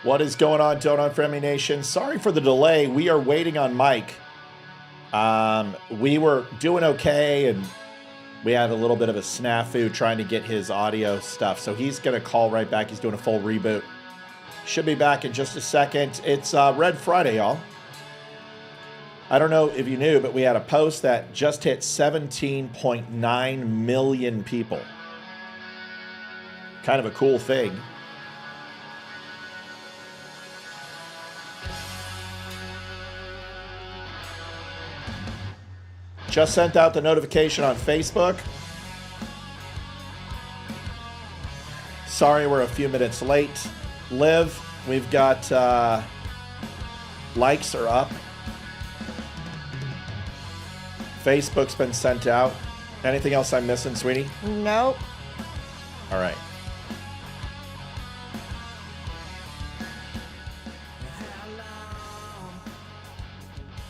What is going on, Don't Unfriend Me Nation? Sorry for the delay. We are waiting on Mike. We were doing okay, and we had a little bit of a snafu trying to get his audio stuff. So he's going to call right back. He's doing a full reboot. Should be back in just a second. It's Red Friday, y'all. I don't know if you knew, but we had a post that just hit 17.9 million people. Kind of a cool thing. Just sent out the notification on Facebook. Sorry we're a few minutes late. Liv, we've got likes are up. Facebook's been sent out. Anything else I'm missing, sweetie? Nope. All right.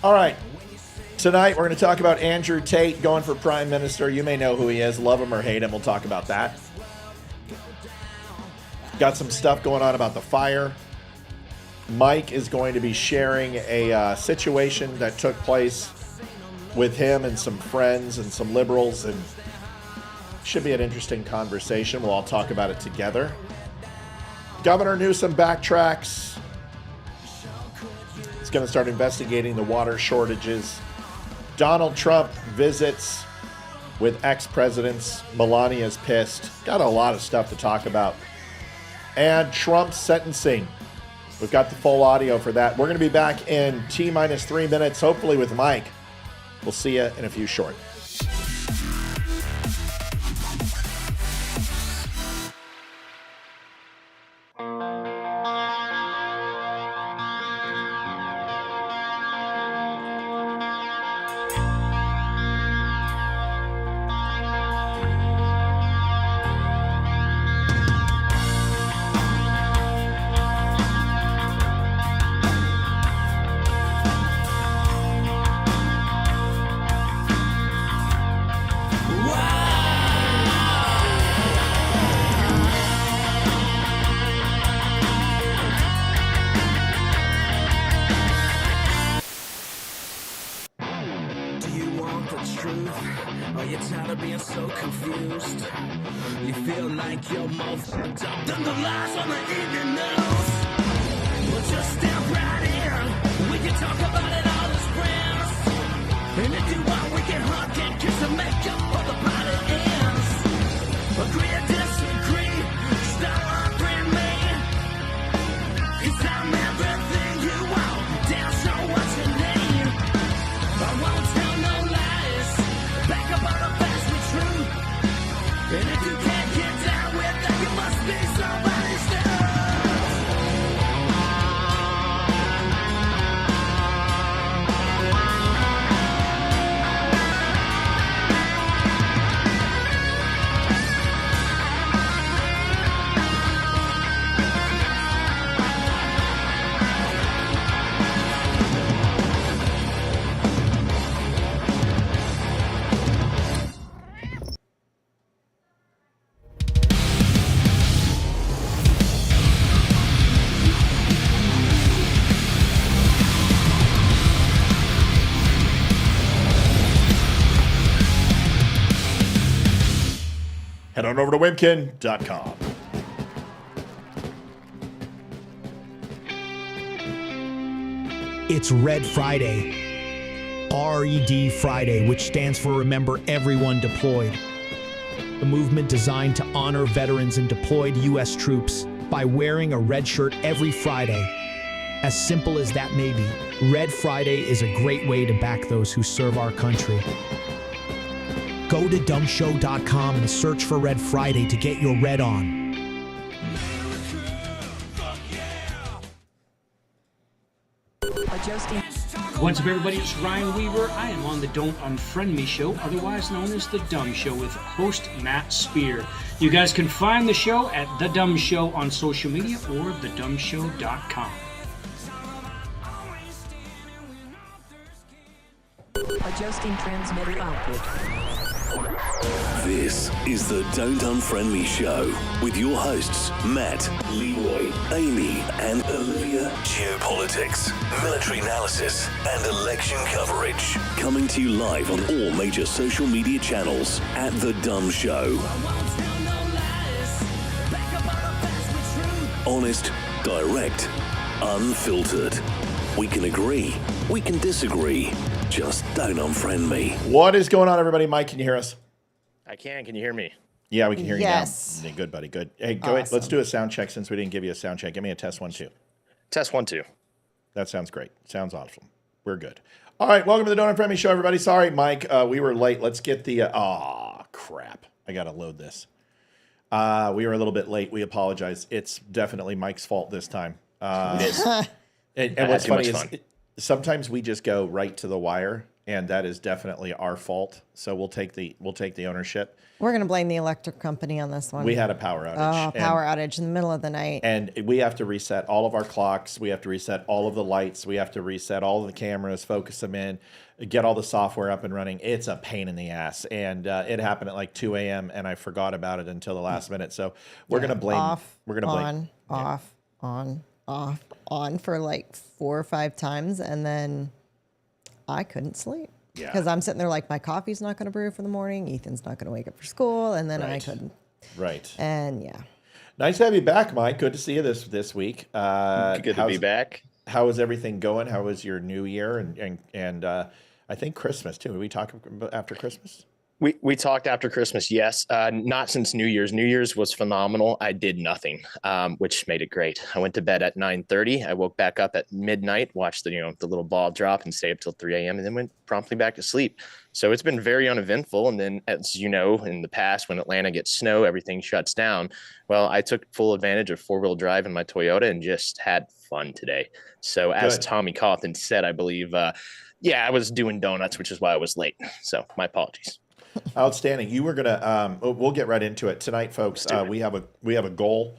All right. Tonight, we're going to talk about Andrew Tate going for Prime Minister. You may know who he is. Love him or hate him. We'll talk about that. Got some stuff going on about the fire. Mike is going to be sharing a situation that took place with him and some friends and some liberals, and should be an interesting conversation. We'll all talk about it together. Governor Newsome backtracks. He's going to start investigating the water shortages. Donald Trump visits with ex-presidents. Melania's pissed. Got a lot of stuff to talk about. And Trump's sentencing. We've got the full audio for that. We're going to be back in T-minus 3 minutes, hopefully with Mike. We'll see you in a few short. Head on over to wimkin.com. It's Red Friday, RED Friday, which stands for Remember Everyone Deployed. A movement designed to honor veterans and deployed U.S. troops by wearing a red shirt every Friday. As simple as that may be, Red Friday is a great way to back those who serve our country. Go to dumbshow.com and search for Red Friday to get your red on. What's up, everybody? It's Ryan Weaver. I am on the Don't Unfriend Me show, otherwise known as The Dumb Show, with host Matt Spear. You guys can find the show at The Dumb Show on social media or thedumbshow.com. Adjusting transmitter output. This is the Don't Unfriend Me Show with your hosts, Matt, Leroy, Amy, and Olivia. Geopolitics, military analysis, and election coverage. Coming to you live on all major social media channels at The Dumb Show. Honest, direct, unfiltered. We can agree, we can disagree. Just don't unfriend me. What is going on, everybody? Mike, can you hear us? I can. Can you hear me? Yeah, we can hear Yes. you now. Good, buddy. Good. Hey, go ahead. Let's do a sound check since we didn't give you a sound check. Give me a test 1, 2. Test 1, 2. That sounds great. Sounds awesome. We're good. All right. Welcome to the Don't Unfriend Me Show, everybody. Sorry, Mike. We were late. Let's get the. Crap. I got to load this. We were a little bit late. We apologize. It's definitely Mike's fault this time. It is. And what's funny is sometimes we just go right to the wire, and that is definitely our fault. So we'll take the ownership. We're going to blame the electric company on this one. We had a power outage. Power outage in the middle of the night. And we have to reset all of our clocks. We have to reset all of the lights. We have to reset all of the cameras, focus them in, get all the software up and running. It's a pain in the ass. And it happened at like 2 a.m. and I forgot about it until the last minute. So we're going to blame. We're going to blame. On for like 4 or 5 times. And then I couldn't sleep. Yeah. Because I'm sitting there like, my coffee's not going to brew for the morning. Ethan's not going to wake up for school. And then I couldn't. Right. And yeah. Nice to have you back, Mike. Good to see you this week. Good to be back. How is everything going? How was your new year? And I think Christmas, too. Did we talk after Christmas? We talked after Christmas, yes. Not since New Year's. New Year's was phenomenal. I did nothing, which made it great. I went to bed at 9:30. I woke back up at midnight, watched the little ball drop, and stayed up till 3 a.m. and then went promptly back to sleep. So it's been very uneventful. And then, as you know, in the past, when Atlanta gets snow, everything shuts down. Well, I took full advantage of 4-wheel drive in my Toyota and just had fun today. So as Tommy Cawthon said, I believe, I was doing donuts, which is why I was late. So my apologies. Outstanding. You were gonna. We'll get right into it tonight, folks. We have a goal.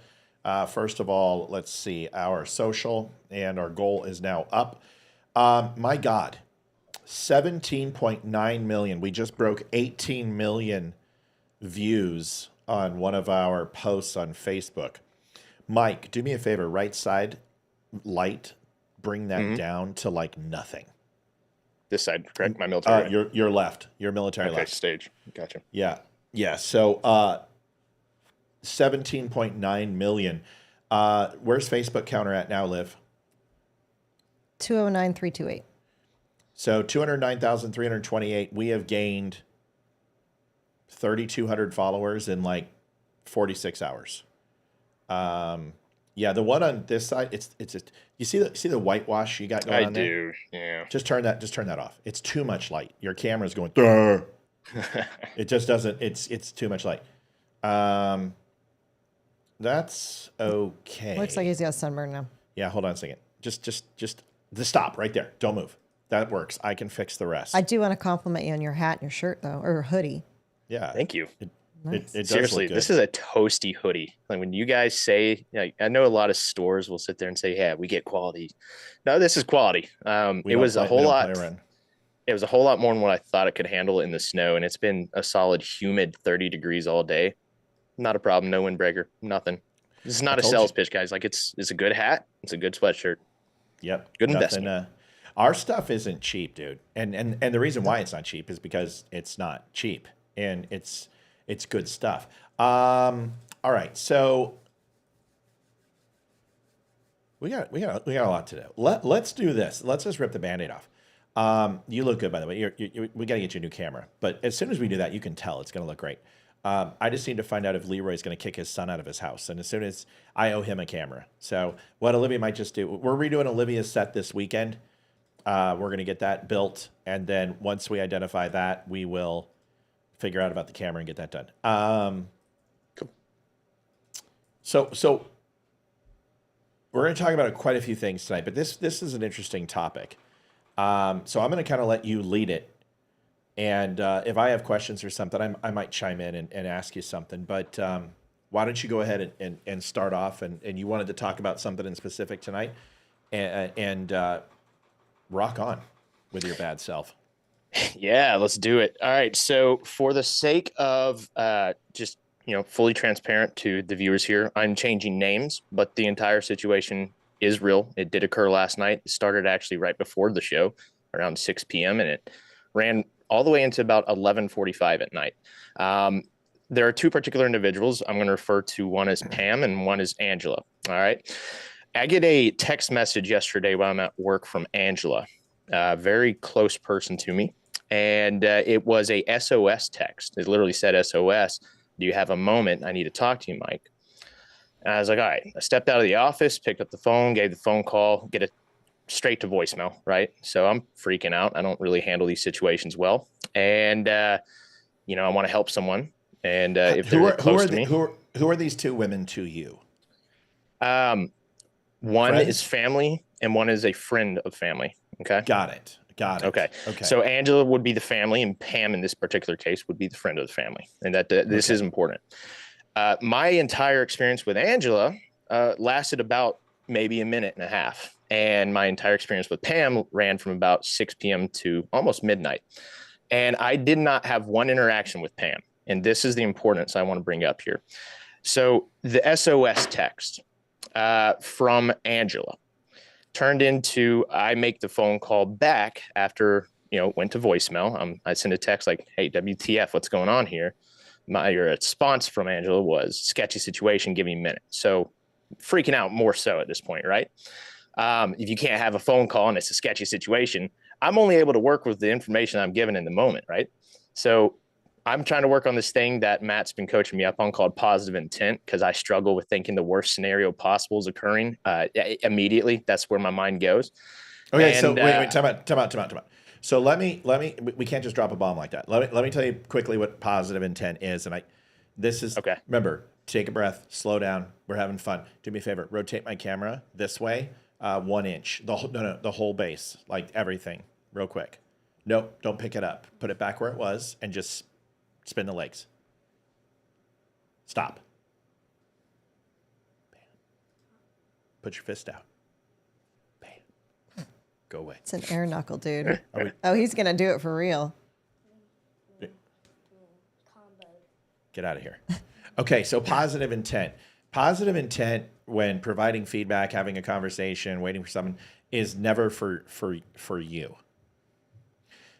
First of all, let's see our social, and our goal is now up. My God, 17.9 million. We just broke 18 million views on one of our posts on Facebook. Mike, do me a favor. Right side light, bring that down to like nothing. This side, correct? My military. Your left. Your military left. Stage. Gotcha. Yeah. So 17.9 million. Where's Facebook counter at now, Liv? 209,328. So 209,328. We have gained 3,200 followers in like 46 hours. Yeah, the one on this side, it's you see the whitewash you got going on there? I do, yeah. Just turn that off. It's too much light. Your camera's going, duh. It just doesn't, it's too much light. That's okay. Looks like he's got sunburn now. Yeah, hold on a second. Just stop right there. Don't move. That works. I can fix the rest. I do want to compliment you on your hat and your shirt, though, or hoodie. Yeah. Thank you. It does Seriously, look good. this is a toasty hoodie. Like when you guys say, I know a lot of stores will sit there and say, "Yeah, we get quality." No, this is quality. It was a whole lot. It was a whole lot more than what I thought it could handle in the snow, and it's been a solid, humid 30 degrees all day. Not a problem. No windbreaker. Nothing. This is not a sales pitch, guys. Like it's a good hat. It's a good sweatshirt. Yep. Good investment. Our stuff isn't cheap, dude. And the reason why it's not cheap is because it's not cheap, and it's good stuff. All right, so we got a lot to do. Let's do this. Let's just rip the Band-Aid off. You look good, by the way. We got to get you a new camera. But as soon as we do that, you can tell it's going to look great. I just need to find out if Leroy's going to kick his son out of his house. And as soon as I owe him a camera. So what Olivia might just do, we're redoing Olivia's set this weekend. We're going to get that built. And then once we identify that, we will figure out about the camera and get that done. Cool. So we're going to talk about quite a few things tonight, but this is an interesting topic. So I'm going to kind of let you lead it. And if I have questions or something, I might chime in and ask you something. But why don't you go ahead and start off? And you wanted to talk about something in specific tonight, and rock on with your bad self. Yeah, let's do it. All right. So for the sake of just, fully transparent to the viewers here, I'm changing names, but the entire situation is real. It did occur last night. It started actually right before the show around 6 p.m. and it ran all the way into about 11:45 at night. There are two particular individuals. I'm going to refer to one as Pam and one as Angela. All right. I get a text message yesterday while I'm at work from Angela, a very close person to me. And it was a SOS text. It literally said SOS. Do you have a moment? I need to talk to you, Mike. And I was like, all right. I stepped out of the office, picked up the phone, gave the phone call, get it straight to voicemail, right? So I'm freaking out. I don't really handle these situations well. And, I want to help someone. And if they're close to me. Who are these two women to you? One Friends? is family and one is a friend of family. Okay. Got it. Okay. So Angela would be the family and Pam in this particular case would be the friend of the family. And that this is important. My entire experience with Angela lasted about maybe a minute and a half. And my entire experience with Pam ran from about 6 p.m. to almost midnight. And I did not have one interaction with Pam. And this is the importance I want to bring up here. So the SOS text from Angela turned into, I make the phone call back after, went to voicemail. I sent a text like, hey, WTF, what's going on here? Your response from Angela was sketchy situation, give me a minute. So freaking out more so at this point, right? If you can't have a phone call and it's a sketchy situation, I'm only able to work with the information I'm given in the moment, right? So I'm trying to work on this thing that Matt's been coaching me up on called positive intent, because I struggle with thinking the worst scenario possible is occurring immediately. That's where my mind goes. Okay, and, so wait, time out. So let me, we can't just drop a bomb like that. Let me tell you quickly what positive intent is. And okay. Remember, take a breath, slow down. We're having fun. Do me a favor, rotate my camera this way, 1 inch, the whole base, like everything, real quick. Nope, don't pick it up. Put it back where it was and just spin the legs. Stop. Bam. Put your fist out. Bam. Go away. It's an air knuckle, dude. Oh, he's going to do it for real. Get out of here. Okay, so positive intent. Positive intent when providing feedback, having a conversation, waiting for someone is never for you.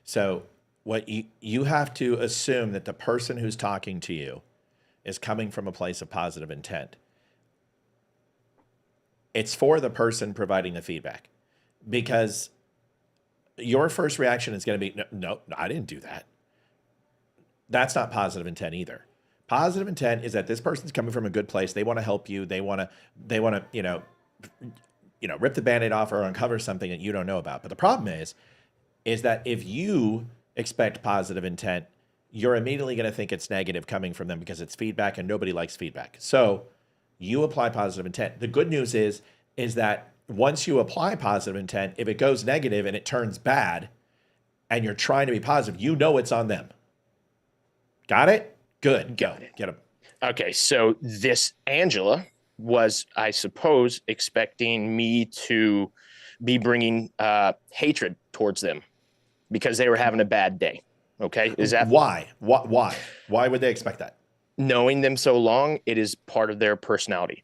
So what you have to assume that the person who's talking to you is coming from a place of positive intent. It's for the person providing the feedback, because your first reaction is going to be, no, I didn't do that. That's not positive intent either. Positive intent is that this person's coming from a good place. They want to help you. They want to, rip the Band-Aid off or uncover something that you don't know about. But the problem is that if you expect positive intent, you're immediately going to think it's negative coming from them, because it's feedback and nobody likes feedback. So you apply positive intent. The good news is that once you apply positive intent, if it goes negative and it turns bad and you're trying to be positive, it's on them. Got it? Good. Go. Get them. Okay. So this Angela was, I suppose, expecting me to be bringing hatred towards them because they were having a bad day. Okay. Is that why? Why would they expect that? Knowing them so long, it is part of their personality.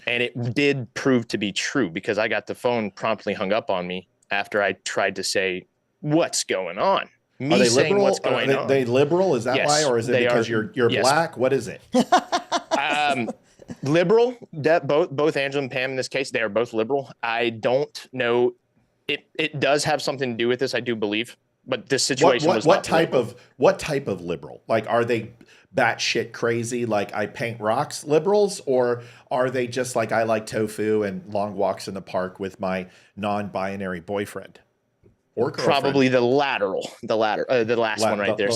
And it did prove to be true, because I got the phone promptly hung up on me after I tried to say, what's going on? Are they saying liberal? What's going on. Are they liberal? Is that Yes, why? Or is it because you're yes. black? What is it? Liberal. That both Angela and Pam in this case, they are both liberal. I don't know. It does have something to do with this, I do believe. But this situation was what type of liberal? Like, are they batshit crazy, like I paint rocks liberals, or are they just like I like tofu and long walks in the park with my non-binary boyfriend or girlfriend? Probably the last one right there.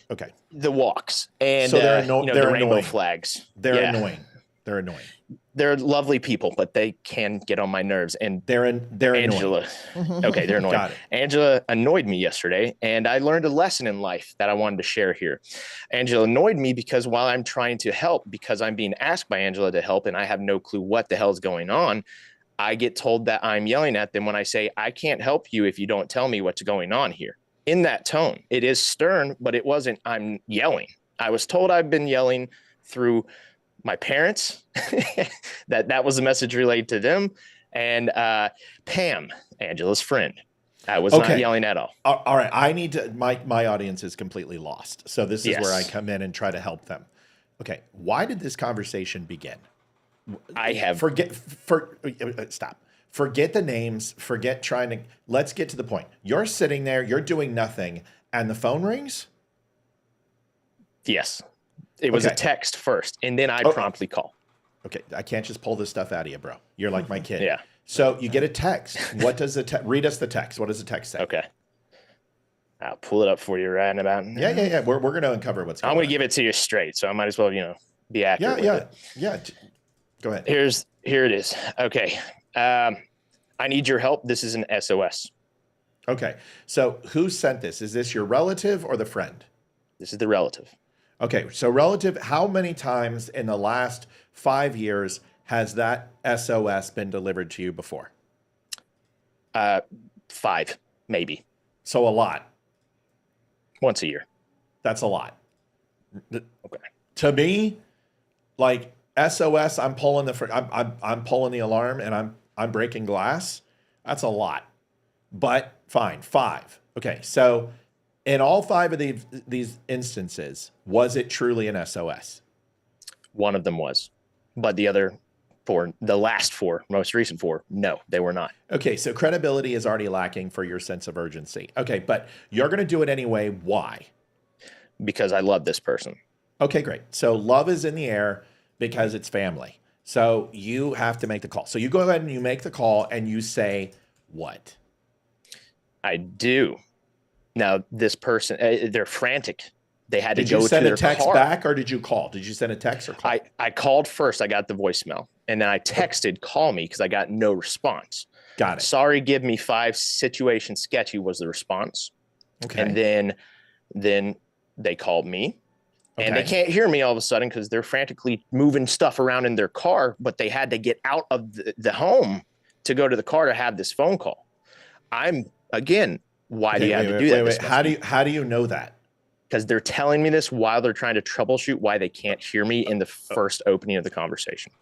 Okay, the walks and so they're the rainbow flags. They're annoying. They're annoying. They're lovely people, but they can get on my nerves. And they're Angela. annoying. Okay, they're annoying. Got it. Angela annoyed me yesterday, and I learned a lesson in life that I wanted to share here. Angela annoyed me because while I'm trying to help, because I'm being asked by Angela to help, and I have no clue what the hell's going on, I get told that I'm yelling at them when I say, I can't help you if you don't tell me what's going on here. in that tone. It is stern, but it wasn't, I'm yelling. I was told I've been yelling through my parents, that was the message relayed to them. And Pam, Angela's friend, I was not yelling at all. All right. I need to, my audience is completely lost. So this is where I Yes. come in and try to help them. Okay. Why did this conversation begin? I have Stop. Forget the names. Forget trying to, let's get to the point. You're sitting there, you're doing nothing, and the phone rings? Yes. It was a text first, and then I promptly call. Okay. I can't just pull this stuff out of you, bro. You're like my kid. Yeah. So you get a text. What does the read us the text? What does the text say? Okay. I'll pull it up for you right about now. Yeah. We're going to uncover what's going on. I'm going to give it to you straight, so I might as well, be accurate. Yeah. Go ahead. Here it is. Okay. I need your help. This is an SOS. Okay. So who sent this? Is this your relative or the friend? This is the relative. Okay. So relative, how many times in the last 5 years has that SOS been delivered to you before? 5, maybe. So a lot. Once a year. That's a lot. Okay. To me, like SOS, I'm pulling I'm pulling the alarm and I'm breaking glass. That's a lot. But fine, 5. Okay. So in all 5 of these instances, was it truly an SOS? One of them was, but the other 4, the last 4, most recent 4, no, they were not. Okay, so credibility is already lacking for your sense of urgency. Okay, but you're going to do it anyway. Why? Because I love this person. Okay, great. So love is in the air because it's family. So you have to make the call. So you go ahead and you make the call and you say what? I do. Now, this person, they're frantic. They had to Did go you to send their a text car. back or did you call? Did you send a text or call? I called first. I got the voicemail, and then I texted, call me, because I got no response. Got it. Sorry, give me 5, situation sketchy was the response. Okay. And then they called me, and they can't hear me all of a sudden because they're frantically moving stuff around in their car, but they had to get out of the home to go to the car to have this phone call. Why do you have to do that? Wait. How do you know that? Because they're telling me this while they're trying to troubleshoot why they can't hear me in the first opening of the conversation.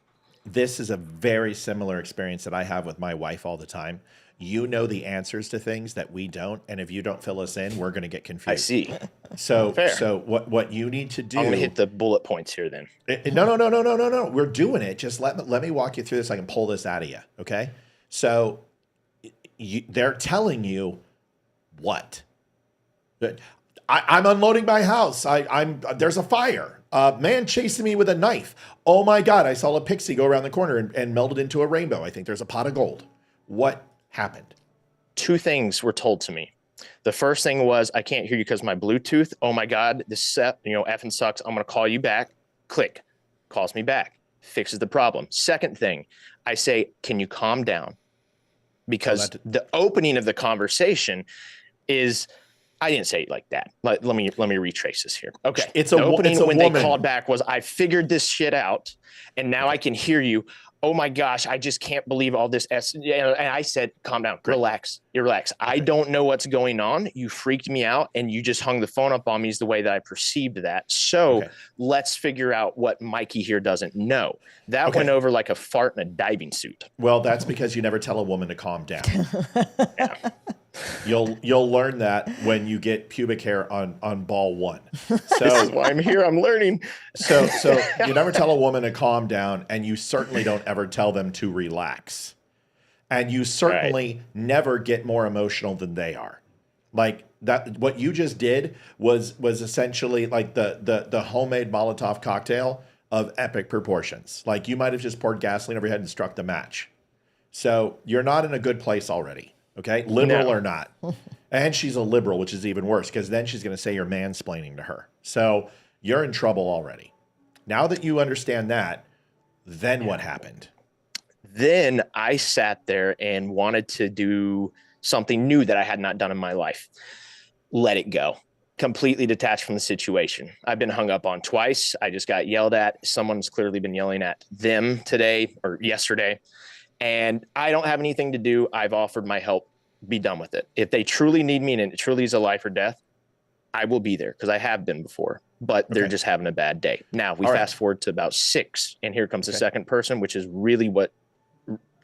This is a very similar experience that I have with my wife all the time. You know the answers to things that we don't, and if you don't fill us in, we're going to get confused. I see. So, Fair. So what you need to do? I'm going to hit the bullet points here then. No. We're doing it. Just let me walk you through this. I can pull this out of you. Okay. So they're telling you what? I'm unloading my house. There's a fire. Man chasing me with a knife. Oh my God! I saw a pixie go around the corner and melted into a rainbow. I think there's a pot of gold. What happened? 2 things were told to me. The first thing was, I can't hear you because my Bluetooth. Oh my God, this set, effing sucks. I'm going to call you back. Click. Calls me back. Fixes the problem. Second thing, I say, can you calm down? Because the opening of the conversation is, I didn't say it like that. Let me retrace this here. Okay. The opening when they called back was, I figured this shit out, and now I can hear you. Oh my gosh, I just can't believe all this. And I said, calm down, relax. I don't know what's going on. You freaked me out, and you just hung the phone up on me is the way that I perceived that. So let's figure out what Mikey here doesn't know. That went over like a fart in a diving suit. Well, that's because you never tell a woman to calm down. Yeah. You'll learn that when you get pubic hair on ball 1. So this is why I'm here. I'm learning. So you never tell a woman to calm down, and you certainly don't ever tell them to relax. And you certainly never get more emotional than they are. Like that, what you just did was essentially like the homemade Molotov cocktail of epic proportions. Like you might have just poured gasoline over your head and struck the match. So you're not in a good place already. Okay, liberal or not. And she's a liberal, which is even worse because then she's going to say you're mansplaining to her. So you're in trouble already. Now that you understand that, then what happened? Then I sat there and wanted to do something new that I had not done in my life. Let it go. Completely detached from the situation. I've been hung up on twice. I just got yelled at. Someone's clearly been yelling at them today or yesterday. And I don't have anything to do. I've offered my help be done with it. If they truly need me and it truly is a life or death, I will be there because I have been before, but they're just having a bad day. Now we fast forward to about 6, and here comes the second person, which is really what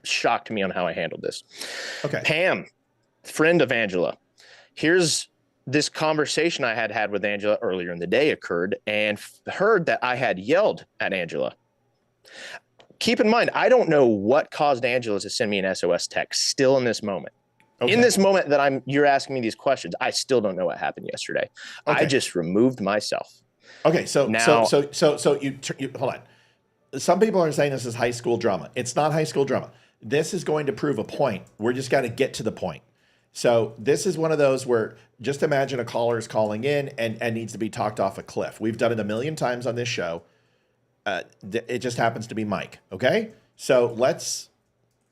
shocked me on how I handled this. Okay. Pam, friend of Angela. Here's this conversation I had with Angela earlier in the day occurred, and heard that I had yelled at Angela. Keep in mind, I don't know what caused Angela to send me an SOS text still in this moment. In this moment that you're asking me these questions, I still don't know what happened yesterday. I just removed myself. Okay, so now, so you hold on. Some people are saying this is high school drama. It's not high school drama. This is going to prove a point. We're just got to get to the point. So this is one of those where just imagine a caller is calling in and needs to be talked off a cliff. We've done it a million times on this show. It just happens to be Mike. Okay, so let's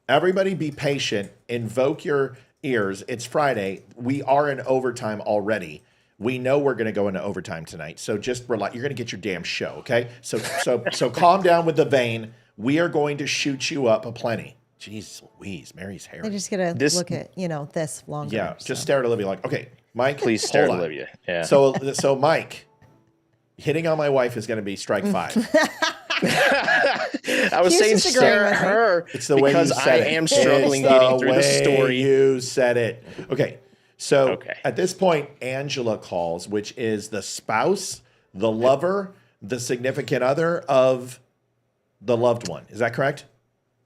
everybody be patient. Invoke your ears. It's Friday. We are in overtime already. We know we're going to go into overtime tonight. So just relax. You're going to get your damn show. Okay. So calm down with the vein. We are going to shoot you up aplenty. Jeez Louise, Mary's hair. I just got to look at, this longer. Yeah. Just stare at Olivia like, okay, Mike, please stare at Olivia. Yeah. So Mike, hitting on my wife is going to be strike 5. I was saying stare at her. It's the way you said I am struggling getting through the story. You said it. Okay. So at this point, Angela calls, which is the spouse, the lover, the significant other of the loved one. Is that correct?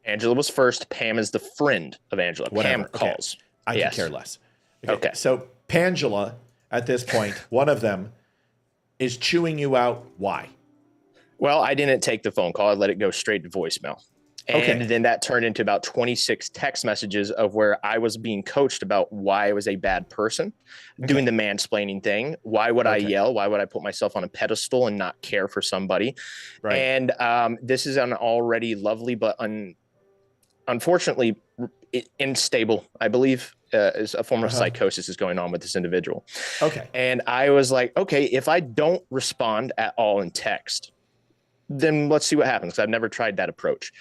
Angela was first. Pam is the friend of Angela. Whatever. Pam calls. I can care less. Okay. So Pangela, at this point, one of them is chewing you out. Why? Well, I didn't take the phone call. I let it go straight to voicemail. And then that turned into about 26 text messages of where I was being coached about why I was a bad person, doing the mansplaining thing. Why would I yell? Why would I put myself on a pedestal and not care for somebody? Right. And this is an already lovely, but unfortunately unstable, I believe, is a form of psychosis is going on with this individual. Okay. And I was like, okay, if I don't respond at all in text, then let's see what happens. I've never tried that approach.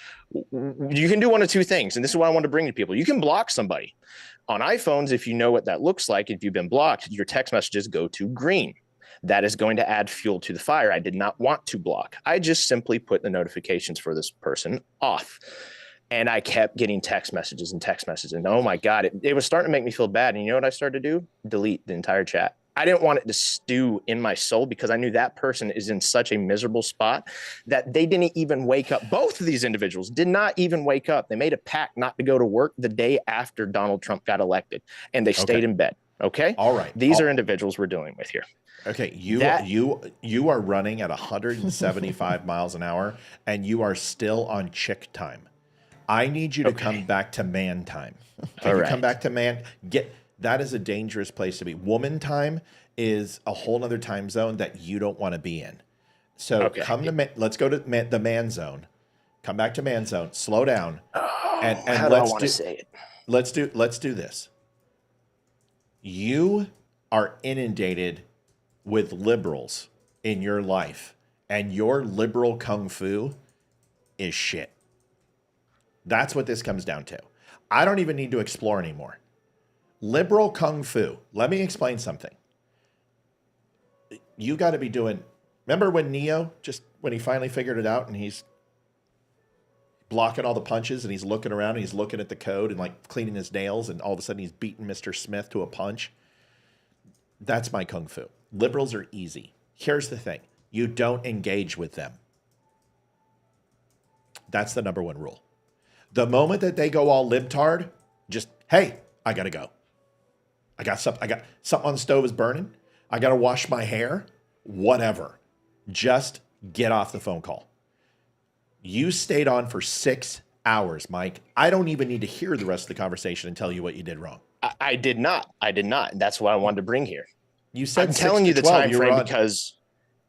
You can do one of two things. And this is what I want to bring to people. You can block somebody. On iPhones, if you know what that looks like, if you've been blocked, your text messages go to green. That is going to add fuel to the fire. I did not want to block. I just simply put the notifications for this person off. And I kept getting text messages. And oh my God, it was starting to make me feel bad. And you know what I started to do? Delete the entire chat. I didn't want it to stew in my soul because I knew that person is in such a miserable spot that they didn't even wake up. Both of these individuals did not even wake up. They made a pact not to go to work the day after Donald Trump got elected, and they stayed in bed. Okay. All right. These are individuals we're dealing with here. Okay. You are running at 175 miles an hour and you are still on chick time. I need you to come back to man time. Can you come back to man? That is a dangerous place to be. Woman time is a whole other time zone that you don't want to be in. So let's go to the man zone. Come back to man zone. Slow down. And how do I want to say it? Let's do this. You are inundated with liberals in your life, and your liberal kung fu is shit. That's what this comes down to. I don't even need to explore anymore. Liberal kung fu. Let me explain something. You got to be doing. Remember when Neo, just when he finally figured it out and he's blocking all the punches and he's looking around and he's looking at the code and like cleaning his nails and all of a sudden he's beating Mr. Smith to a punch? That's my kung fu. Liberals are easy. Here's the thing. You don't engage with them. That's the number one rule. The moment that they go all libtard, just, hey, I got to go. I got something on the stove is burning. I got to wash my hair. Whatever. Just get off the phone call. You stayed on for 6 hours, Mike. I don't even need to hear the rest of the conversation and tell you what you did wrong. I did not. That's what I wanted to bring here. You said I'm telling you the time frame because.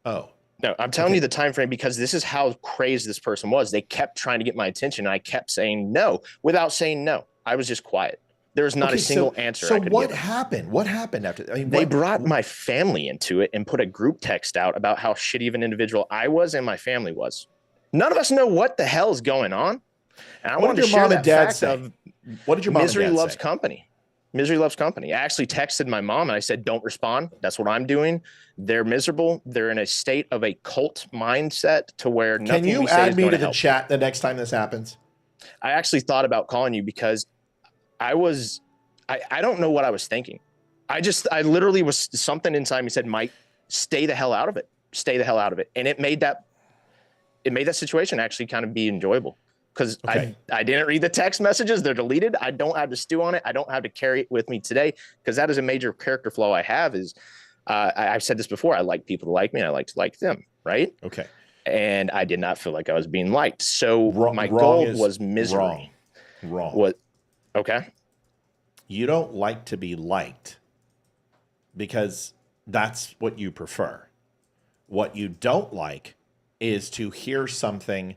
Oh. No, I'm telling you the time frame because this is how crazy this person was. They kept trying to get my attention. And I kept saying no without saying no. I was just quiet. There was not a single answer. So what happened? What happened after? I mean, they brought my family into it and put a group text out about how shitty of an individual I was and my family was. None of us know what the hell is going on. And I wanted to share that fact of what did your mom misery and dad loves say? company. Misery loves company. I actually texted my mom and I said, don't respond. That's what I'm doing. They're miserable. They're in a state of a cult mindset to where nothing Can you we say add is me going to to the help. chat the next time this happens? I actually thought about calling you because I don't know what I was thinking. I literally was, something inside me said, Mike, stay the hell out of it. Stay the hell out of it. And it made that situation actually kind of be enjoyable. Because Okay. I didn't read the text messages. They're deleted. I don't have to stew on it. I don't have to carry it with me today, because that is a major character flaw I have is I've said this before. I like people to like me. And I like to like them. Right. Okay. And I did not feel like I was being liked. So my Wrong goal is was misery. Wrong. What? Okay. You don't like to be liked because that's what you prefer. What you don't like is to hear something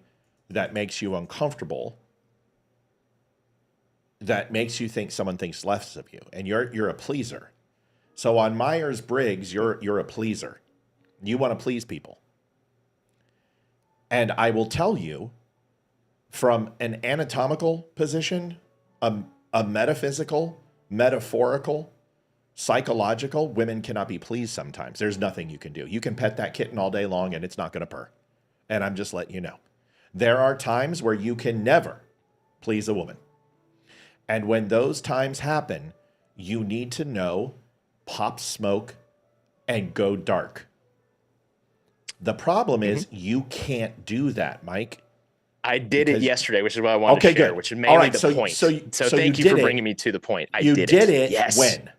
that makes you uncomfortable, that makes you think someone thinks less of you, and you're a pleaser. So on Myers-Briggs, you're a pleaser. You want to please people. And I will tell you, from an anatomical position, a metaphysical, metaphorical, psychological, women cannot be pleased sometimes. There's nothing you can do. You can pet that kitten all day long and it's not going to purr. And I'm just letting you know. There are times where you can never please a woman. And when those times happen, you need to know, pop smoke, and go dark. The problem is you can't do that, Mike. I did it yesterday, which is what I wanted to share, which is mainly the point. So thank you for bringing me to the point. I did it. Yes.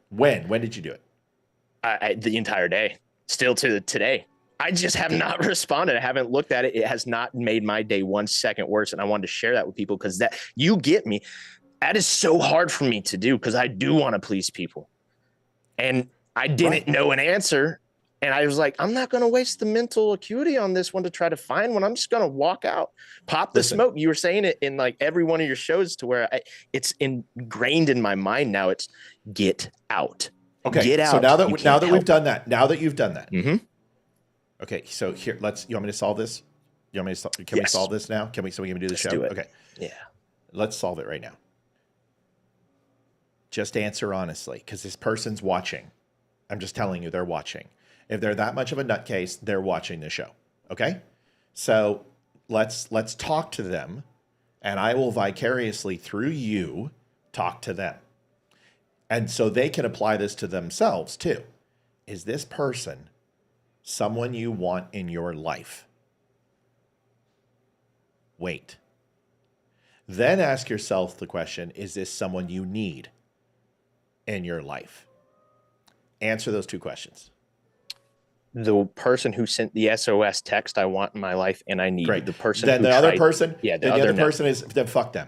When did you do it? The entire day, still to today. I just have not responded. I haven't looked at it. It has not made my day 1 second worse. And I wanted to share that with people because that, you get me. That is so hard for me to do because I do want to please people. And I didn't know an answer. And I was like, I'm not going to waste the mental acuity on this one to try to find one. I'm just going to walk out, pop the smoke. You were saying it in like every one of your shows to where it's ingrained in my mind now. It's get out. Okay. Get out. So now that we've done that, now that you've done that. Mm-hmm. Okay. So here, you want me to solve this? You want me to, can we solve this now? So we can do the show? Do it. Okay. Yeah. Let's solve it right now. Just answer honestly, because this person's watching. I'm just telling you, they're watching. If they're that much of a nutcase, they're watching the show. Okay? So let's talk to them, and I will vicariously through you talk to them. And so they can apply this to themselves too. Is this person someone you want in your life? Wait. Then ask yourself the question, is this someone you need in your life? Answer those two questions. The person who sent the SOS text I want in my life and I need. Great. The person then who the other person, the other person is, then fuck them.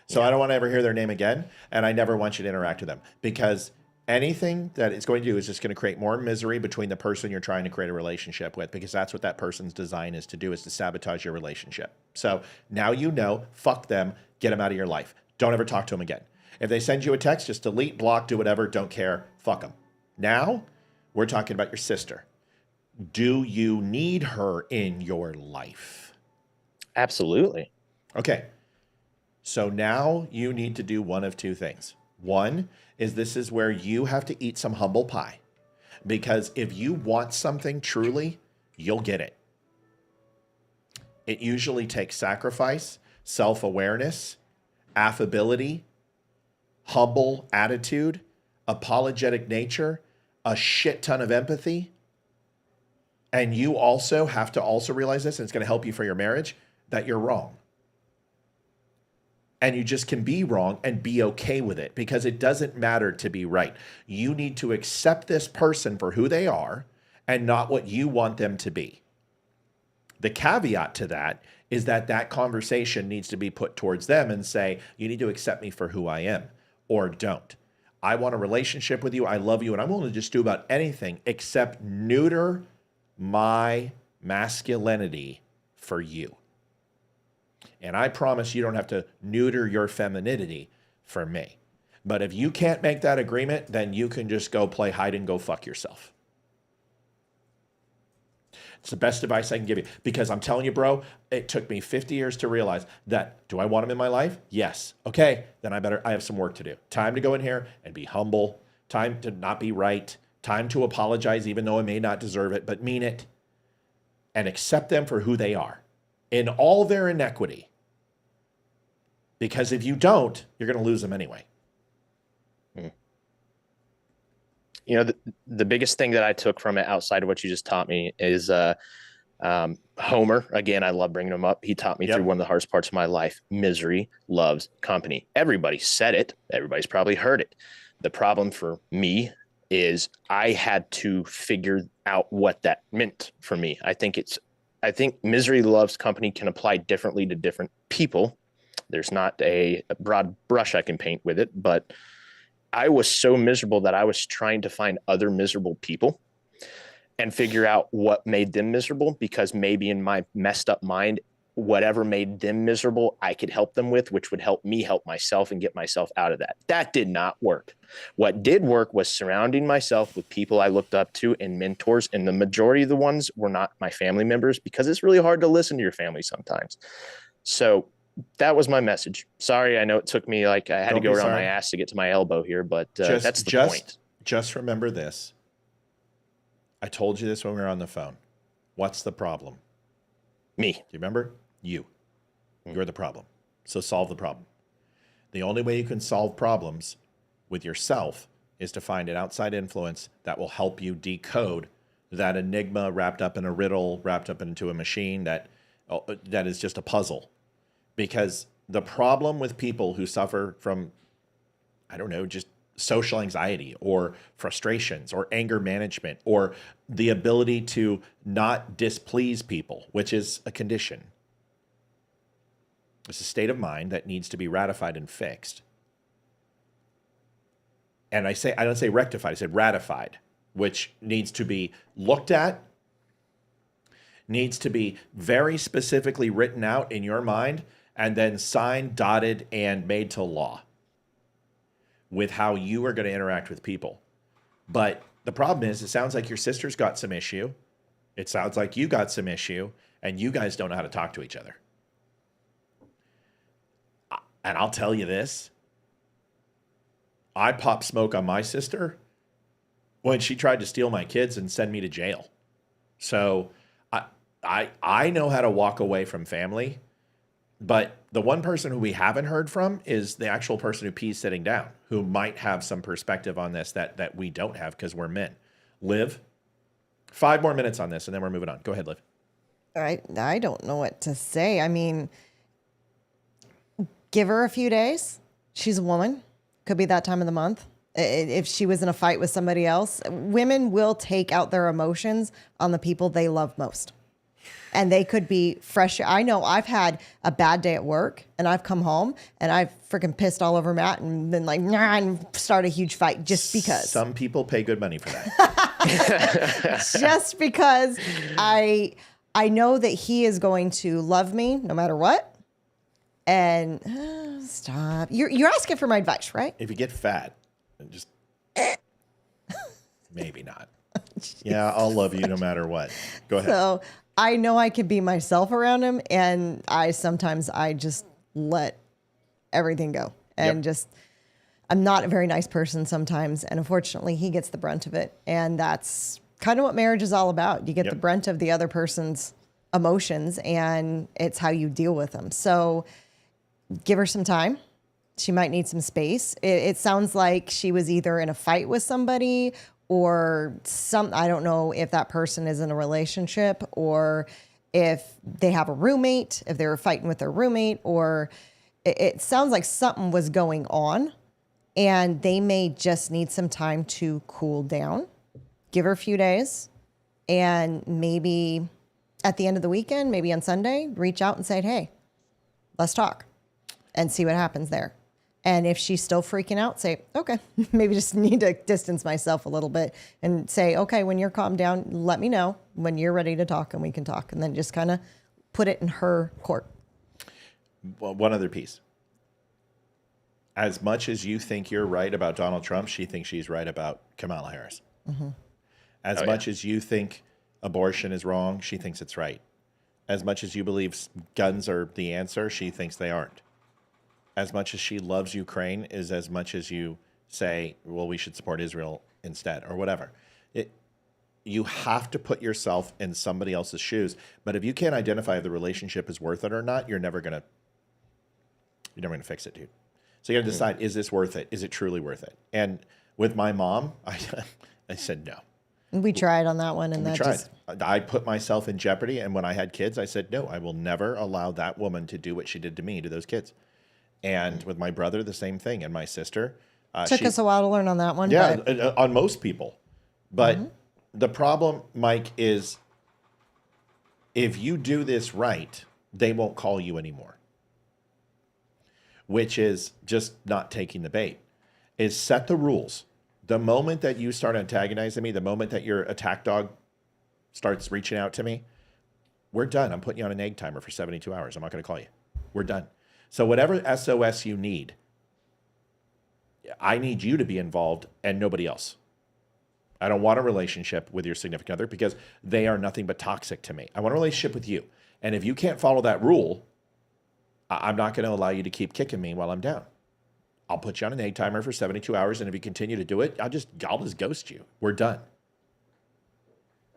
So I don't want to ever hear their name again, and I never want you to interact with them, because anything that it's going to do is just going to create more misery between the person you're trying to create a relationship with, because that's what that person's design is to do, is to sabotage your relationship. So now you know, fuck them, get them out of your life. Don't ever talk to them again. If they send you a text, just delete, block, do whatever, don't care, fuck them. Now we're talking about your sister. Do you need her in your life? Absolutely. Okay. So now you need to do one of two things. One is this is where you have to eat some humble pie, because if you want something truly, you'll get it. It usually takes sacrifice, self-awareness, affability, humble attitude, apologetic nature, a shit ton of empathy. And you also have to also realize this, and it's going to help you for your marriage, that you're wrong. And you just can be wrong and be okay with it, because it doesn't matter to be right. You need to accept this person for who they are and not what you want them to be. The caveat to that is that that conversation needs to be put towards them and say, you need to accept me for who I am, or don't. I want a relationship with you. I love you. And I'm willing to just do about anything except neuter my masculinity for you. And I promise you don't have to neuter your femininity for me. But if you can't make that agreement, then you can just go play hide and go fuck yourself. It's the best advice I can give you, because I'm telling you, bro, it took me 50 years to realize that. Do I want him in my life? Yes. Okay, then I have some work to do. Time to go in here and be humble. Time to not be right. Time to apologize, even though I may not deserve it, but mean it. And accept them for who they are in all their inequity. Because if you don't, you're going to lose them anyway. You know, the biggest thing that I took from it outside of what you just taught me is Homer. Again, I love bringing him up. He taught me through one of the hardest parts of my life. Misery loves company. Everybody said it. Everybody's probably heard it. The problem for me is I had to figure out what that meant for me. I think misery loves company can apply differently to different people. There's not a broad brush I can paint with it, but I was so miserable that I was trying to find other miserable people and figure out what made them miserable, because maybe in my messed up mind, whatever made them miserable, I could help them with, which would help me help myself and get myself out of that. That did not work. What did work was surrounding myself with people I looked up to and mentors. And the majority of the ones were not my family members, because it's really hard to listen to your family sometimes. So that was my message. Sorry, I know it took me I had to go around my ass to get to my elbow here, but that's the point. Just remember this. I told you this when we were on the phone. What's the problem? Me. Do you remember? You. You're the problem. So solve the problem. The only way you can solve problems with yourself is to find an outside influence that will help you decode that enigma wrapped up in a riddle, wrapped up into a machine that is just a puzzle. Because the problem with people who suffer from, I don't know, just social anxiety or frustrations or anger management or the ability to not displease people, which is a condition. It's a state of mind that needs to be ratified and fixed. And I don't say rectified, I said ratified, which needs to be looked at, needs to be very specifically written out in your mind, and then signed, dotted, and made to law with how you are going to interact with people. But the problem is, it sounds like your sister's got some issue. It sounds like you got some issue, and you guys don't know how to talk to each other. And I'll tell you this. I popped smoke on my sister when she tried to steal my kids and send me to jail. So I know how to walk away from family. But the one person who we haven't heard from is the actual person who pees sitting down, who might have some perspective on this that we don't have because we're men. Liv, 5 more minutes on this, and then we're moving on. Go ahead, Liv. I don't know what to say. I mean, give her a few days. She's a woman. Could be that time of the month. If she was in a fight with somebody else, women will take out their emotions on the people they love most. And they could be fresh. I know I've had a bad day at work and I've come home and I've freaking pissed all over Matt and been like, nah, and start a huge fight just because. Some people pay good money for that. Just because I know that he is going to love me no matter what. And stop. You're asking for my advice, right? If you get fat, just maybe not. Yeah, I'll love you no matter what. Go ahead. So I know I can be myself around him, and I just let everything go. And I'm not a very nice person sometimes, and unfortunately he gets the brunt of it. And that's kind of what marriage is all about. You get the brunt of the other person's emotions, and it's how you deal with them. So give her some time. She might need some space. It sounds like she was either in a fight with somebody or I don't know if that person is in a relationship or if they have a roommate, if they were fighting with their roommate, or it sounds like something was going on and they may just need some time to cool down. Give her a few days, and maybe at the end of the weekend, maybe on Sunday, reach out and say, hey, let's talk and see what happens there. And if she's still freaking out, say, okay, maybe just need to distance myself a little bit and say, okay, when you're calmed down, let me know when you're ready to talk and we can talk. And then just kind of put it in her court. Well, one other piece. As much as you think you're right about Donald Trump, she thinks she's right about Kamala Harris. Mm-hmm. As much as you think abortion is wrong, she thinks it's right. As much as you believe guns are the answer, she thinks they aren't. As much as she loves Ukraine is as much as you say, well, we should support Israel instead or whatever. You have to put yourself in somebody else's shoes. But if you can't identify if the relationship is worth it or not, you're never gonna fix it, dude. So you got to decide, is this worth it? Is it truly worth it? And with my mom, I said no. We tried on that one, and we tried. I put myself in jeopardy, and when I had kids, I said, no, I will never allow that woman to do what she did to me, to those kids. And with my brother, the same thing, and my sister. Took us a while to learn on that one. Yeah, but... on most people. But the problem, Mike, is if you do this right, they won't call you anymore. Which is just not taking the bait. Is set the rules. The moment that you start antagonizing me, the moment that your attack dog starts reaching out to me, we're done. I'm putting you on an egg timer for 72 hours. I'm not going to call you. We're done. So whatever SOS you need, I need you to be involved and nobody else. I don't want a relationship with your significant other because they are nothing but toxic to me. I want a relationship with you. And if you can't follow that rule, I'm not going to allow you to keep kicking me while I'm down. I'll put you on an egg timer for 72 hours, and if you continue to do it, I'll just ghost you. We're done.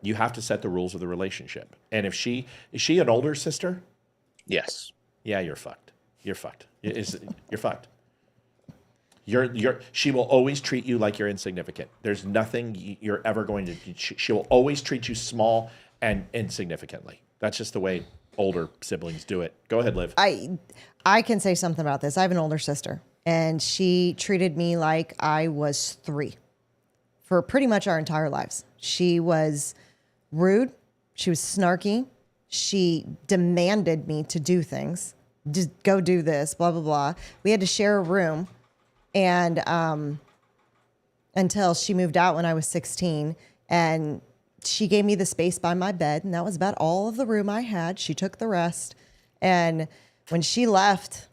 You have to set the rules of the relationship. And is she an older sister? Yes. Yeah, you're fucked. You're fucked. You're fucked. She will always treat you like you're insignificant. There's nothing you're ever going to. She will always treat you small and insignificantly. That's just the way older siblings do it. Go ahead, Liv. I can say something about this. I have an older sister, and she treated me like I was 3 for pretty much our entire lives. She was rude. She was snarky. She demanded me to do things. Just go do this, blah, blah, blah. We had to share a room, and until she moved out when I was 16, and she gave me the space by my bed, and that was about all of the room I had. She took the rest. And when she left,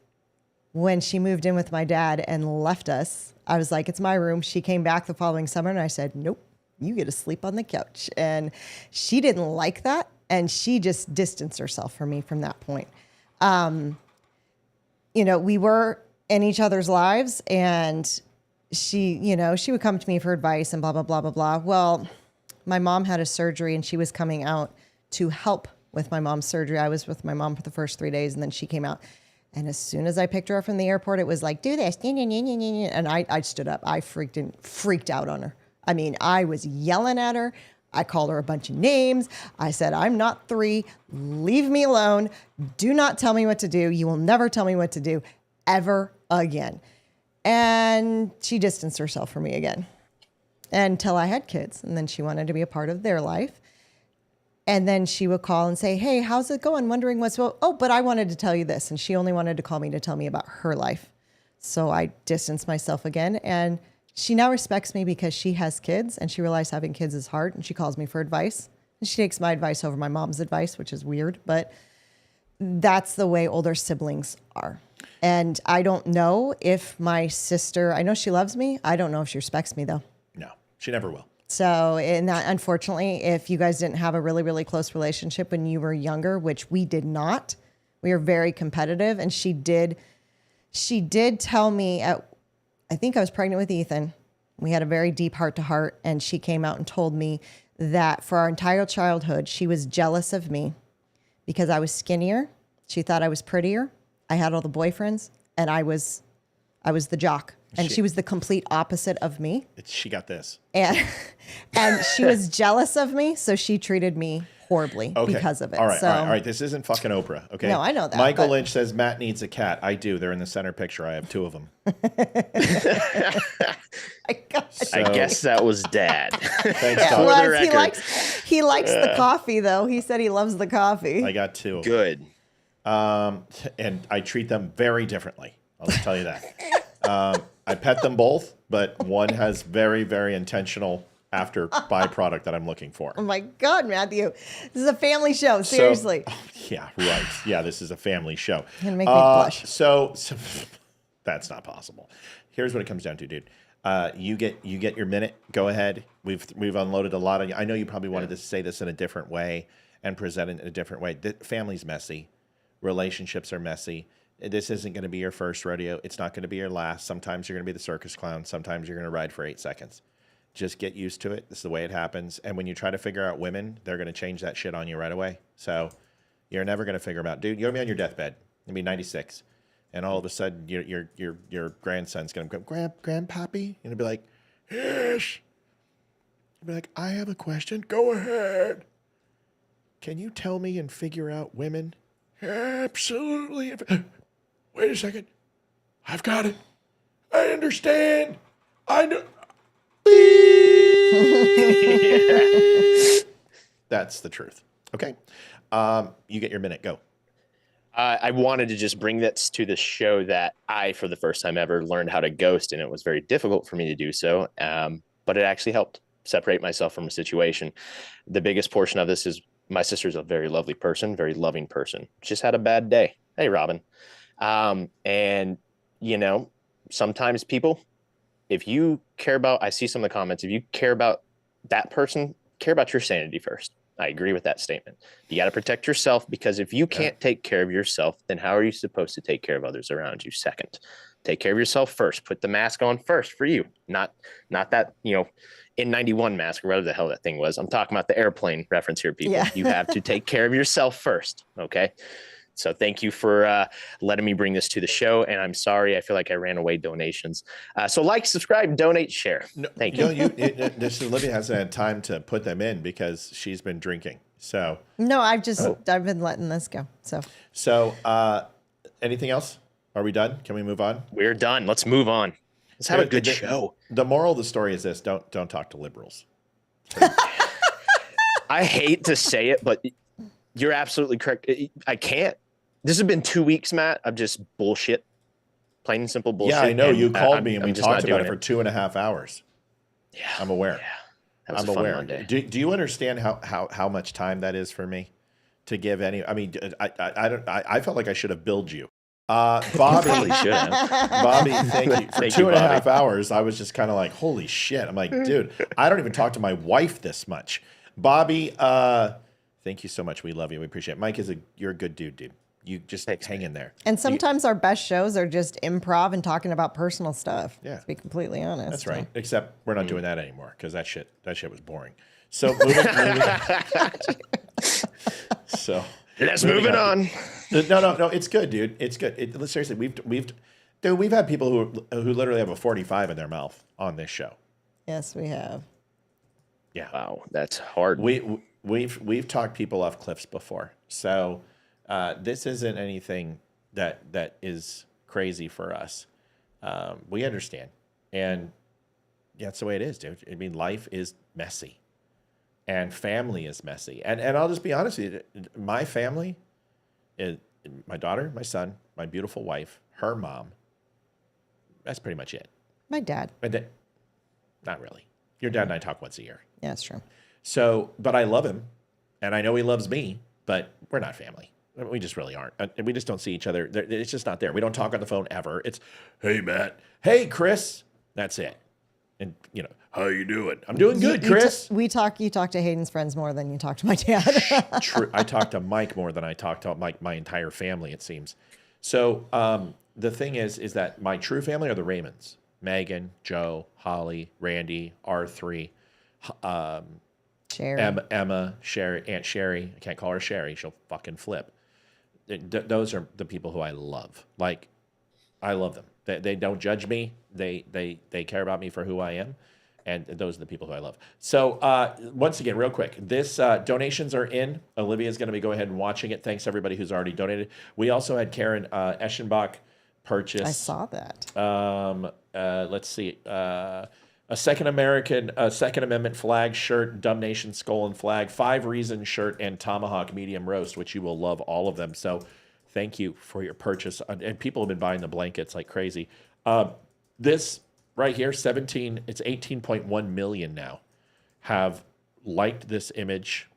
when she moved in with my dad and left us, I was like, it's my room. She came back the following summer, and I said, nope, you get to sleep on the couch. And she didn't like that, and she just distanced herself from me from that point. We were in each other's lives, and she would come to me for advice and blah, blah, blah, blah, blah. Well, my mom had a surgery, and she was coming out to help with my mom's surgery. I was with my mom for the first 3 days, and then she came out. And as soon as I picked her up from the airport, it was like, do this. And I stood up. I freaked out on her. I mean, I was yelling at her. I called her a bunch of names. I said, I'm not 3. Leave me alone. Do not tell me what to do. You will never tell me what to do ever again. And she distanced herself from me again until I had kids. And then she wanted to be a part of their life. And then she would call and say, hey, how's it going? Wondering what's, but I wanted to tell you this. And she only wanted to call me to tell me about her life. So I distanced myself again. And she now respects me because she has kids, and she realized having kids is hard, and she calls me for advice. And she takes my advice over my mom's advice, which is weird, but that's the way older siblings are. And I don't know if my sister, I know she loves me. I don't know if she respects me, though. No, she never will. So, and that, unfortunately, if you guys didn't have a really, really close relationship when you were younger, which we did not, we were very competitive. And she did tell me I think I was pregnant with Ethan. We had a very deep heart to heart. And she came out and told me that for our entire childhood, she was jealous of me because I was skinnier. She thought I was prettier. I had all the boyfriends, and I was the jock. And she was the complete opposite of me. She got this. And she was jealous of me, so she treated me horribly because of it. All right. This isn't fucking Oprah, okay? No, I know that. Michael Lynch says Matt needs a cat. I do. They're in the center picture. I have 2 of them. I guess that was Dad. Thanks, Yeah, Dog. he likes the coffee, though. He said he loves the coffee. I got 2. Good. And I treat them very differently. I'll just tell you that. I pet them both, but one has very, very intentional after byproduct that I'm looking for. Oh my God, Matthew. This is a family show. Seriously. Yeah, right. Yeah, this is a family show. You're going to make me blush. So that's not possible. Here's what it comes down to, dude. You get your minute. Go ahead. We've unloaded a lot of. I know you probably wanted to say this in a different way and present it in a different way. The family's messy, relationships are messy. This isn't going to be your first rodeo. It's not going to be your last. Sometimes you're going to be the circus clown. Sometimes you're going to ride for 8 seconds. Just get used to it. This is the way it happens. And when you try to figure out women, they're going to change that shit on you right away. So you're never going to figure them out, dude. You're going to be on your deathbed. You'll be 96. And all of a sudden, your grandson's going to go, Grandpappy? And it'll be like, yes. You'll be like, I have a question. Go ahead. Can you tell me and figure out women? Absolutely. Wait a second. I've got it. I understand. I know. That's the truth. Okay. You get your minute. Go. I wanted to just bring this to the show that I, for the first time ever, learned how to ghost, and it was very difficult for me to do so. But it actually helped separate myself from a situation. The biggest portion of this is my sister's a very lovely person, very loving person. Just had a bad day. Hey, Robin. And, sometimes people, if you care about, I see some of the comments, if you care about that person, care about your sanity first. I agree with that statement. You got to protect yourself, because if you can't take care of yourself, then how are you supposed to take care of others around you second? Take care of yourself first. Put the mask on first for you, not that, N91 mask or whatever the hell that thing was. I'm talking about the airplane reference here, people. Yeah. You have to take care of yourself first. Okay. So thank you for letting me bring this to the show. And I'm sorry, I feel like I ran away donations. So like, subscribe, donate, share. Thank you. This Olivia hasn't had time to put them in because she's been drinking. So no, I've been letting this go. So anything else? Are we done? Can we move on? We're done. Let's move on. Let's have a good show. The moral of the story is this: don't talk to liberals. I hate to say it, but you're absolutely correct. I can't. This has been 2 weeks, Matt, of just bullshit, plain and simple bullshit. Yeah, I know. You called me and we talked about it for 2.5 hours. Yeah, I'm aware. Yeah, that was I'm a fun aware. Monday. Do you understand how much time that is for me to give any? I mean, I felt like I should have billed you. Bobby, thank you. For 2.5 hours, I was just kind of like, holy shit. I'm like, dude, I don't even talk to my wife this much. Bobby, thank you so much. We love you. We appreciate it. Mike, you're a good dude. You just hang in there. And sometimes our best shows are just improv and talking about personal stuff. Yeah. To be completely honest. That's right. Except we're not doing that anymore because that shit was boring. So moving so let's move it on. No, it's good, dude. It's good. Seriously, we've had people who literally have a 45 in their mouth on this show. Yes, we have. Yeah. Wow, that's hard. We've talked people off cliffs before. So this isn't anything that is crazy for us. We understand, and that's the way it is, dude. I mean, life is messy, and family is messy. And I'll just be honest with you, my family is my daughter, my son, my beautiful wife, her mom. That's pretty much it. My dad. Not really. Your dad and I talk once a year. Yeah, that's true. So, but I love him, and I know he loves me, but we're not family. We just really aren't. And we just don't see each other. It's just not there. We don't talk on the phone ever. It's, hey, Matt. Hey, Chris. That's it. And, how you doing? I'm doing good, Chris. You talk to Hayden's friends more than you talk to my dad. True. I talk to Mike more than I talk to my entire family, it seems. So the thing is that my true family are the Raymonds. Megan, Joe, Holly, Randy, R3, Sherry. Emma, Sherry, Aunt Sherry. I can't call her Sherry. She'll fucking flip. Those are the people who I love. Like, I love them. They don't judge me. They care about me for who I am. And those are the people who I love. So once again, real quick, this donations are in. Olivia is going to be going ahead and watching it. Thanks everybody who's already donated. We also had Karen Eschenbach purchase. I saw that. Let's see. A Second Amendment flag shirt, Dumb Nation skull and flag, 5 Reason shirt, and Tomahawk medium roast, which you will love all of them. So thank you for your purchase. And people have been buying the blankets like crazy. This right here, it's 18.1 million now, have liked this image.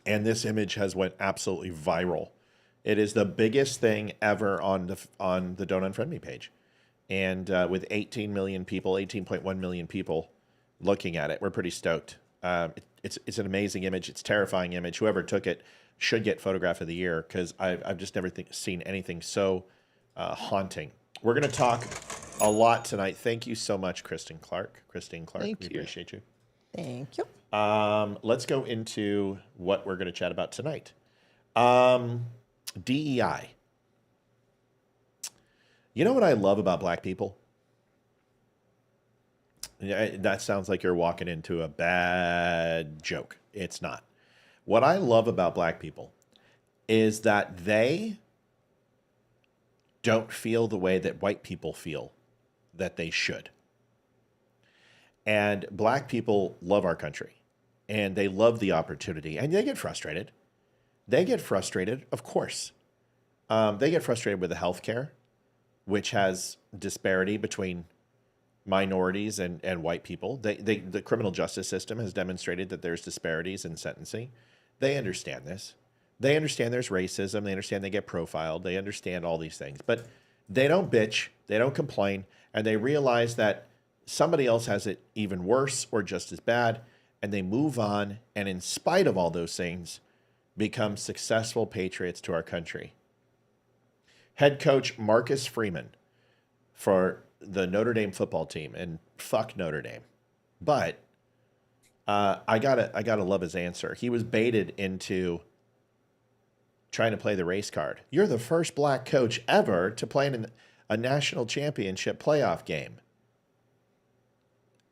And this image has went absolutely viral. It is the biggest thing ever on the Don't Unfriend Me page. And with 18 million people, 18.1 million people looking at it, we're pretty stoked. It's an amazing image. It's a terrifying image. Whoever took it should get Photograph of the Year because I've just never seen anything so haunting. We're going to talk a lot tonight. Thank you so much, Christine Clark. We appreciate you. Thank you. Let's go into what we're going to chat about tonight. DEI. You know what I love about black people? That sounds like you're walking into a bad joke. It's not. What I love about black people is that they don't feel the way that white people feel that they should. And black people love our country and they love the opportunity and they get frustrated. Of course. They get frustrated with the healthcare, which has disparity between minorities and white people. The criminal justice system has demonstrated that there's disparities in sentencing. They understand this. They understand there's racism. They understand they get profiled. They understand all these things. But they don't bitch. They don't complain. And they realize that somebody else has it even worse or just as bad. And they move on. And in spite of all those things, become successful patriots to our country. Head coach Marcus Freeman for the Notre Dame football team, and fuck Notre Dame. But I gotta love his answer. He was baited into trying to play the race card. You're the first black coach ever to play in a national championship playoff game.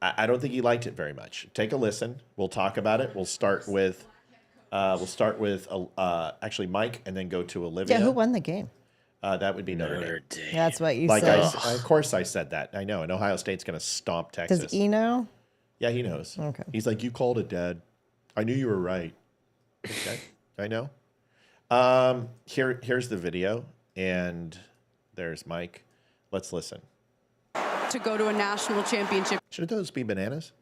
I don't think he liked it very much. Take a listen. We'll talk about it. We'll start with actually Mike, and then go to Olivia. Yeah, who won the game? That would be Notre Dame. That's what you Like said. of course I said that. I know. And Ohio State's going to stomp Texas. Does he know? Yeah, he knows. Okay. He's like, you called it, Dad. I knew you were right. Okay, I know. Here's the video, and there's Mike. Let's listen. To go to a national championship. Should those be bananas?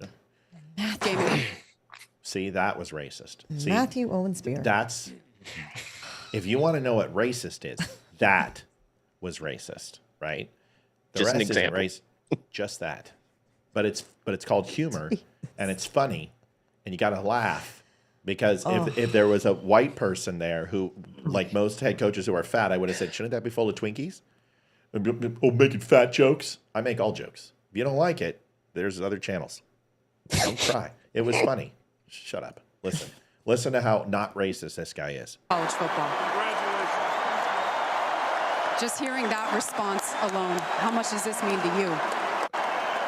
No. Game. See, that was racist. See, Matthew Owen Spear. That's, if you want to know what racist is, that was racist, right? The Just an rest isn't example. Just that. But it's called humor, and it's funny, and you got to laugh. Because if there was a white person there who, like most head coaches who are fat, I would have said, shouldn't that be full of Twinkies? Oh, making fat jokes? I make all jokes. If you don't like it, there's other channels. Don't cry. It was funny. Shut up. Listen. Listen to how not racist this guy is. College football. Just hearing that response alone, how much does this mean to you?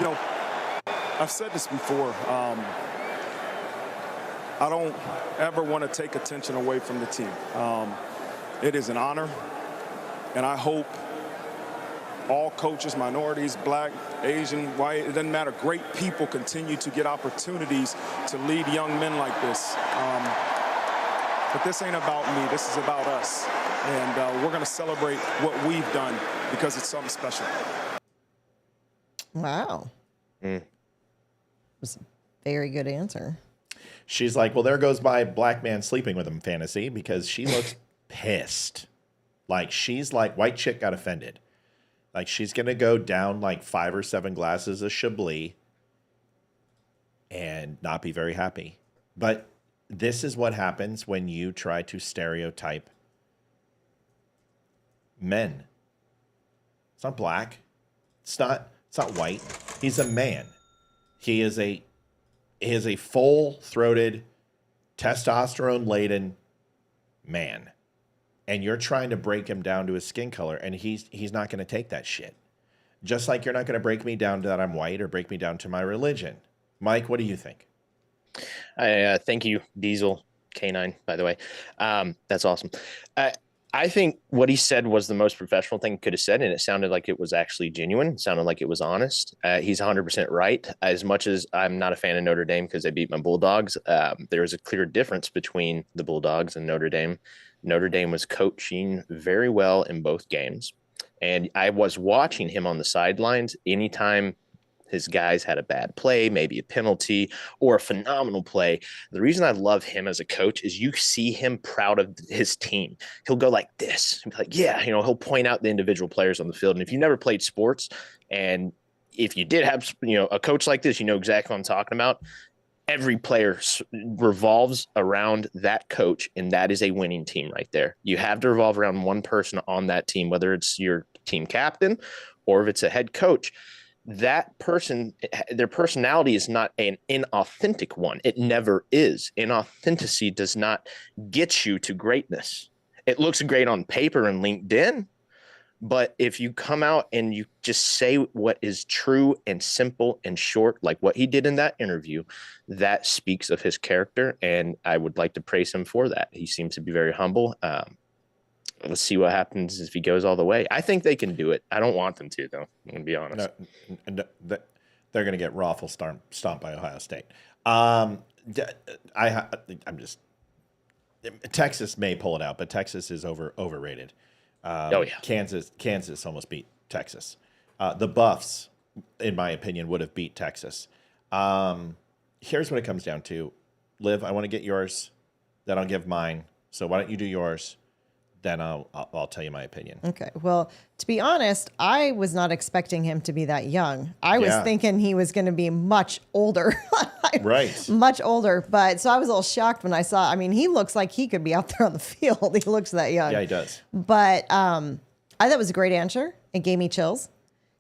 You know, I've said this before. I don't ever want to take attention away from the team. It is an honor, and I hope all coaches, minorities, black, Asian, white, it doesn't matter, great people continue to get opportunities to lead young men like this. But this ain't about me, this is about us. And we're gonna celebrate what we've done because it's something special. Wow. It was a very good answer. She's like, well, there goes my black man sleeping with him fantasy, because she looks pissed. Like, she's like, white chick got offended. Like, she's going to go down like 5 or 7 glasses of Chablis and not be very happy. But this is what happens when you try to stereotype men. It's not black. It's not white. He's a man. He is a full-throated, testosterone-laden man. And you're trying to break him down to his skin color, and he's not going to take that shit. Just like you're not going to break me down to that I'm white or break me down to my religion. Mike, what do you think? Thank you, Diesel K9, by the way. That's awesome. I think what he said was the most professional thing he could have said, and it sounded like it was actually genuine. It sounded like it was honest. He's 100% right. As much as I'm not a fan of Notre Dame because they beat my Bulldogs, there is a clear difference between the Bulldogs and Notre Dame. Notre Dame was coaching very well in both games. And I was watching him on the sidelines. Anytime his guys had a bad play, maybe a penalty or a phenomenal play. The reason I love him as a coach is you see him proud of his team. He'll go like this. He'll be like, yeah, he'll point out the individual players on the field. And if you never played sports, and if you did have, a coach like this, you know exactly what I'm talking about. Every player revolves around that coach, and that is a winning team right there. You have to revolve around one person on that team, whether it's your team captain or if it's a head coach. That person, their personality is not an inauthentic one. It never is. Inauthenticity does not get you to greatness. It looks great on paper and LinkedIn, but if you come out and you just say what is true and simple and short, like what he did in that interview, that speaks of his character. And I would like to praise him for that. He seems to be very humble. Let's see what happens if he goes all the way. I think they can do it. I don't want them to, though. I'm going to be honest. No, they're going to get raffle stomped by Ohio State. Texas may pull it out, but Texas is overrated. Oh yeah, Kansas almost beat Texas. The Buffs, in my opinion, would have beat Texas. Here's what it comes down to. Liv, I want to get yours, then I'll give mine. So why don't you do yours? Then I'll tell you my opinion. Okay. Well, to be honest, I was not expecting him to be that young. I was thinking he was going to be much older. Right. Much older. But so I was a little shocked when I saw, he looks like he could be out there on the field. He looks that young. Yeah, he does. But I thought it was a great answer. It gave me chills.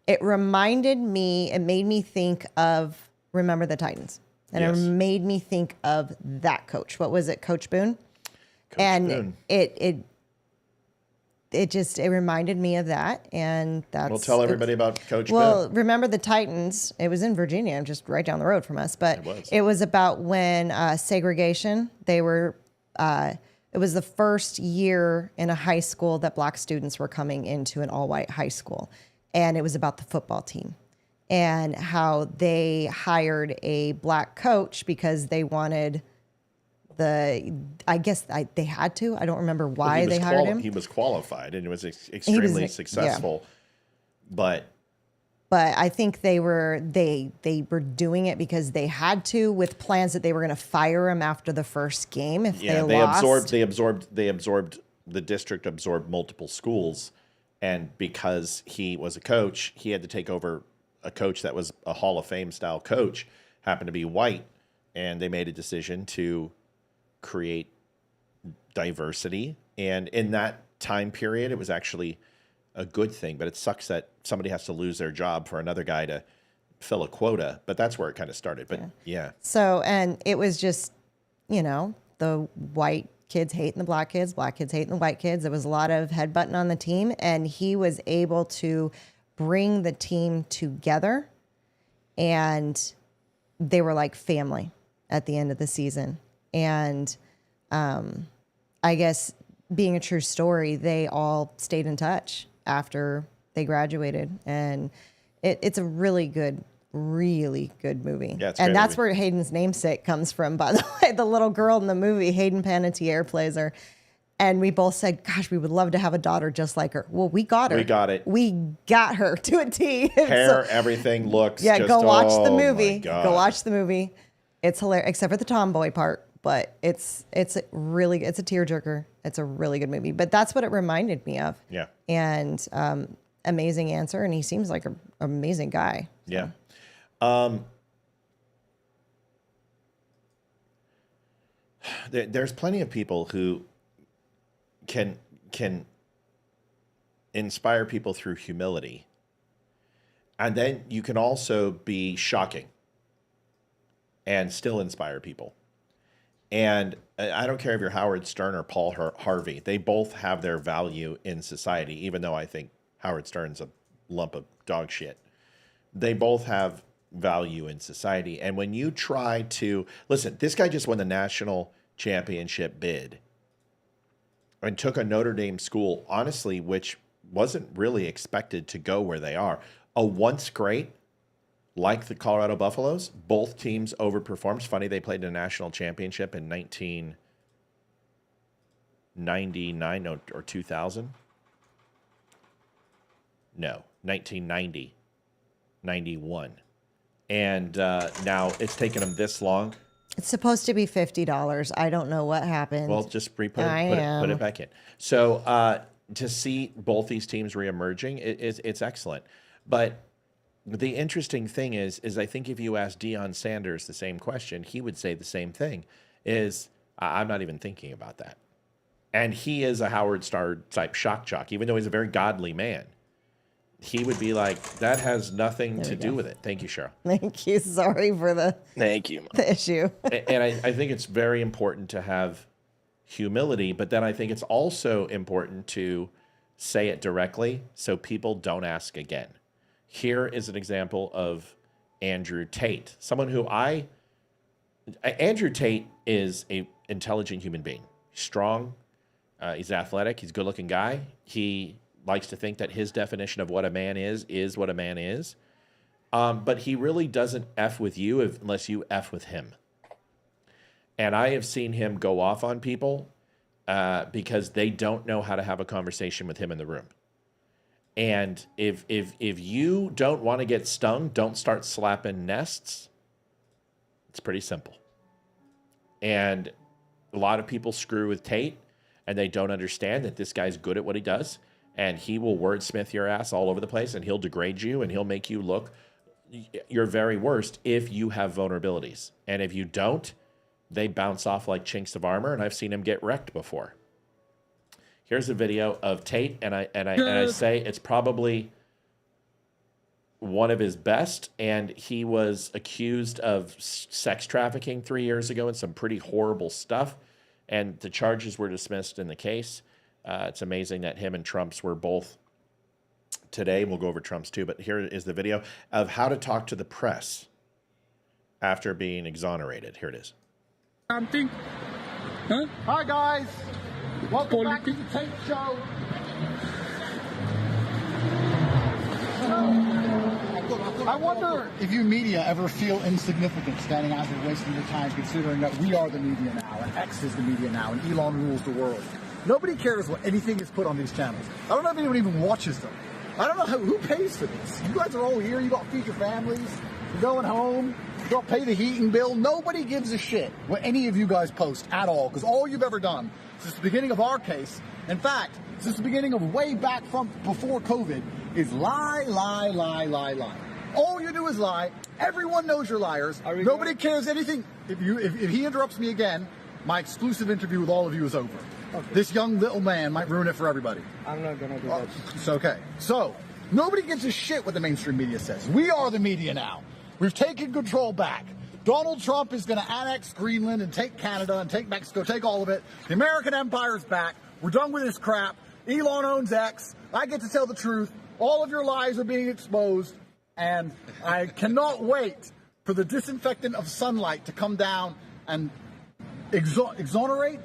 It made me think of Remember the Titans. And It made me think of that coach. What was it? Coach Boone? Boone. It reminded me of that, and that's. We'll tell everybody about Coach Boone. Well, Remember the Titans. It was in Virginia, just right down the road from us. But it was about when segregation. They were. It was the first year in a high school that black students were coming into an all-white high school, and it was about the football team, and how they hired a black coach because they wanted. They had to. I don't remember why they hired him. He was qualified and it was extremely successful. Yeah. But I think they were doing it because they had to, with plans that they were going to fire him after the first game if they lost. The district absorbed multiple schools, and because he was a coach, he had to take over a coach that was a Hall of Fame style coach, happened to be white, and they made a decision to create diversity. And in that time period, it was actually a good thing, but it sucks that somebody has to lose their job for another guy to fill a quota. But that's where it kind of started. But yeah. So, and it was just, the white kids hating the black kids hating the white kids. There was a lot of headbutting on the team, and he was able to bring the team together, and they were like family at the end of the season. And I guess being a true story, they all stayed in touch after they graduated. And it's a really good movie. Yeah, and that's where Hayden's namesake comes from, by the way. The little girl in the movie, Hayden Panettiere, plays her. And we both said, gosh, we would love to have a daughter just like her. Well, we got her. We got it. We got her to a T. Hair, everything looks go watch the movie. My God. Go watch the movie. It's hilarious, except for the tomboy part. But it's a tearjerker. It's a really good movie. But that's what it reminded me of. Yeah. And amazing answer. And he seems like an amazing guy. Yeah. There's plenty of people who can inspire people through humility. And then you can also be shocking and still inspire people. And I don't care if you're Howard Stern or Paul Harvey. They both have their value in society, even though I think Howard Stern's a lump of dog shit. They both have value in society. And when you try to... Listen, this guy just won the national championship bid and took a Notre Dame school, honestly, which wasn't really expected to go where they are. A once great... Like the Colorado Buffaloes, both teams overperformed. It's funny, they played in a national championship in 1999 or 2000. No, 1990, 91. And now it's taken him this long. It's supposed to be $50. I don't know what happened. Well, just put it back in. So to see both these teams reemerging, it's excellent. But the interesting thing is I think if you ask Deion Sanders the same question, he would say the same thing, is I'm not even thinking about that. And he is a Howard Starr type shock jock, even though he's a very godly man. He would be like, that has nothing to do with it. Thank you, Cheryl. Thank you. Sorry for the issue. And I think it's very important to have humility, but then I think it's also important to say it directly so people don't ask again. Here is an example of Andrew Tate, someone who Andrew Tate is an intelligent human being. He's strong. He's athletic. He's a good-looking guy. He likes to think that his definition of what a man is what a man is. But he really doesn't F with you unless you F with him. And I have seen him go off on people because they don't know how to have a conversation with him in the room. And if you don't want to get stung, don't start slapping nests. It's pretty simple. And a lot of people screw with Tate, and they don't understand that this guy's good at what he does. And he will wordsmith your ass all over the place, and he'll degrade you, and he'll make you look your very worst if you have vulnerabilities. And if you don't, they bounce off like chinks of armor, and I've seen him get wrecked before. Here's a video of Tate, and I say it's probably one of his best, and he was accused of sex trafficking 3 years ago and some pretty horrible stuff, and the charges were dismissed in the case. It's amazing that him and Trump's were both today. We'll go over Trump's too, but here is the video of how to talk to the press after being exonerated. Here it is. Something? Huh? Hi, guys. Welcome back to the Tate Show. I wonder if you media ever feel insignificant standing out here wasting your time, considering that we are the media now, and X is the media now, and Elon rules the world. Nobody cares what anything is put on these channels. I don't know if anyone even watches them. I don't know who pays for this. You guys are all here. You got to feed your families. You're going home. You got to pay the heating bill. Nobody gives a shit what any of you guys post at all, because all you've ever done since the beginning of our case, in fact, since the beginning of way back from before COVID, is lie, lie, lie, lie, lie. All you do is lie. Everyone knows you're liars. Nobody cares anything. If he interrupts me again, my exclusive interview with all of you is over. Okay. This young little man might ruin it for everybody. I'm not going to do that. It's okay. So, nobody gives a shit what the mainstream media says. We are the media now. We've taken control back. Donald Trump is going to annex Greenland and take Canada and take Mexico, take all of it. The American empire is back. We're done with this crap. Elon owns X. I get to tell the truth. All of your lies are being exposed. And I cannot wait for the disinfectant of sunlight to come down and exonerate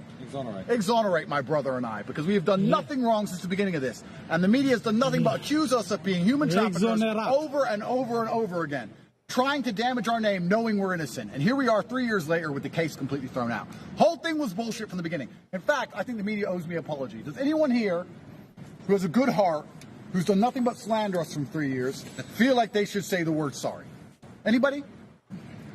my brother and I, because we have done nothing wrong since the beginning of this. And the media has done nothing but accuse us of being human traffickers over and over and over again, trying to damage our name knowing we're innocent. And here we are 3 years later with the case completely thrown out. Whole thing was bullshit from the beginning. In fact, I think the media owes me an apology. Does anyone here who has a good heart, who's done nothing but slander us from 3 years, feel like they should say the word sorry? Anybody?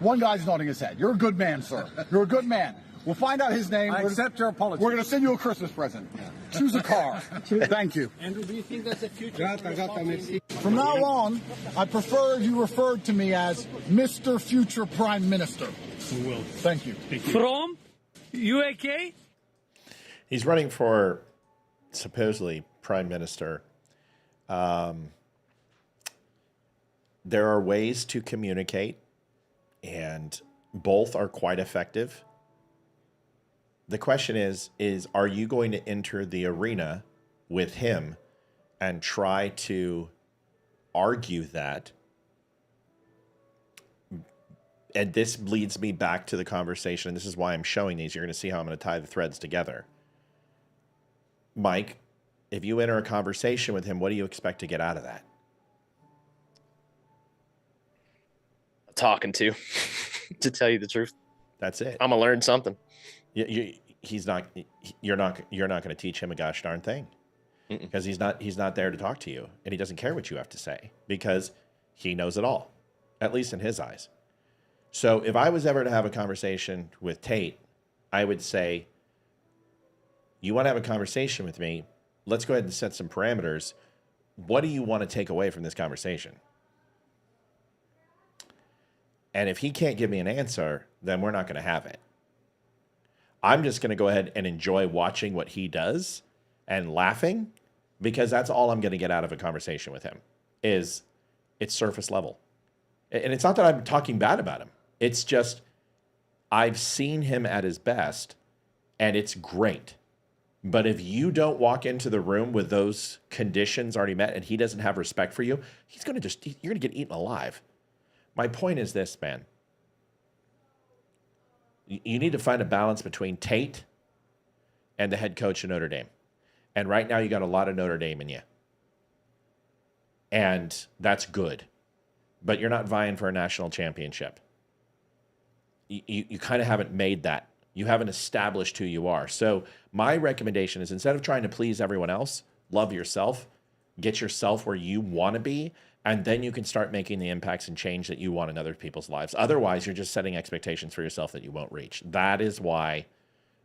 One guy's nodding his head. You're a good man, sir. You're a good man. We'll find out his name. I accept your apology. We're going to send you a Christmas present. Choose a car. Thank you. Andrew, do you think that's the future? From now on, I prefer you referred to me as Mr. Future Prime Minister. Will. Thank you. From UAK? He's running for supposedly Prime Minister. There are ways to communicate, and both are quite effective. The question is are you going to enter the arena with him and try to argue that? And this leads me back to the conversation. And this is why I'm showing these. You're going to see how I'm going to tie the threads together. Mike, if you enter a conversation with him, what do you expect to get out of that? Talking to tell you the truth. That's it. I'm gonna learn something. You're not going to teach him a gosh darn thing, because he's not there to talk to you, and he doesn't care what you have to say because he knows it all. at least in his eyes. So if I was ever to have a conversation with Tate, I would say, you want to have a conversation with me? Let's go ahead and set some parameters. What do you want to take away from this conversation? And if he can't give me an answer, then we're not going to have it. I'm just going to go ahead and enjoy watching what he does and laughing, because that's all I'm going to get out of a conversation with him. It's surface level. And it's not that I'm talking bad about him. It's just I've seen him at his best, and it's great. But if you don't walk into the room with those conditions already met and he doesn't have respect for you, you're going to get eaten alive. My point is this, man. You need to find a balance between Tate and the head coach of Notre Dame. And right now you got a lot of Notre Dame in you. And that's good. But you're not vying for a national championship. You kind of haven't made that. You haven't established who you are. So my recommendation is, instead of trying to please everyone else, love yourself, get yourself where you want to be, and then you can start making the impacts and change that you want in other people's lives. Otherwise, you're just setting expectations for yourself that you won't reach. That is why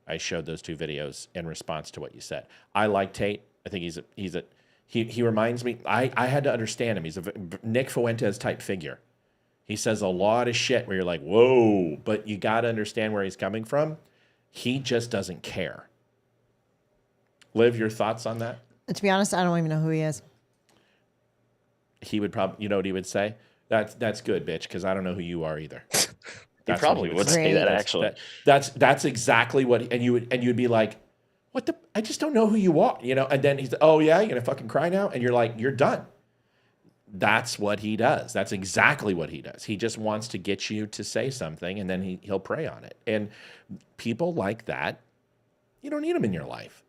I showed those 2 videos in response to what you said. I like Tate. I think he reminds me, I had to understand him. He's a Nick Fuentes type figure. He says a lot of shit where you're like, whoa, but you got to understand where he's coming from. He just doesn't care. Liv, your thoughts on that? To be honest, I don't even know who he is. He would probably, you know what he would say? That's good, bitch, because I don't know who you are either. He probably would say that, actually. That's exactly what, and you'd be like, what the? I just don't know who you are, you know. And then he's, oh yeah, you're gonna fucking cry now, and you're like, you're done. That's what he does. That's exactly what he does. He just wants to get you to say something, and then he'll prey on it. And people like that, you don't need them in your life.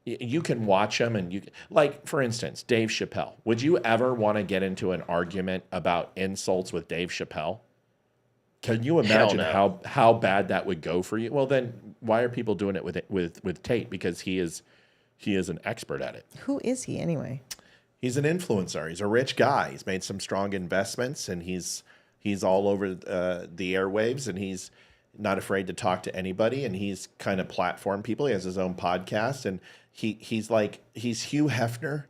You can watch them, and like, for instance, Dave Chappelle. Would you ever want to get into an argument about insults with Dave Chappelle? Can you imagine how bad that would go for you? Well, then why are people doing it with Tate? Because he is an expert at it. Who is he anyway? He's an influencer. He's a rich guy. He's made some strong investments, and he's all over the airwaves, and he's not afraid to talk to anybody, and he's kind of platform people. He has his own podcast, and he's Hugh Hefner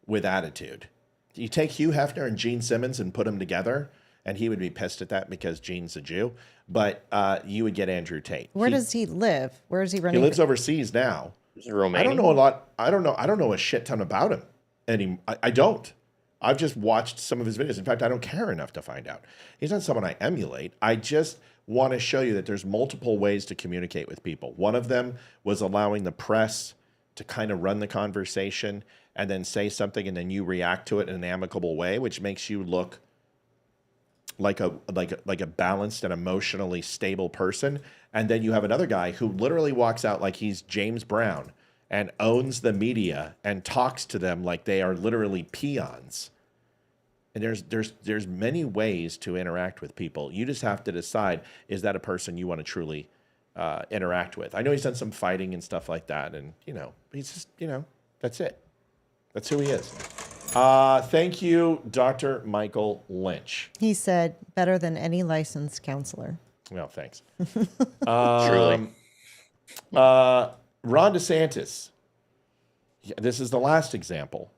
with attitude. You take Hugh Hefner and Gene Simmons and put them together, and he would be pissed at that because Gene's a Jew. But you would get Andrew Tate. Where does he live? Where is he running? He lives overseas now. Romania. I don't know a lot. I don't know a shit ton about him. I don't. I've just watched some of his videos. In fact, I don't care enough to find out. He's not someone I emulate. I just want to show you that there's multiple ways to communicate with people. One of them was allowing the press to kind of run the conversation and then say something, and then you react to it in an amicable way, which makes you look like a balanced and emotionally stable person. And then you have another guy who literally walks out like he's James Brown and owns the media and talks to them like they are literally peons. And there's many ways to interact with people. You just have to decide, is that a person you want to truly interact with? I know he's done some fighting and stuff like that, and he's just, that's it. That's who he is. Thank you, Dr. Michael Lynch. He said, better than any licensed counselor. Well, thanks. Truly. Ron DeSantis. This is the last example.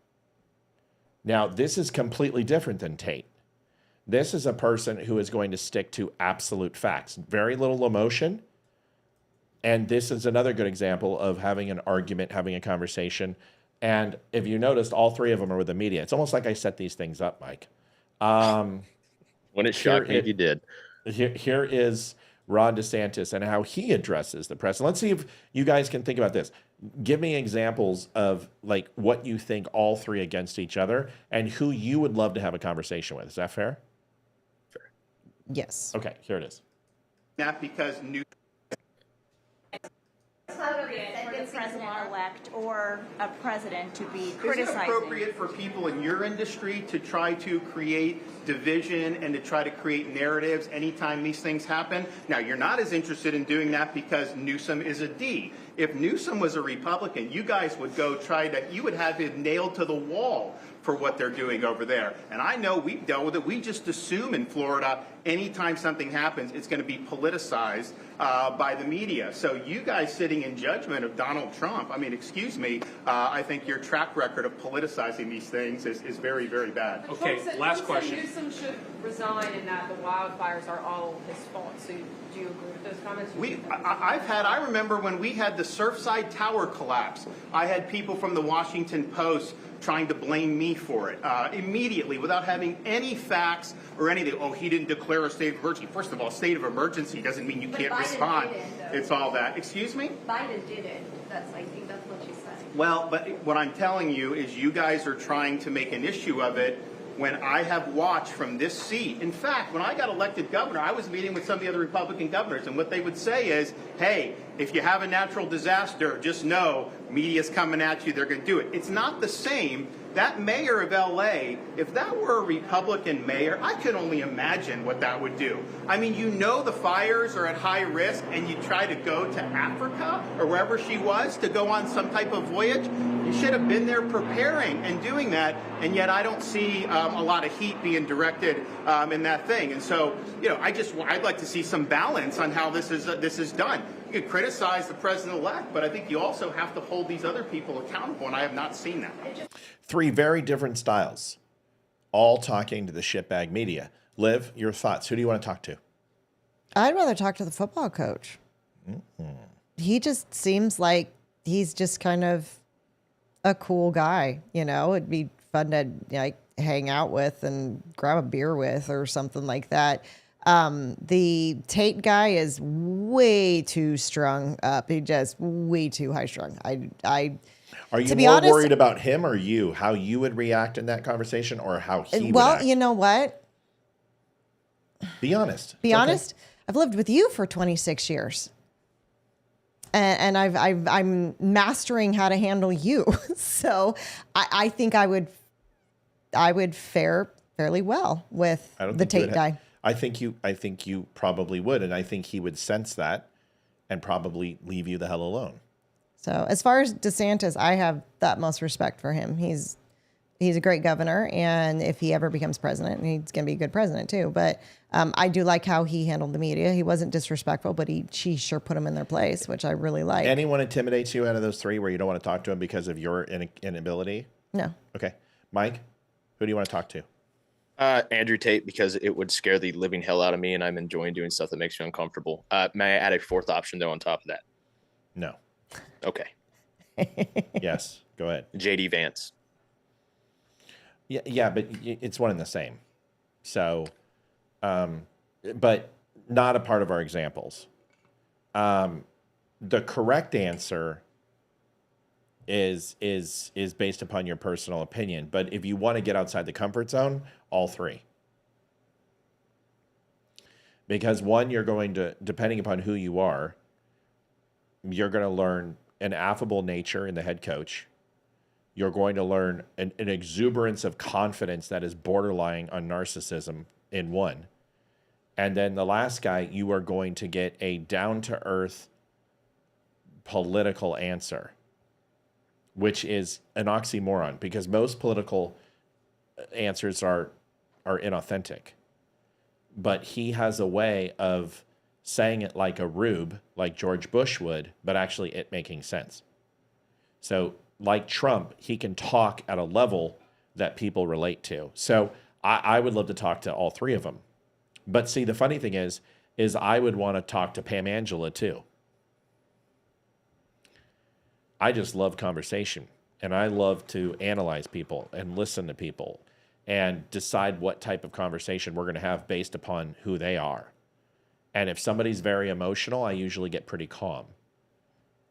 Now, this is completely different than Tate. This is a person who is going to stick to absolute facts. Very little emotion. And this is another good example of having an argument, having a conversation. And if you noticed, all 3 of them are with the media. It's almost like I set these things up, Mike. When it shocked me, you did. Here is Ron DeSantis and how he addresses the press. And let's see if you guys can think about this. Give me examples of like what you think all 3 against each other and who you would love to have a conversation with. Is that fair? Fair. Yes. Okay, here it is. Not because for the president-elect or a president to be Is it criticizing. appropriate for people in your industry to try to create division and to try to create narratives anytime these things happen? Now, you're not as interested in doing that because Newsome is a D. If Newsome was a Republican, you guys would go you would have him nailed to the wall for what they're doing over there. And I know we've dealt with it. We just assume in Florida, anytime something happens, it's going to be politicized by the media. So you guys sitting in judgment of Donald Trump, I mean, excuse me, I think your track record of politicizing these things is very, very bad. Okay, last question. Newsome should resign and that the wildfires are all his fault. So do you agree with those comments? I remember when we had the Surfside Tower collapse, I had people from the Washington Post trying to blame me for it immediately without having any facts or anything. Oh, he didn't declare a state of emergency. First of all, state of emergency doesn't mean you can't Biden respond. Didn't, it's all that. Excuse me? Biden didn't. I think that's what you said. Well, but what I'm telling you is you guys are trying to make an issue of it when I have watched from this seat. In fact, when I got elected governor, I was meeting with some of the other Republican governors, and what they would say is, hey, if you have a natural disaster, just know media's coming at you, they're going to do it. It's not the same. That mayor of L.A., if that were a Republican mayor, I could only imagine what that would do. I mean, you know the fires are at high risk, and you try to go to Africa or wherever she was to go on some type of voyage. You should have been there preparing and doing that, and yet I don't see a lot of heat being directed in that thing. And so, you know, I'd like to see some balance on how this is done. You could criticize the president-elect, but I think you also have to hold these other people accountable, and I have not seen that. Three very different styles, all talking to the shitbag media. Liv, your thoughts. Who do you want to talk to? I'd rather talk to the football coach. Mm-hmm. He just seems like he's just kind of a cool guy. You know, it'd be fun to like hang out with and grab a beer with or something like that. The Tate guy is way too strung up. He just way too high strung. Are you more worried about him or you? How you would react in that conversation, or how he would act? You know what? Be honest. Be honest. Okay. I've lived with you for 26 years. And I'm mastering how to handle you. So I think I would fare fairly well with the Tate guy. I think you probably would, and I think he would sense that and probably leave you the hell alone. So as far as DeSantis, I have the utmost respect for him. He's a great governor, and if he ever becomes president, he's going to be a good president too. But I do like how he handled the media. He wasn't disrespectful, but she sure put him in their place, which I really like. Anyone intimidates you out of those three where you don't want to talk to him because of your inability? No. Okay. Mike, who do you want to talk to? Andrew Tate, because it would scare the living hell out of me, and I'm enjoying doing stuff that makes me uncomfortable. May I add a fourth option, though, on top of that? No. Okay. Yes, go ahead. JD Vance. Yeah, but it's one and the same. So, but not a part of our examples. The correct answer is based upon your personal opinion. But if you want to get outside the comfort zone, all three. Because one, you're going to, depending upon who you are, you're going to learn an affable nature in the head coach. You're going to learn an exuberance of confidence that is borderline on narcissism in one. And then the last guy, you are going to get a down-to-earth political answer, which is an oxymoron, because most political answers are inauthentic. But he has a way of saying it like a rube, like George Bush would, but actually it making sense. So like Trump, he can talk at a level that people relate to. So I would love to talk to all three of them. But see, the funny thing is I would want to talk to Pam Angela too. I just love conversation, and I love to analyze people and listen to people and decide what type of conversation we're going to have based upon who they are. And if somebody's very emotional, I usually get pretty calm.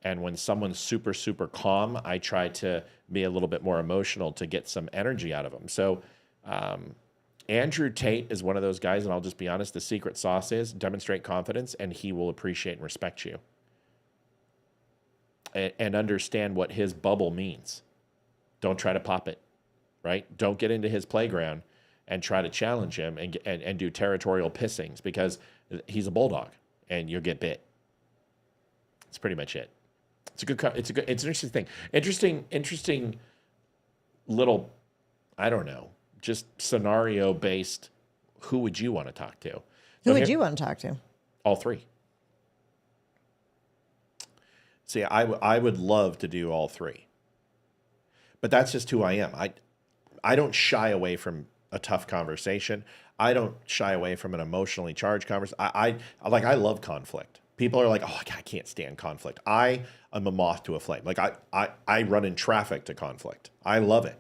And when someone's super, super calm, I try to be a little bit more emotional to get some energy out of them. So Andrew Tate is one of those guys, and I'll just be honest, the secret sauce is demonstrate confidence, and he will appreciate and respect you. And understand what his bubble means. Don't try to pop it, right? Don't get into his playground and try to challenge him and do territorial pissings, because he's a bulldog and you'll get bit. That's pretty much it. It's an interesting thing. Interesting little I don't know, just scenario based, who would you want to talk to? Who would you want to talk to? All three. See, I would love to do all three. But that's just who I am. I don't shy away from a tough conversation. I don't shy away from an emotionally charged conversation. I love conflict. People are like, oh, I can't stand conflict. I am a moth to a flame. Like I run in traffic to conflict. I love it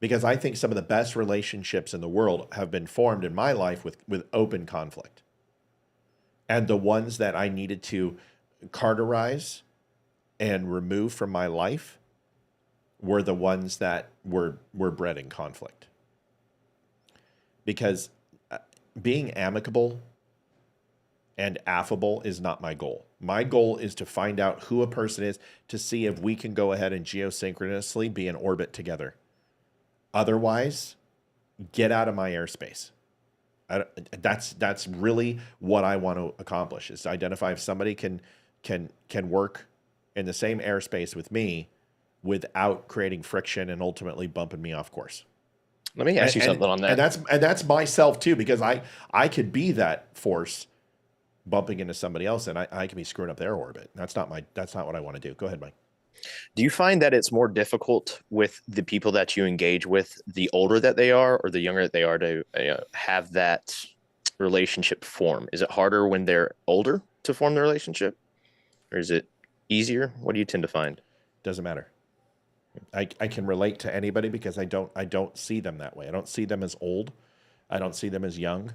because I think some of the best relationships in the world have been formed in my life with open conflict. And the ones that I needed to cauterize and remove from my life were the ones that were bred in conflict. Because being amicable and affable is not my goal. My goal is to find out who a person is, to see if we can go ahead and geosynchronously be in orbit together. Otherwise, get out of my airspace. That's really what I want to accomplish, is to identify if somebody can work in the same airspace with me without creating friction and ultimately bumping me off course. Let me ask you something on that. And that's myself too, because I could be that force bumping into somebody else, and I can be screwing up their orbit. That's not what I want to do. Go ahead, Mike. Do you find that it's more difficult with the people that you engage with, the older that they are or the younger that they are, to have that relationship form? Is it harder when they're older to form the relationship, or is it easier? What do you tend to find? Doesn't matter. I can relate to anybody because I don't see them that way. I don't see them as old. I don't see them as young.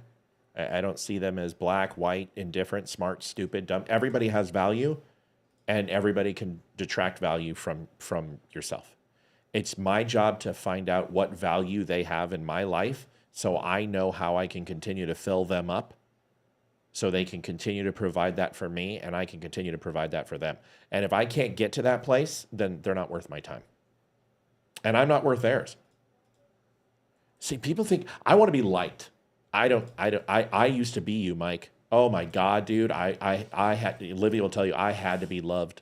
I don't see them as black, white, indifferent, smart, stupid, dumb. Everybody has value, and everybody can detract value from yourself. It's my job to find out what value they have in my life so I know how I can continue to fill them up so they can continue to provide that for me and I can continue to provide that for them. And if I can't get to that place, then they're not worth my time. And I'm not worth theirs. See, people think I want to be liked. I used to be you, Mike. Oh my God, dude. I had, Olivia will tell you, I had to be loved.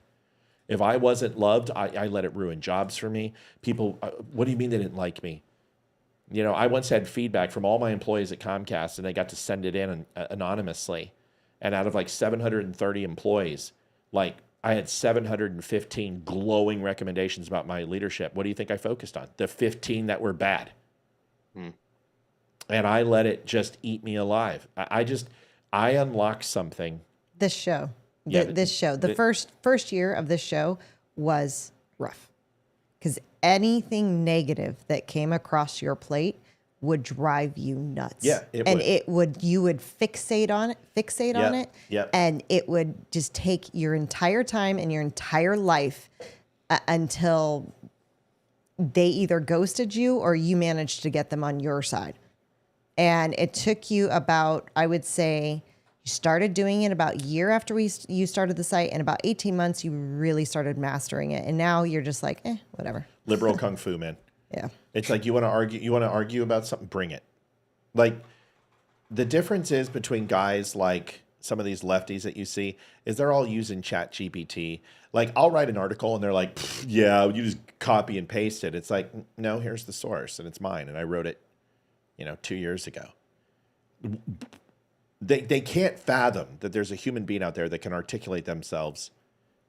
If I wasn't loved, I let it ruin jobs for me. People, what do you mean they didn't like me? You know, I once had feedback from all my employees at Comcast, and they got to send it in anonymously. And out of like 730 employees, like I had 715 glowing recommendations about my leadership. What do you think I focused on? The 15 that were bad. And I let it just eat me alive. I unlocked something. This show. The first year of this show was rough. Because anything negative that came across your plate would drive you nuts. Yeah, you would fixate on it. Yep. And it would just take your entire time and your entire life until they either ghosted you or you managed to get them on your side. And it took you about, I would say, you started doing it about a year after you started the site, and about 18 months, you really started mastering it. And now you're just like, whatever. Liberal kung fu, man. Yeah. It's like you want to argue about something, bring it. Like, the difference is between guys like some of these lefties that you see is they're all using ChatGPT. Like, I'll write an article and they're like, yeah, you just copy and paste it. It's like, no, here's the source and it's mine. And I wrote it, 2 years ago. They can't fathom that there's a human being out there that can articulate themselves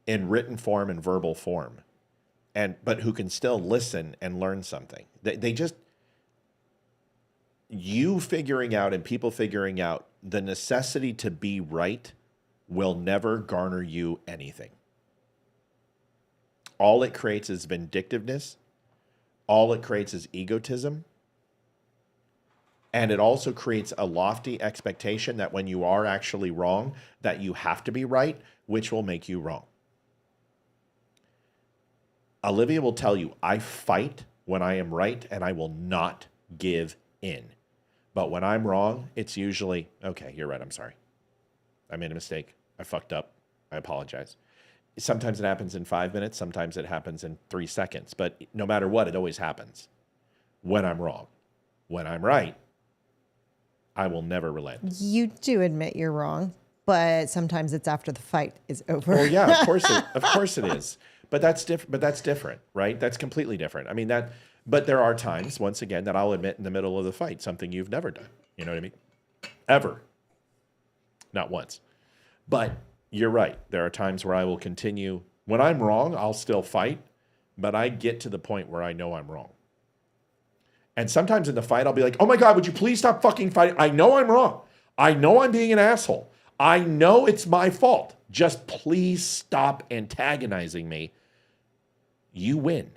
in written form and verbal form, but who can still listen and learn something. You figuring out and people figuring out the necessity to be right will never garner you anything. All it creates is vindictiveness. All it creates is egotism. And it also creates a lofty expectation that when you are actually wrong, that you have to be right, which will make you wrong. Olivia will tell you, I fight when I am right and I will not give in. But when I'm wrong, it's usually, okay, you're right, I'm sorry. I made a mistake. I fucked up. I apologize. Sometimes it happens in 5 minutes. Sometimes it happens in 3 seconds. But no matter what, it always happens when I'm wrong. When I'm right, I will never relent. You do admit you're wrong, but sometimes it's after the fight is over. Oh yeah, of course it is. But that's different, right? That's completely different. I mean, But there are times, once again, that I'll admit in the middle of the fight, something you've never done. You know what I mean? Ever. Not once. But you're right. There are times where I will continue. When I'm wrong, I'll still fight, but I get to the point where I know I'm wrong. And sometimes in the fight, I'll be like, oh my God, would you please stop fucking fighting? I know I'm wrong. I know I'm being an asshole. I know it's my fault. Just please stop antagonizing me. You win.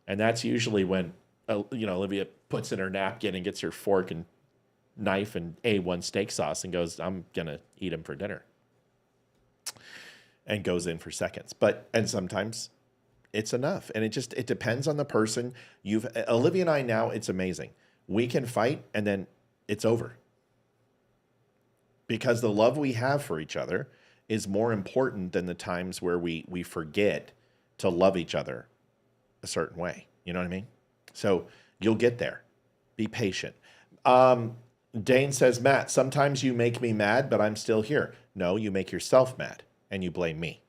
And that's usually when, Olivia puts in her napkin and gets her fork and knife and A1 steak sauce and goes, I'm going to eat them for dinner. And goes in for seconds. And sometimes it's enough. And it depends on the person. Olivia and I now, it's amazing. We can fight and then it's over. Because the love we have for each other is more important than the times where we forget to love each other a certain way. You know what I mean? So you'll get there. Be patient. Dane says, Matt, sometimes you make me mad, but I'm still here. No, you make yourself mad and you blame me.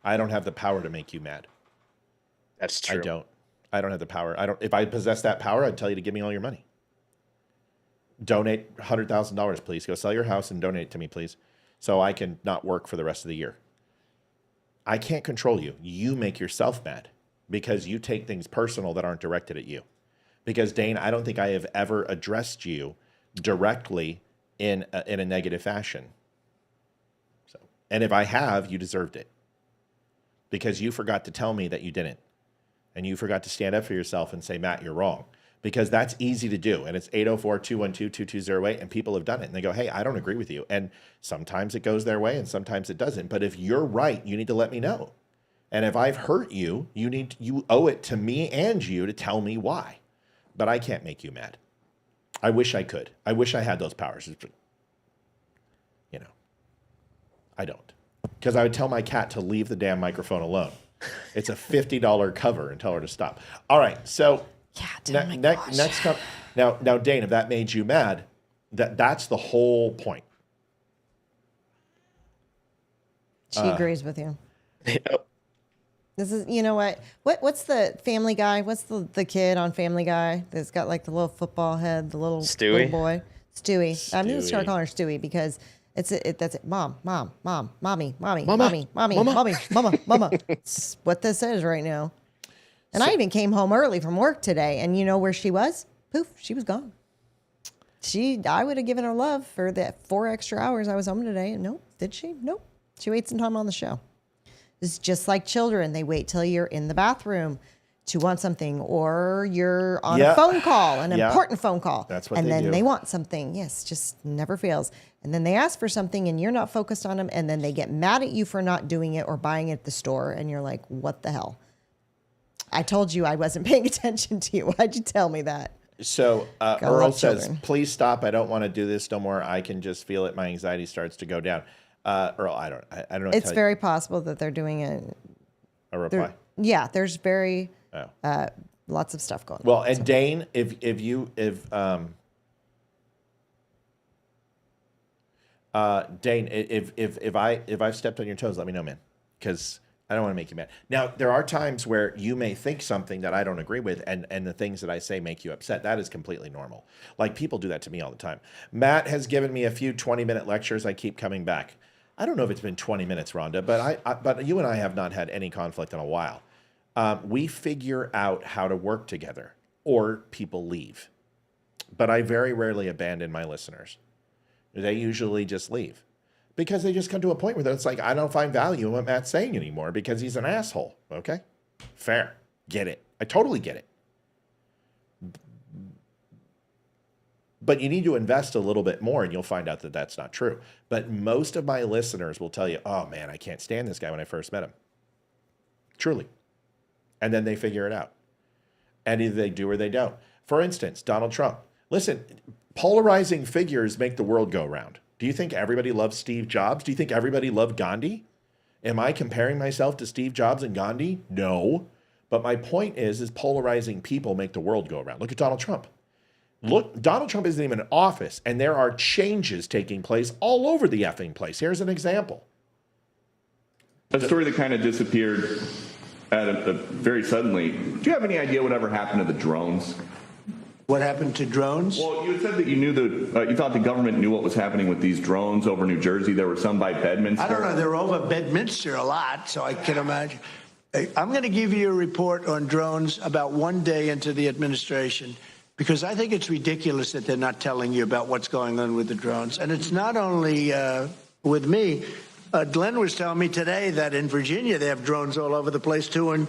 I don't have the power to make you mad. That's true. I don't have the power. If I possess that power, I'd tell you to give me all your money. Donate $100,000, please. Go sell your house and donate it to me, please, so I can not work for the rest of the year. I can't control you. You make yourself mad because you take things personal that aren't directed at you. Because, Dane, I don't think I have ever addressed you directly in a negative fashion. And if I have, you deserved it. Because you forgot to tell me that you didn't. And you forgot to stand up for yourself and say, Matt, you're wrong. Because that's easy to do. And it's 804-212-2208. And people have done it. And they go, hey, I don't agree with you. And sometimes it goes their way and sometimes it doesn't. But if you're right, you need to let me know. And if I've hurt you, you owe it to me and you to tell me why. But I can't make you mad. I wish I could. I wish I had those powers. I don't. Because I would tell my cat to leave the damn microphone alone. It's a $50 cover and tell her to stop. All right, so next up. Now, Dane, if that made you mad, that's the whole point. She agrees with you. This is, you know what? What's the Family Guy? What's the kid on Family Guy that's got like the little football head, the little boy? Stewie. I'm going to start calling her Stewie because that's it. Mom, mommy. It's what this is right now. And I even came home early from work today, and you know where she was? Poof, she was gone. I would have given her love for the 4 extra hours I was home today. Nope. Did she? Nope. She waits until I'm on the show. It's just like children. They wait till you're in the bathroom to want something, or you're on a phone call, an important phone call. That's what and they then do. they want something. Yes, just never fails. And then they ask for something and you're not focused on them. And then they get mad at you for not doing it or buying it at the store. And you're like, what the hell? I told you I wasn't paying attention to you. Why'd you tell me that? So Earl says, please stop. I don't want to do this no more. I can just feel it. My anxiety starts to go down. Earl, I don't know. It's very possible that they're doing a reply. There's very lots of stuff going on. Well, and Dane, if Dane, if I've stepped on your toes, let me know, man, because I don't want to make you mad. Now, there are times where you may think something that I don't agree with, and the things that I say make you upset. That is completely normal. Like, people do that to me all the time. Matt has given me a few 20-minute lectures. I keep coming back. I don't know if it's been 20 minutes, Rhonda, but you and I have not had any conflict in a while. We figure out how to work together, or people leave. But I very rarely abandon my listeners. They usually just leave because they just come to a point where it's like, I don't find value in what Matt's saying anymore because he's an asshole. Okay, fair. Get it. I totally get it. But you need to invest a little bit more and you'll find out that that's not true. But most of my listeners will tell you, oh man, I can't stand this guy when I first met him. Truly. And then they figure it out. And either they do or they don't. For instance, Donald Trump. Listen, polarizing figures make the world go round. Do you think everybody loves Steve Jobs? Do you think everybody loved Gandhi? Am I comparing myself to Steve Jobs and Gandhi? No. But my point is polarizing people make the world go around. Look at Donald Trump. Look, Donald Trump isn't even in office, and there are changes taking place all over the effing place. Here's an example. A story that kind of disappeared very suddenly. Do you have any idea whatever happened to the drones? What happened to drones? Well, you said that you thought the government knew what was happening with these drones over New Jersey. There were some by Bedminster. I don't know. They're over Bedminster a lot, so I can imagine. I'm going to give you a report on drones about one day into the administration, because I think it's ridiculous that they're not telling you about what's going on with the drones. And it's not only with me. Glenn was telling me today that in Virginia they have drones all over the place, too, and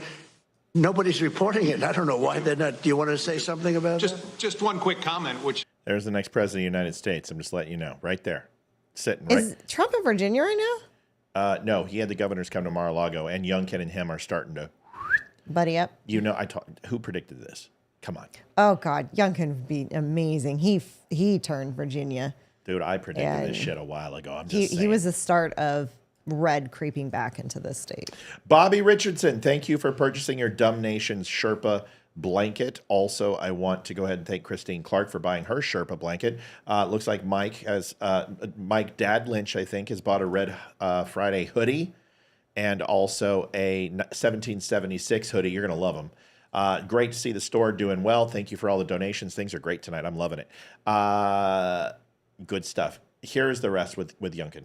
nobody's reporting it. I don't know why they're not. Do you want to say something about that? Just one quick comment, which... There's the next president of the United States. I'm just letting you know. Right there. Sitting Is Trump in Virginia right now? No, he had the governors come to Mar-a-Lago, and Youngkin and him are starting to... Buddy up. You know, who predicted this? Come on. Oh, God. Youngkin would be amazing. He turned Virginia. Dude, I predicted this shit a while ago. I'm just saying. He was the start of red creeping back into this state. Bobby Richardson, thank you for purchasing your Dumb Nations Sherpa blanket. Also, I want to go ahead and thank Christine Clark for buying her Sherpa blanket. Looks like Mike Dad Lynch, I think, has bought a Red Friday hoodie and also a 1776 hoodie. You're going to love them. Great to see the store doing well. Thank you for all the donations. Things are great tonight. I'm loving it. Good stuff. Here's the rest with Youngkin.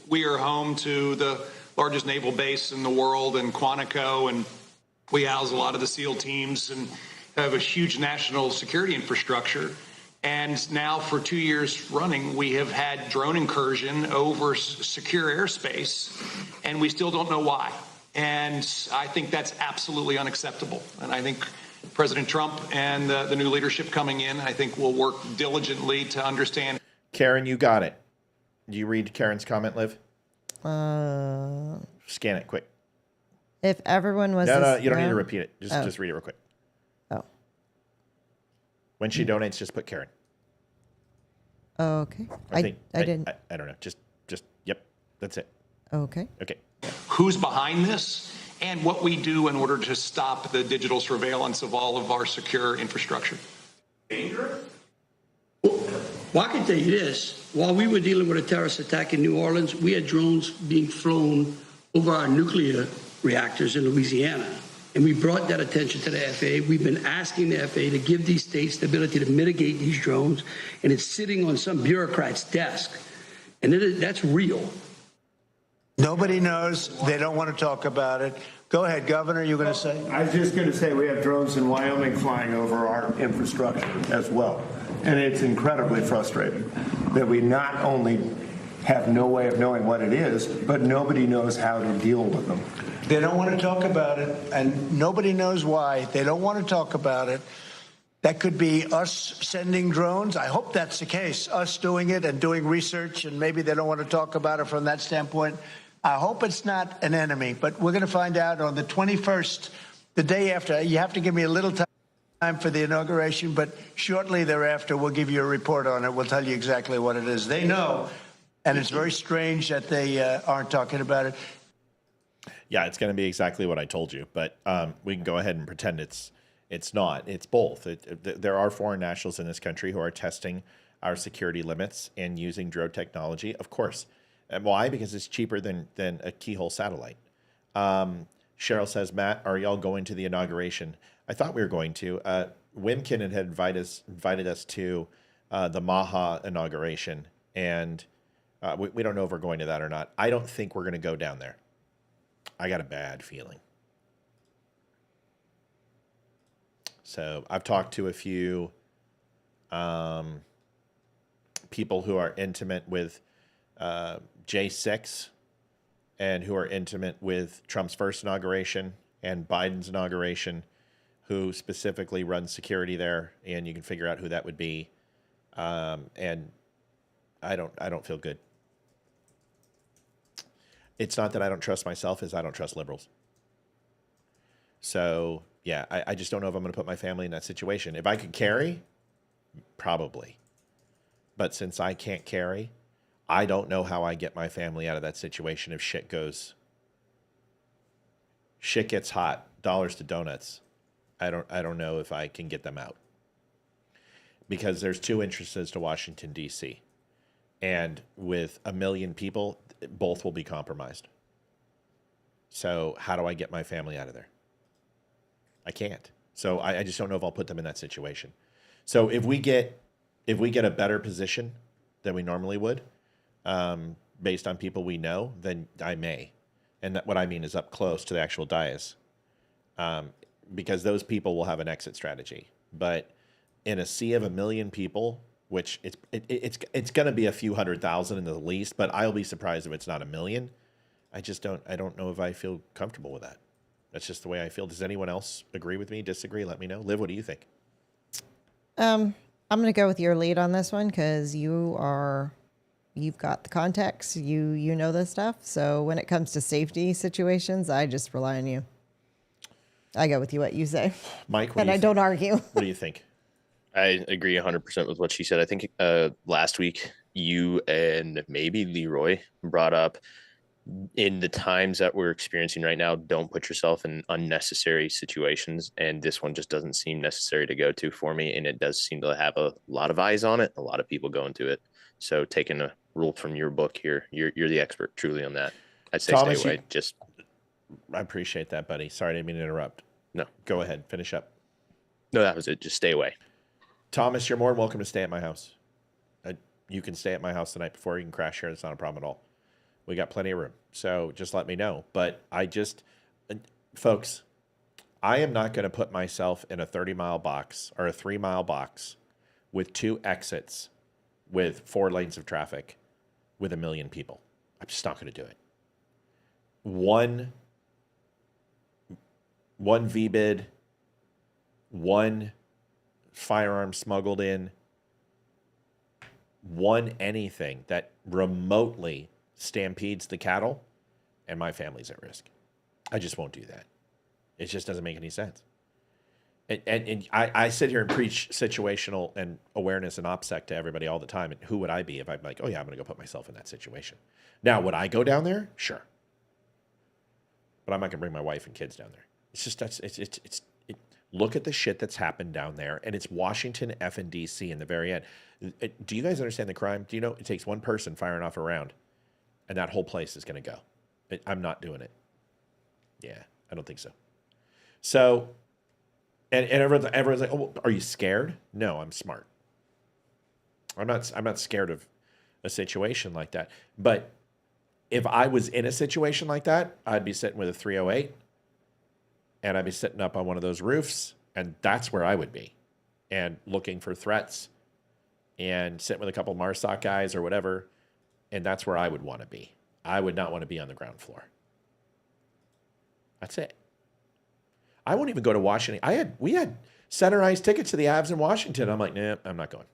We are home to the largest naval base in the world in Quantico, and we house a lot of the SEAL teams and have a huge national security infrastructure. And now for 2 years running, we have had drone incursion over secure airspace, and we still don't know why. And I think that's absolutely unacceptable. And I think President Trump and the new leadership coming in, I think, will work diligently to understand. Karen, you got it. Do you read Karen's comment, Liv? Scan it quick. If everyone was... No, you don't need to repeat it. Just read it real quick. Oh. When she donates, just put Karen. Oh, okay. I didn't... I don't know. Just, yep. That's it. Okay. Okay. Who's behind this and what we do in order to stop the digital surveillance of all of our secure infrastructure. Dangerous? Well, I can tell you this. While we were dealing with a terrorist attack in New Orleans, we had drones being flown over our nuclear reactors in Louisiana. And we brought that attention to the FAA. We've been asking the FAA to give these states the ability to mitigate these drones. And it's sitting on some bureaucrat's desk. And that's real. Nobody knows. They don't want to talk about it. Go ahead, Governor. You're going to say? I was just going to say we have drones in Wyoming flying over our infrastructure as well. And it's incredibly frustrating that we not only have no way of knowing what it is, but nobody knows how to deal with them. They don't want to talk about it, and nobody knows why. They don't want to talk about it. That could be us sending drones. I hope that's the case, us doing it and doing research, and maybe they don't want to talk about it from that standpoint. I hope it's not an enemy, but we're going to find out on the 21st, the day after. You have to give me a little time for the inauguration, but shortly thereafter, we'll give you a report on it. We'll tell you exactly what it is. They know, and it's very strange that they aren't talking about it. Yeah, it's going to be exactly what I told you, but we can go ahead and pretend it's not. It's both. There are foreign nationals in this country who are testing our security limits and using drone technology, of course. And why? Because it's cheaper than a keyhole satellite. Cheryl says, Matt, are y'all going to the inauguration? I thought we were going to. Wimkin had invited us to the Maha inauguration, and we don't know if we're going to that or not. I don't think we're going to go down there. I got a bad feeling. So I've talked to a few people who are intimate with J6 and who are intimate with Trump's first inauguration and Biden's inauguration, who specifically run security there, and you can figure out who that would be. And I don't feel good. It's not that I don't trust myself, it's I don't trust liberals. So yeah, I just don't know if I'm going to put my family in that situation. If I could carry, probably. But since I can't carry, I don't know how I get my family out of that situation if shit gets hot, dollars to donuts. I don't know if I can get them out. Because there's two entrances to Washington, D.C. And with 1 million people, both will be compromised. So how do I get my family out of there? I can't. So I just don't know if I'll put them in that situation. So if we get a better position than we normally would, based on people we know, then I may. And that, what I mean is up close to the actual dais, because those people will have an exit strategy. But in a sea of 1 million people, which it's going to be a few 100,000 in the least, but I'll be surprised if it's not 1 million. I don't know if I feel comfortable with that. That's just the way I feel. Does anyone else agree with me, disagree? Let me know. Liv, what do you think? I'm going to go with your lead on this one because you've got the context. You know this stuff. So when it comes to safety situations, I just rely on you. I go with what you say. Mike, and I don't argue. What do you think? I agree 100% with what she said. I think last week you and maybe Leroy brought up, in the times that we're experiencing right now, don't put yourself in unnecessary situations. And this one just doesn't seem necessary to go to for me. And it does seem to have a lot of eyes on it, a lot of people going to it. So taking a rule from your book here, you're the expert truly on that. I'd say Thomas, stay away. I appreciate that, buddy. Sorry, I didn't mean to interrupt. No. Go ahead. Finish up. No, that was it. Just stay away. Thomas, you're more than welcome to stay at my house. You can stay at my house the night before. You can crash here. It's not a problem at all. We got plenty of room. So just let me know. But folks, I am not going to put myself in a 30-mile box or a 3-mile box with 2 exits with 4 lanes of traffic with 1 million people. I'm just not going to do it. One VBID, 1 firearm smuggled in, 1 anything that remotely stampedes the cattle, and my family's at risk. I just won't do that. It just doesn't make any sense. And I sit here and preach situational and awareness and OPSEC to everybody all the time. And who would I be if I'm like, oh yeah, I'm going to go put myself in that situation? Now, would I go down there? Sure. But I'm not going to bring my wife and kids down there. It's just, look at the shit that's happened down there. And it's Washington, F and DC in the very end. Do you guys understand the crime? Do you know it takes 1 person firing off a round and that whole place is going to go? I'm not doing it. Yeah, I don't think so. So, and everyone's like, oh, are you scared? No, I'm smart. I'm not scared of a situation like that. But if I was in a situation like that, I'd be sitting with a 308 and I'd be sitting up on one of those roofs, and that's where I would be, and looking for threats and sitting with a couple MARSOC guys or whatever. And that's where I would want to be. I would not want to be on the ground floor. That's it. I won't even go to Washington. We had center ice tickets to the Avs in Washington. I'm like, nah, I'm not going.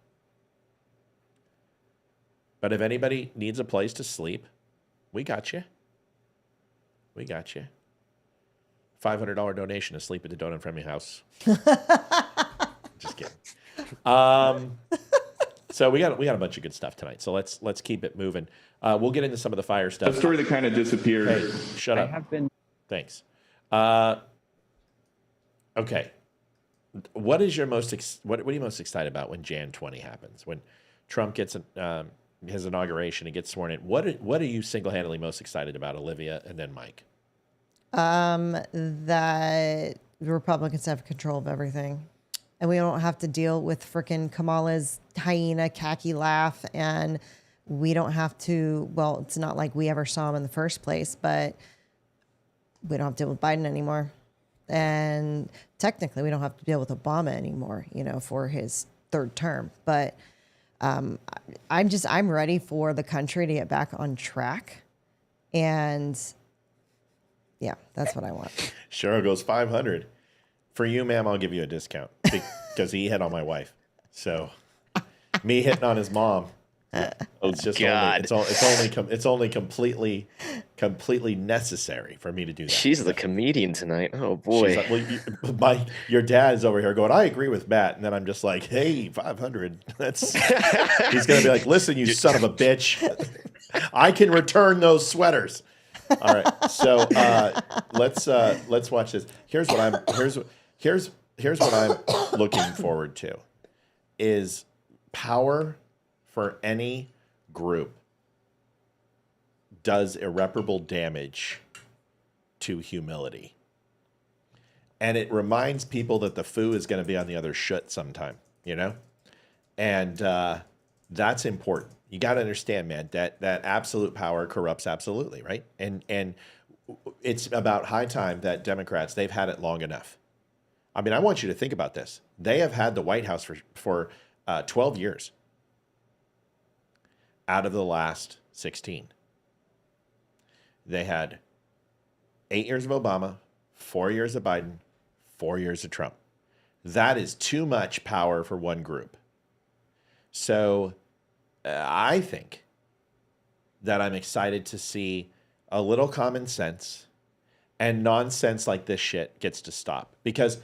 But if anybody needs a place to sleep, we got you. We got you. $500 donation to sleep at the Don't Unfriend Me house. Just kidding. So we got a bunch of good stuff tonight. So let's keep it moving. We'll get into some of the fire stuff. The story that kind of disappeared. Hey, shut up. I have been. Thanks. Okay. What are you most excited about when Jan 20 happens? When Trump gets his inauguration and gets sworn in? What are you single-handedly most excited about, Olivia, and then Mike? That the Republicans have control of everything. And we don't have to deal with frickin' Kamala's hyena khaki laugh. And we don't have to, well, it's not like we ever saw him in the first place, but we don't have to deal with Biden anymore. And technically, we don't have to deal with Obama anymore, for his 3rd term. But I'm ready for the country to get back on track. And yeah, that's what I want. Cheryl goes 500. For you, ma'am, I'll give you a discount because he hit on my wife. So me hitting on his mom, it's just it's only completely necessary for me to do that. She's the comedian tonight. Oh boy. Like, well, your dad is over here going, I agree with Matt, and then I'm just like, hey, 500. He's gonna be like, listen, you son of a bitch, I can return those sweaters. All right, so let's watch this. Here's what I'm looking forward to is power for any group does irreparable damage to humility. And it reminds people that the foo is going to be on the other shit sometime, you know? And that's important. You got to understand, man, that absolute power corrupts absolutely, right? And it's about high time that Democrats, they've had it long enough. I mean, I want you to think about this. They have had the White House for 12 years out of the last 16. They had 8 years of Obama, 4 years of Biden, 4 years of Trump. That is too much power for one group. So I think that I'm excited to see a little common sense and nonsense like this shit gets to stop. Because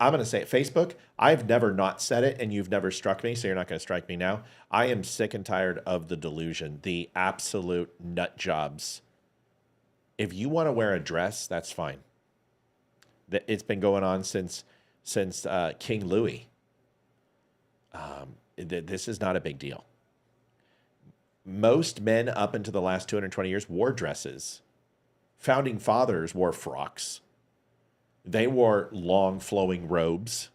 I'm going to say it, Facebook, I've never not said it, and you've never struck me, so you're not going to strike me now. I am sick and tired of the delusion, the absolute nut jobs. If you want to wear a dress, that's fine. It's been going on since King Louis. This is not a big deal. Most men up into the last 220 years wore dresses. Founding fathers wore frocks. They wore long flowing robes.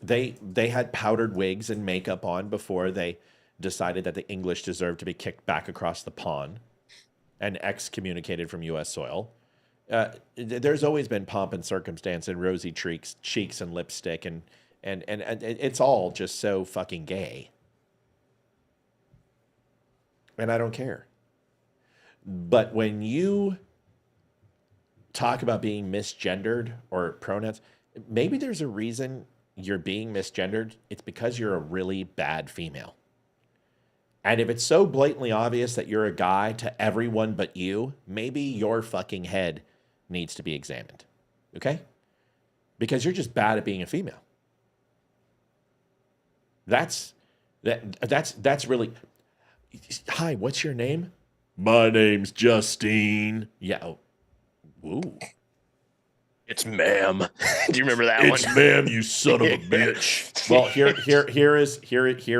They had powdered wigs and makeup on before they decided that the English deserved to be kicked back across the pond and excommunicated from U.S. soil. There's always been pomp and circumstance and rosy cheeks and lipstick, and it's all just so fucking gay. And I don't care. But when you talk about being misgendered or pronouns, maybe there's a reason you're being misgendered. It's because you're a really bad female. And if it's so blatantly obvious that you're a guy to everyone but you, maybe your fucking head needs to be examined. Okay? Because you're just bad at being a female. That's really. Hi, what's your name? My name's Justine. Yeah. Oh. Ooh. It's ma'am. Do you remember that one? It's ma'am, you son of a bitch. Well, here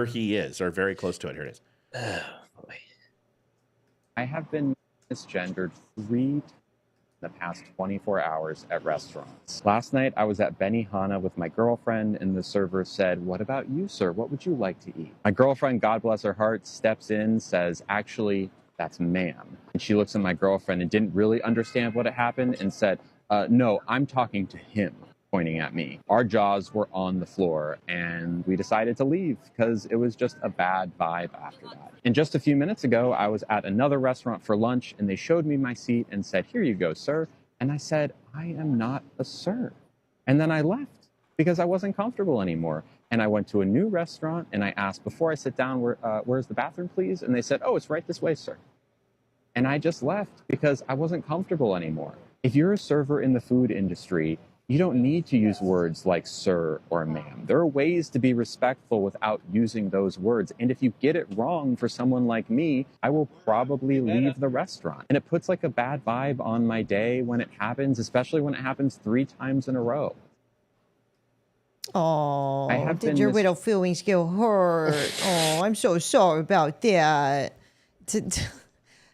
he is, or very close to it. Here it is. Oh, boy. I have been misgendered 3 times in the past 24 hours at restaurants. Last night, I was at Benihana with my girlfriend, and the server said, "What about you, sir? What would you like to eat?" My girlfriend, God bless her heart, steps in, says, "Actually, that's ma'am." And she looks at my girlfriend and didn't really understand what had happened and said, "No, I'm talking to him," pointing at me. Our jaws were on the floor, and we decided to leave because it was just a bad vibe after that. And just a few minutes ago, I was at another restaurant for lunch, and they showed me my seat and said, "Here you go, sir." And I said, "I am not a sir." And then I left because I wasn't comfortable anymore. And I went to a new restaurant, and I asked, before I sit down, where's the bathroom, please? And they said, "Oh, it's right this way, sir." And I just left because I wasn't comfortable anymore. If you're a server in the food industry, you don't need to use words like sir or ma'am. There are ways to be respectful without using those words. And if you get it wrong for someone like me, I will probably leave the restaurant. And it puts like a bad vibe on my day when it happens, especially when it happens 3 times in a row. Oh, did your little feelings get hurt? Oh, I'm so sorry about that.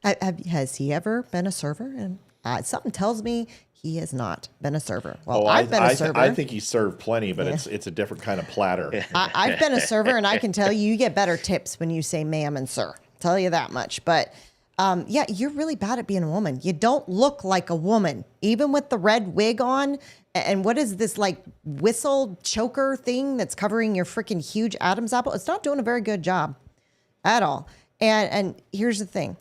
Has he ever been a server? And something tells me he has not been a server. Well, I've been a server. I think he served plenty, but it's a different kind of platter. I've been a server, and I can tell you get better tips when you say ma'am and sir. Tell you that much. But yeah, you're really bad at being a woman. You don't look like a woman, even with the red wig on. And what is this like whistle choker thing that's covering your freaking huge Adam's apple? It's not doing a very good job at all. And here's the thing.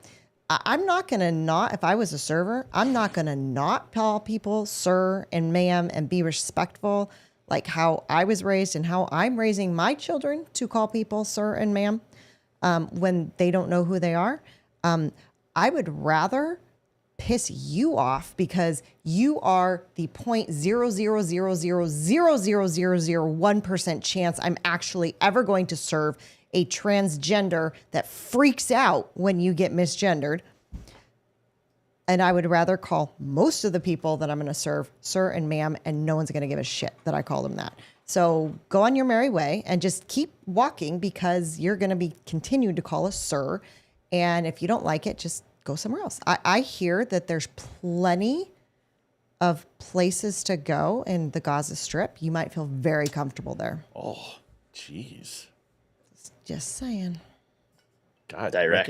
I'm not going to not, if I was a server, I'm not going to not call people sir and ma'am and be respectful like how I was raised and how I'm raising my children to call people sir and ma'am when they don't know who they are. I would rather piss you off because you are the 0.000000001% chance I'm actually ever going to serve a transgender that freaks out when you get misgendered. And I would rather call most of the people that I'm going to serve sir and ma'am, and no one's going to give a shit that I call them that. So go on your merry way and just keep walking because you're going to be continued to call us sir. And if you don't like it, just go somewhere else. I hear that there's plenty of places to go in the Gaza Strip. You might feel very comfortable there. Oh, jeez. Just saying. God, Direct.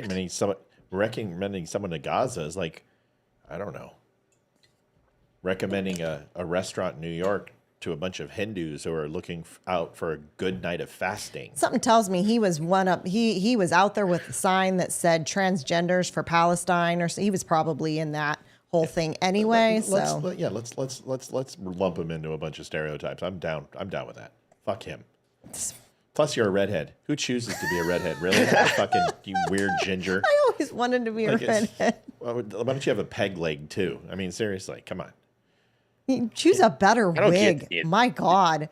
recommending someone to Gaza is like, I don't know, recommending a restaurant in New York to a bunch of Hindus who are looking out for a good night of fasting. Something tells me he was he was out there with a sign that said transgenders for Palestine, or so he was probably in that whole thing anyway. Let's lump him into a bunch of stereotypes. I'm down with that. Fuck him. Plus, you're a redhead. Who chooses to be a redhead? Really? Fucking you weird ginger. I always wanted to be a redhead. Why don't you have a peg leg too? I mean, seriously, come on. You choose a better wig. My God.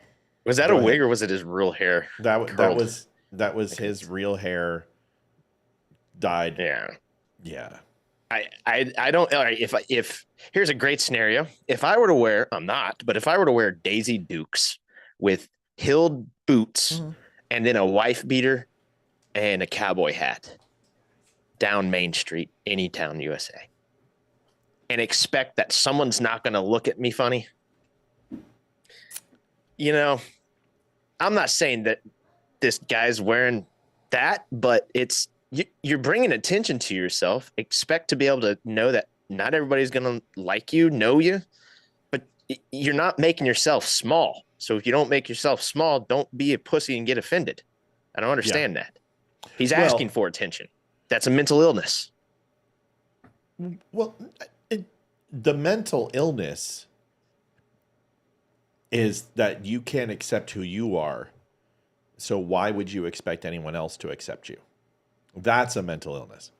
Was that a wig or was it his real hair? That was his real hair dyed. Yeah. I don't. All right, if here's a great scenario. If I were to wear, I'm not, but if I were to wear Daisy Dukes with heeled boots and then a wife beater and a cowboy hat down Main Street, Anytown, USA, and expect that someone's not going to look at me funny, you know, I'm not saying that this guy's wearing that, but you're bringing attention to yourself. Expect to be able to know that not everybody's going to like you, know you, but you're not making yourself small. So if you don't make yourself small, don't be a pussy and get offended. I don't understand that. He's asking for attention. That's a mental illness. Well, the mental illness is that you can't accept who you are. So why would you expect anyone else to accept you? That's a mental illness.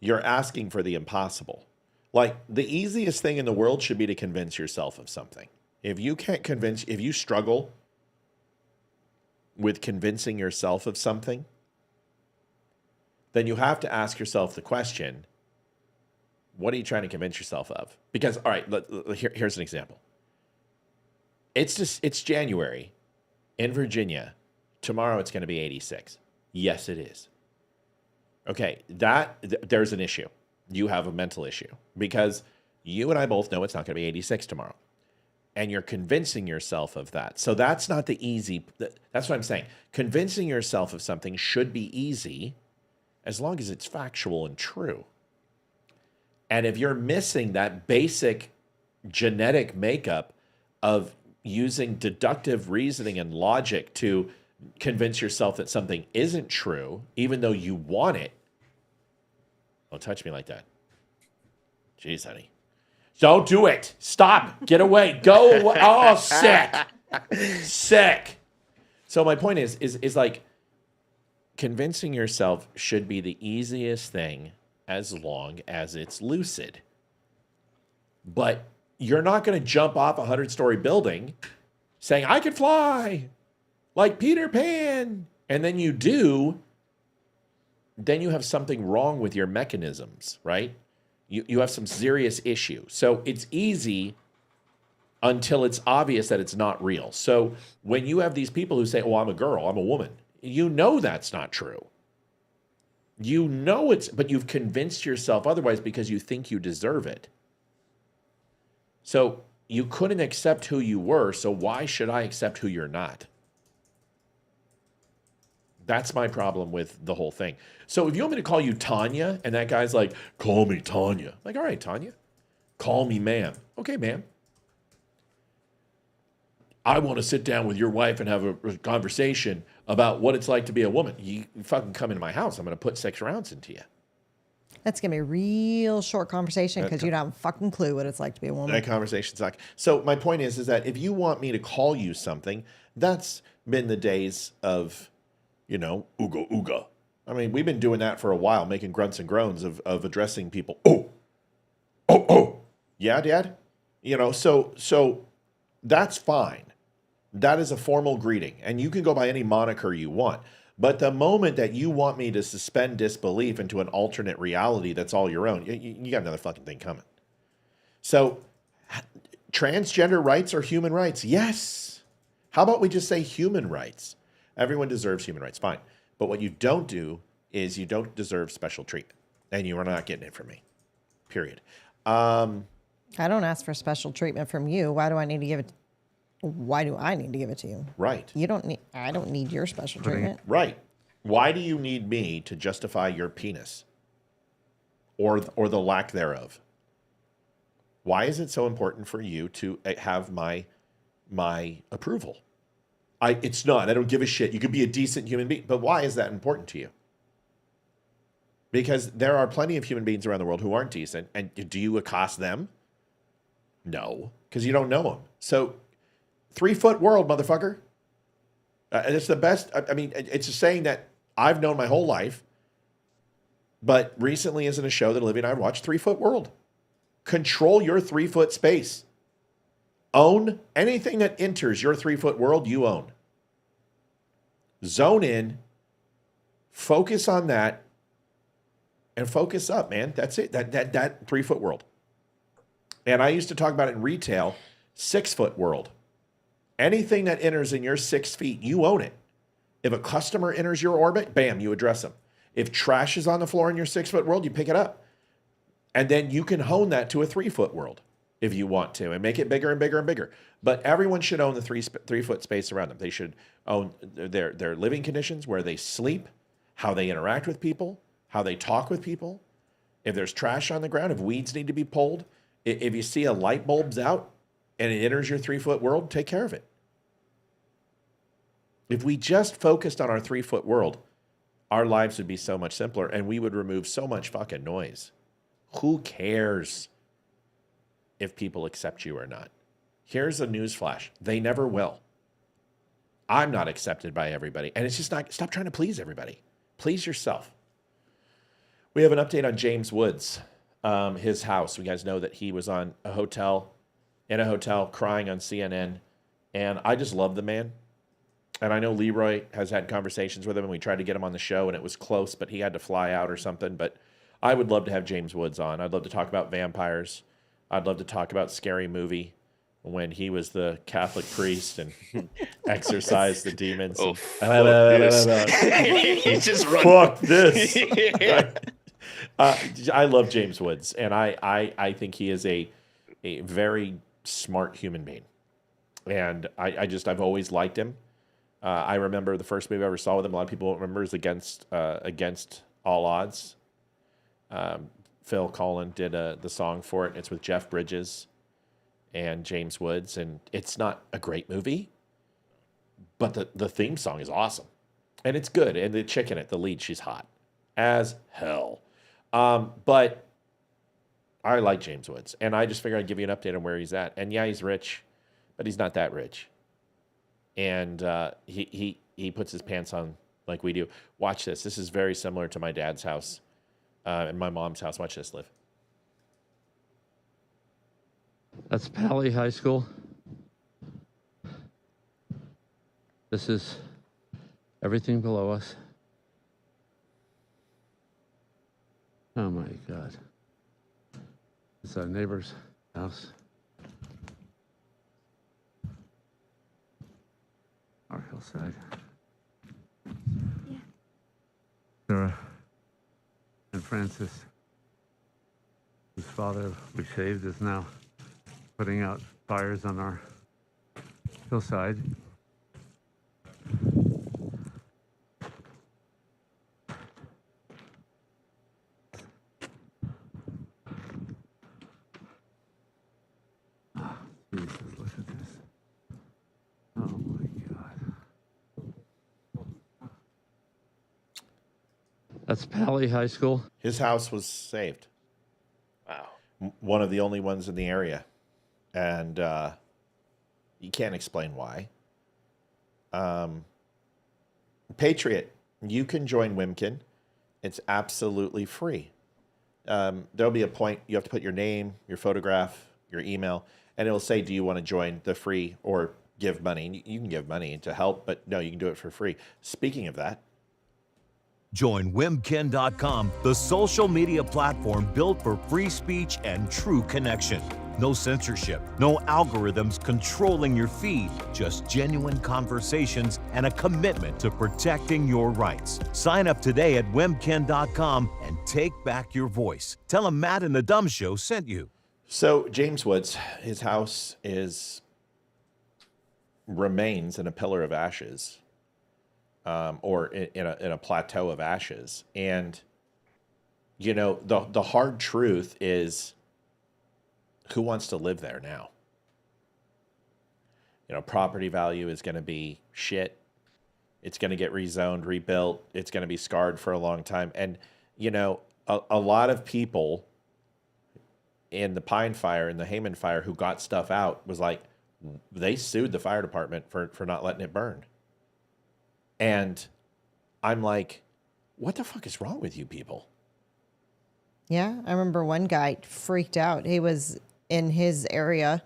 You're asking for the impossible. Like, the easiest thing in the world should be to convince yourself of something. If you struggle with convincing yourself of something, then you have to ask yourself the question, what are you trying to convince yourself of? Because, all right, here's an example. It's January in Virginia. Tomorrow it's going to be 86. Yes, it is. Okay, there's an issue. You have a mental issue because you and I both know it's not going to be 86 tomorrow. And you're convincing yourself of that. So that's not the easy. That's what I'm saying. Convincing yourself of something should be easy as long as it's factual and true. And if you're missing that basic genetic makeup of using deductive reasoning and logic to convince yourself that something isn't true, even though you want it, don't touch me like that. Jeez, honey. Don't do it. Stop. Get away. Go away. Oh, sick. Sick. So my point is like convincing yourself should be the easiest thing as long as it's lucid. But you're not going to jump off a 100-story building saying, I can fly like Peter Pan. And then you do. Then you have something wrong with your mechanisms, right? You have some serious issue. So it's easy until it's obvious that it's not real. So when you have these people who say, oh, I'm a girl, I'm a woman, you know that's not true. You know but you've convinced yourself otherwise because you think you deserve it. So you couldn't accept who you were, so why should I accept who you're not? That's my problem with the whole thing. So if you want me to call you Tanya, and that guy's like, call me Tanya. I'm like, all right, Tanya. Call me ma'am. Okay, ma'am. I want to sit down with your wife and have a conversation about what it's like to be a woman. You fucking come into my house, I'm going to put 6 rounds into you. That's going to be a real short conversation because you don't have a fucking clue what it's like to be a woman. That conversation's like. So my point is that if you want me to call you something, that's been the days of, ooga ooga. I mean, we've been doing that for a while, making grunts and groans of addressing people. Oh. Yeah, Dad? So that's fine. That is a formal greeting. And you can go by any moniker you want. But the moment that you want me to suspend disbelief into an alternate reality that's all your own, you got another fucking thing coming. So transgender rights are human rights. Yes. How about we just say human rights? Everyone deserves human rights. Fine. But what you don't do is you don't deserve special treatment. And you are not getting it from me. period. I don't ask for special treatment from you. Why do I need to give it? Why do I need to give it to you? Right. You don't need. I don't need your special treatment. Right. Why do you need me to justify your penis, or the lack thereof? Why is it so important for you to have my approval? It's not. I don't give a shit. You could be a decent human being, but why is that important to you? Because there are plenty of human beings around the world who aren't decent, and do you accost them? No, because you don't know them. So, 3-foot world, motherfucker. And it's the best. I mean, it's a saying that I've known my whole life, but recently is in a show that Olivia and I watched, 3-foot world. Control your 3-foot space. Own anything that enters your 3-foot world, you own. Zone in, focus on that, and focus up, man. That's it. That 3-foot world. And I used to talk about it in retail, 6-foot world. Anything that enters in your 6 feet, you own it. If a customer enters your orbit, bam, you address them. If trash is on the floor in your 6-foot world, you pick it up. And then you can hone that to a 3-foot world if you want to and make it bigger and bigger and bigger. But everyone should own the 3-foot space around them. They should own their living conditions, where they sleep, how they interact with people, how they talk with people. If there's trash on the ground, if weeds need to be pulled, if you see a light bulb's out and it enters your 3-foot world, take care of it. If we just focused on our 3-foot world, our lives would be so much simpler and we would remove so much fucking noise. Who cares if people accept you or not? Here's a news flash. They never will. I'm not accepted by everybody. And it's just not, stop trying to please everybody. Please yourself. We have an update on James Woods, his house. You guys know that he was in a hotel crying on CNN. And I just love the man. And I know Leroy has had conversations with him, and we tried to get him on the show, and it was close, but he had to fly out or something. But I would love to have James Woods on. I'd love to talk about vampires. I'd love to talk about Scary Movie, when he was the Catholic priest and exorcised the demons. Oh, He's just fuck this. I love James Woods, and I think he is a very smart human being. And I've always liked him. I remember the first movie I ever saw with him, a lot of people won't remember, is Against All Odds. Phil Collin did the song for it. It's with Jeff Bridges and James Woods, and it's not a great movie, but the theme song is awesome, and it's good. And the chick in it, the lead, she's hot as hell. But I like James Woods, and I just figured I'd give you an update on where he's at. And yeah, he's rich, but he's not that rich. And he puts his pants on like we do. Watch this. This is very similar to my dad's house and my mom's house. Watch this, Liv. That's Pally High School. This is everything below us. Oh my God. It's our neighbor's house. Our hillside. Yeah. Sarah and Francis, whose father we saved, is now putting out fires on our hillside. Oh, Jesus, look at this. Oh my God. That's Pally High School. His house was saved. Wow. One of the only ones in the area. And you can't explain why. Patriot, you can join Wimkin. It's absolutely free. There'll be a point you have to put your name, your photograph, your email, and it'll say, do you want to join the free or give money? You can give money to help, but no, you can do it for free. Speaking of that, Join Wimkin.com, the social media platform built for free speech and true connection. No censorship, no algorithms controlling your feed, just genuine conversations and a commitment to protecting your rights. Sign up today at Wimkin.com and take back your voice. Tell them Matt and the Dumb Show sent you. So James Woods, his house remains in a pillar of ashes, or in a plateau of ashes. And you know, the hard truth is, who wants to live there now? You know, property value is going to be shit. It's going to get rezoned, rebuilt. It's going to be scarred for a long time. And you know, a lot of people in the Pine Fire and the Hayman Fire who got stuff out was like, they sued the fire department for not letting it burn. And I'm like, what the fuck is wrong with you people? Yeah, I remember one guy freaked out. He was in his area.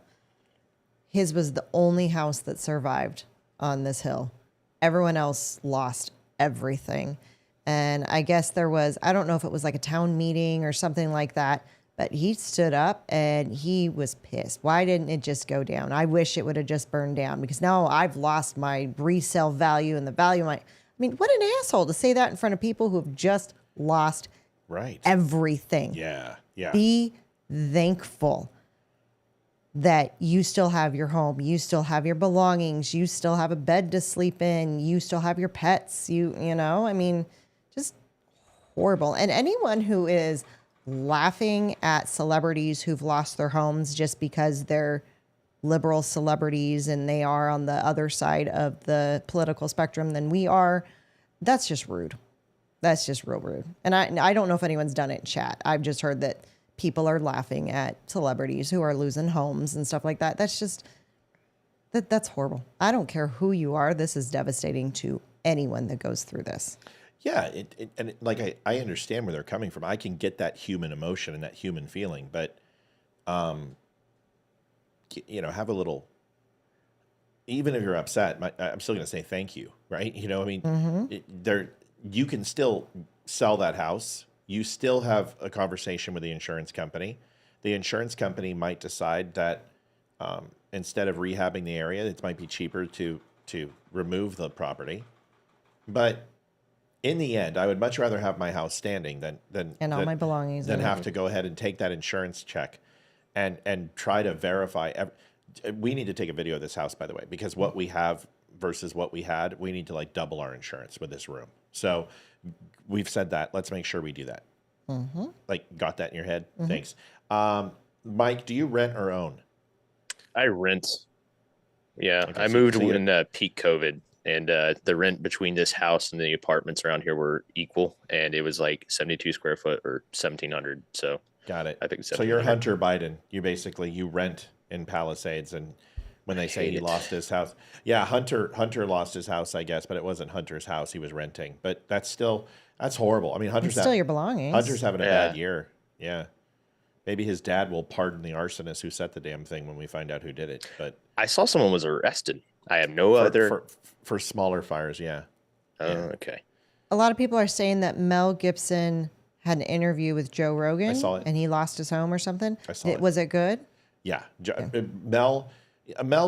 His was the only house that survived on this hill. Everyone else lost everything. And I guess there was, I don't know if it was like a town meeting or something like that, but he stood up and he was pissed. Why didn't it just go down? I wish it would have just burned down, because now I've lost my resale value and the value of my, I mean, what an asshole to say that in front of people who have just lost everything. Yeah, yeah. Be thankful that you still have your home, you still have your belongings, you still have a bed to sleep in, you still have your pets, you know, I mean, just horrible. And anyone who is laughing at celebrities who've lost their homes just because they're liberal celebrities and they are on the other side of the political spectrum than we are, that's just rude. That's just real rude. And I don't know if anyone's done it in chat. I've just heard that people are laughing at celebrities who are losing homes and stuff like that. That's just, that's horrible. I don't care who you are. This is devastating to anyone that goes through this. Yeah, I understand where they're coming from. I can get that human emotion and that human feeling, but, you know, have a little. Even if you're upset, I'm still going to say thank you, right? You know, I mean, you can still sell that house. You still have a conversation with the insurance company. The insurance company might decide that instead of rehabbing the area, it might be cheaper to remove the property, but in the end, I would much rather have my house standing than all my belongings than have to go ahead and take that insurance check and try to verify. We need to take a video of this house, by the way, because what we have versus what we had, we need to like double our insurance with this room. So we've said that. Let's make sure we do that. Mm-hmm. Like, got that in your head? Mm-hmm. Thanks. Mike, do you rent or own? I rent. Yeah, Okay, I so moved you- when peak COVID. And the rent between this house and the apartments around here were equal, and it was like 72 square foot or 1,700. So got it. I think So you're 1,700. Hunter Biden. You rent in Palisades, and when they say hate he it. lost his house, yeah, Hunter lost his house, I guess, but it wasn't Hunter's house. He was renting, but that's horrible. I mean, It's still your belongings. Hunter's having a Yeah. bad year. Yeah, maybe his dad will pardon the arsonist who set the damn thing when we find out who did it. But I saw someone was arrested. I have no other. For smaller fires, yeah. Okay. A lot of people are saying that Mel Gibson had an interview with Joe Rogan. I saw it. And he lost his home or something. I saw it. Was it good? Yeah. Mel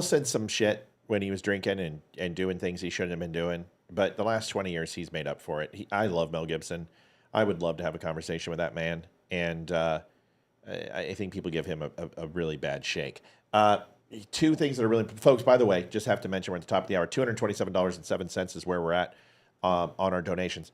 said some shit when he was drinking and doing things he shouldn't have been doing. But the last 20 years, he's made up for it. I love Mel Gibson. I would love to have a conversation with that man. And I think people give him a really bad shake. Two things that are really, folks, by the way, just have to mention we're at the top of the hour. $227.07 is where we're at on our donations.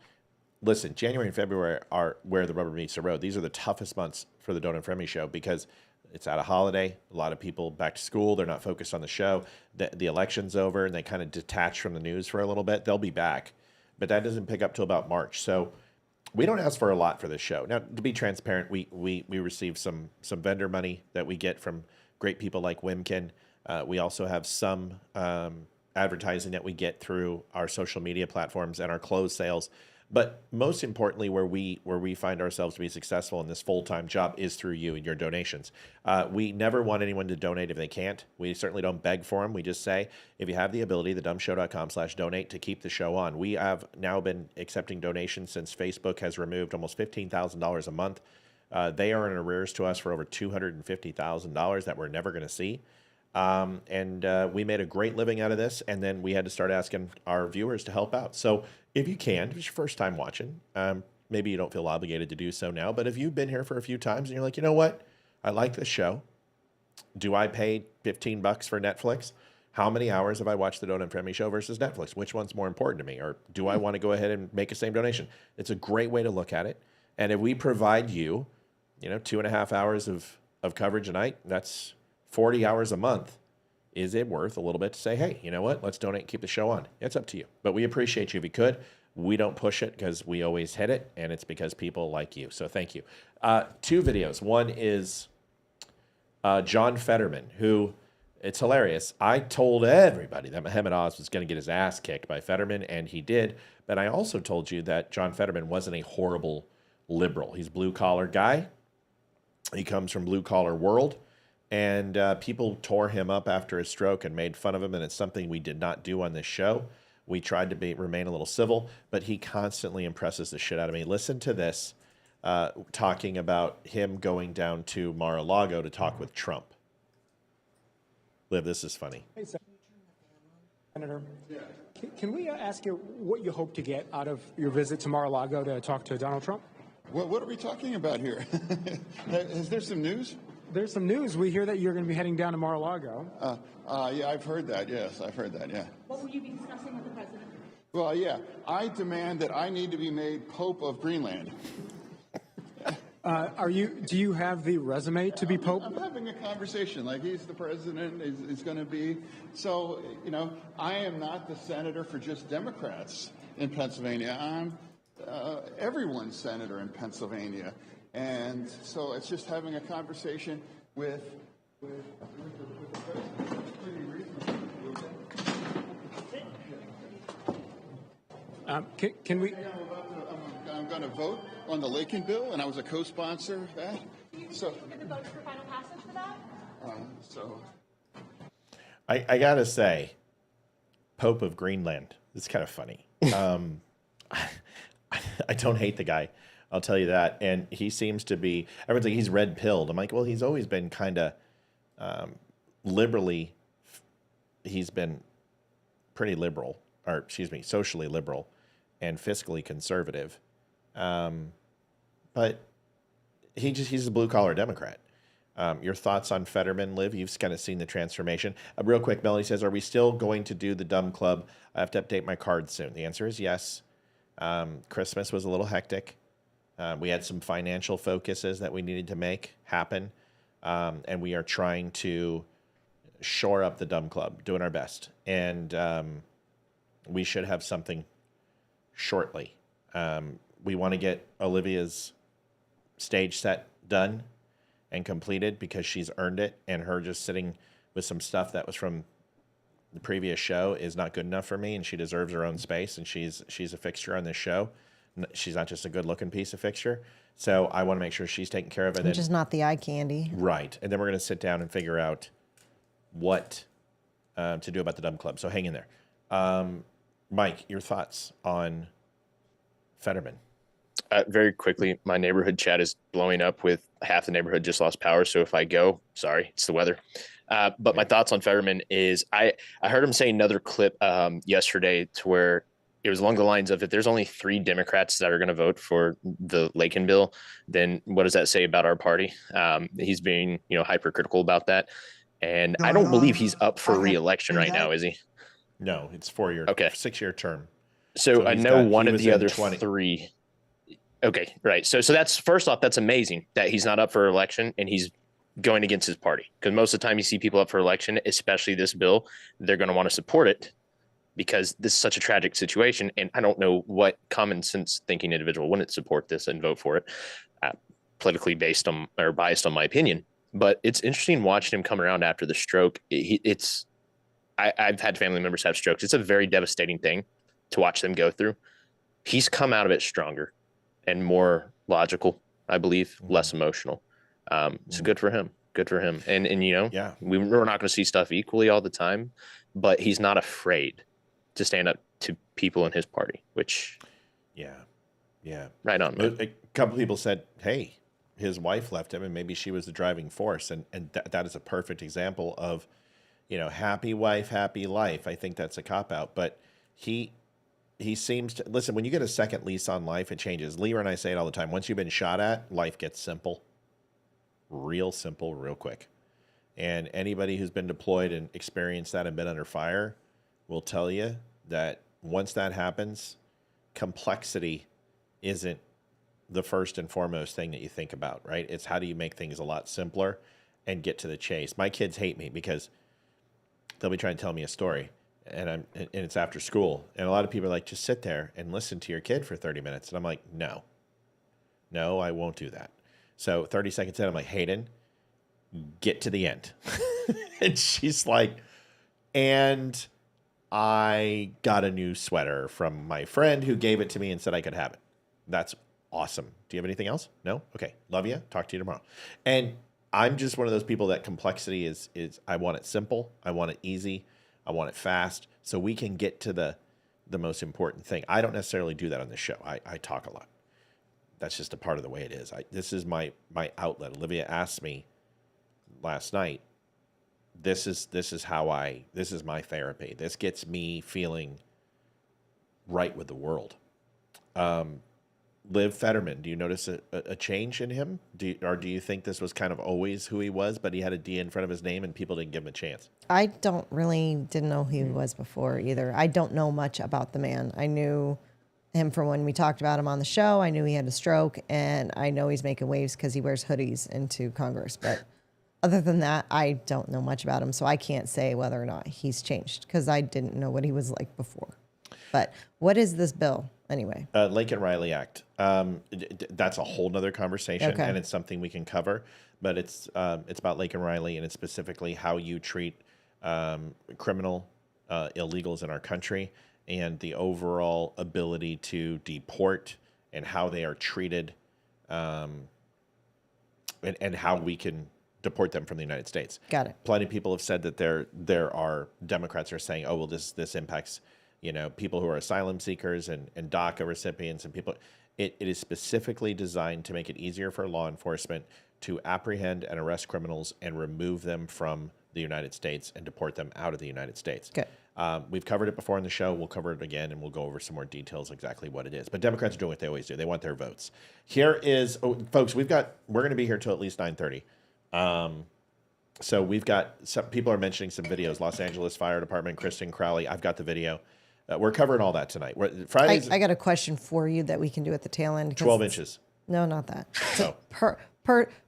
Listen, January and February are where the rubber meets the road. These are the toughest months for the Don't Unfriend Me show because it's at a holiday. A lot of people back to school. They're not focused on the show. The election's over and they kind of detach from the news for a little bit. They'll be back, but that doesn't pick up till about March. So we don't ask for a lot for this show. Now, to be transparent, we receive some vendor money that we get from great people like Wimkin. We also have some advertising that we get through our social media platforms and our clothes sales. But most importantly, where we find ourselves to be successful in this full-time job is through you and your donations. We never want anyone to donate if they can't. We certainly don't beg for them. We just say, if you have the ability, thedumbshow.com/donate to keep the show on. We have now been accepting donations since Facebook has removed almost $15,000 a month. They are in arrears to us for over $250,000 that we're never going to see. We made a great living out of this, and then we had to start asking our viewers to help out. So if you can, if it's your first time watching, maybe you don't feel obligated to do so now, but if you've been here for a few times and you're like, you know what, I like this show. Do I pay $15 for Netflix? How many hours have I watched the Don't Unfriend Me show versus Netflix? Which one's more important to me? Or do I want to go ahead and make a same donation? It's a great way to look at it. And if we provide you, 2.5 hours of coverage a night, that's 40 hours a month. Is it worth a little bit to say, hey, you know what? Let's donate and keep the show on. It's up to you. But we appreciate you if you could. We don't push it because we always hit it, and it's because people like you. So thank you. 2 videos. One is John Fetterman, who, it's hilarious. I told everybody that Muhammad Oz was going to get his ass kicked by Fetterman, and he did. But I also told you that John Fetterman wasn't a horrible liberal. He's a blue-collar guy. He comes from blue-collar world. And people tore him up after his stroke and made fun of him, and it's something we did not do on this show. We tried to remain a little civil, but he constantly impresses the shit out of me. Listen to this, talking about him going down to Mar-a-Lago to talk with Trump. Liv, this is funny. Hey, Senator, can we ask you what you hope to get out of your visit to Mar-a-Lago to talk to Donald Trump? What are we talking about here? Is there some news? There's some news. We hear that you're going to be heading down to Mar-a-Lago. Yeah, I've heard that. Yes, I've heard that. Yeah. What will you be discussing with the president? Well, yeah, I demand that I need to be made Pope of Greenland. Do you have the resume to be Pope? I'm having a conversation like he's the president, is going to be. So, I am not the senator for just Democrats in Pennsylvania. I'm everyone's senator in Pennsylvania. And so it's just having a conversation with the president. Can we? I'm going to vote on the Lakin bill, and I was a co-sponsor of that. So. Get the votes for final passage for that? I gotta say, Pope of Greenland. It's kind of funny. I don't hate the guy. I'll tell you that. And he seems to be, everyone's like, he's red pilled. I'm like, well, he's always been kind of he's been pretty liberal, or excuse me, socially liberal and fiscally conservative. But he's a blue collar Democrat. Your thoughts on Fetterman, Liv? You've kind of seen the transformation. Real quick, Melanie says, are we still going to do the Dumb Club? I have to update my card soon. The answer is yes. Christmas was a little hectic. We had some financial focuses that we needed to make happen. And we are trying to shore up the Dumb Club, doing our best. And we should have something shortly. We want to get Olivia's stage set done and completed because she's earned it. And her just sitting with some stuff that was from the previous show is not good enough for me. And she deserves her own space. And she's a fixture on this show. She's not just a good-looking piece of fixture. So I want to make sure she's taken care of it. Which is not the eye candy. Right. And then we're going to sit down and figure out what to do about the Dumb Club. So hang in there. Mike, your thoughts on Fetterman? Very quickly, my neighborhood chat is blowing up with half the neighborhood just lost power. So if I go, sorry, it's the weather. But my thoughts on Fetterman is I heard him say another clip yesterday to where it was along the lines of, if there's only 3 Democrats that are going to vote for the Lakin bill, then what does that say about our party? He's being, hypercritical about that. And I don't believe he's up for re-election right now, is he? No, it's 6-year term. So I know one of the other 3. Okay, right. So that's, first off, that's amazing that he's not up for election and he's going against his party. Because most of the time you see people up for election, especially this bill, they're going to want to support it because this is such a tragic situation. And I don't know what common sense thinking individual wouldn't support this and vote for it, politically based on or biased on my opinion. But it's interesting watching him come around after the stroke. I've had family members have strokes. It's a very devastating thing to watch them go through. he's come out of it stronger and more logical, I believe, less emotional. So good for him. Good for him. And yeah, we're not going to see stuff equally all the time, but he's not afraid to stand up to people in his party, which yeah, right on, man. A couple people said, hey, his wife left him and maybe she was the driving force. And that is a perfect example of, happy wife, happy life. I think that's a cop-out. But he seems to... Listen, when you get a second lease on life, it changes. Leah and I say it all the time. Once you've been shot at, life gets simple. Real simple, real quick. And anybody who's been deployed and experienced that and been under fire will tell you that once that happens, complexity isn't the first and foremost thing that you think about, right? It's how do you make things a lot simpler and get to the chase. My kids hate me because they'll be trying to tell me a story and it's after school. And a lot of people are like, just sit there and listen to your kid for 30 minutes. And I'm like, no, I won't do that. So 30 seconds in, I'm like, Hayden, get to the end. And she's like, and I got a new sweater from my friend who gave it to me and said I could have it. That's awesome. Do you have anything else? No? Okay. Love you. Talk to you tomorrow. And I'm just one of those people that complexity is I want it simple. I want it easy. I want it fast so we can get to the most important thing. I don't necessarily do that on the show. I talk a lot. That's just a part of the way it is. This is my outlet. Olivia asked me last night, this is my therapy. This gets me feeling right with the world. Liv Fetterman, do you notice a change in him? Do you think this was kind of always who he was, but he had a D in front of his name and people didn't give him a chance? I didn't know who he was before either. I don't know much about the man. I knew him from when we talked about him on the show. I knew he had a stroke, and I know he's making waves because he wears hoodies into Congress. But other than that, I don't know much about him, so I can't say whether or not he's changed because I didn't know what he was like before. But what is this bill anyway? Lincoln Riley Act. That's a whole nother conversation, Okay. and it's something we can cover. But it's about Lincoln Riley, and it's specifically how you treat criminal illegals in our country and the overall ability to deport and how they are treated, and how we can deport them from the United States. Got it. Plenty of people have said that there are Democrats are saying, oh, well, this impacts people who are asylum seekers and DACA recipients and people. It is specifically designed to make it easier for law enforcement to apprehend and arrest criminals and remove them from the United States and deport them out of the United States. Good. We've covered it before on the show. We'll cover it again, and we'll go over some more details exactly what it is. But Democrats are doing what they always do. They want their votes. Here is, folks, we're going to be here till at least 9:30. So we've got some people are mentioning some videos. Los Angeles Fire Department, Kristen Crowley. I've got the video. We're covering all that tonight. Fridays. I got a question for you that we can do at the tail end. 12 inches. No, not that. It's a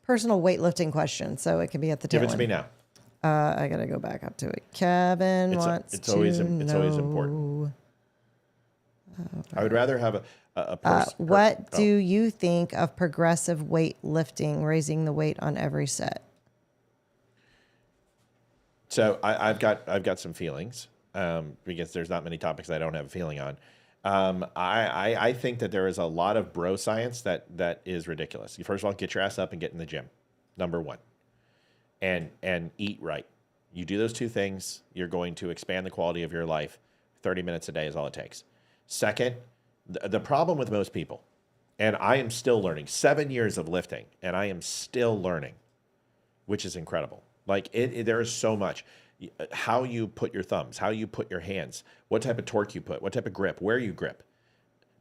personal weightlifting question, so it can be at the tail end. Give it to me now. I got to go back up to it. Kevin It's always important. I would rather have what do you think of progressive weightlifting, raising the weight on every set? So I've got some feelings because there's not many topics I don't have a feeling on. I think that there is a lot of bro science that is ridiculous. First of all, get your ass up and get in the gym. Number one. And eat right. You do those two things, you're going to expand the quality of your life. 30 minutes a day is all it takes. Second, the problem with most people, and I am still learning, 7 years of lifting, and I am still learning, which is incredible. Like there is so much. How you put your thumbs, how you put your hands, what type of torque you put, what type of grip, where you grip.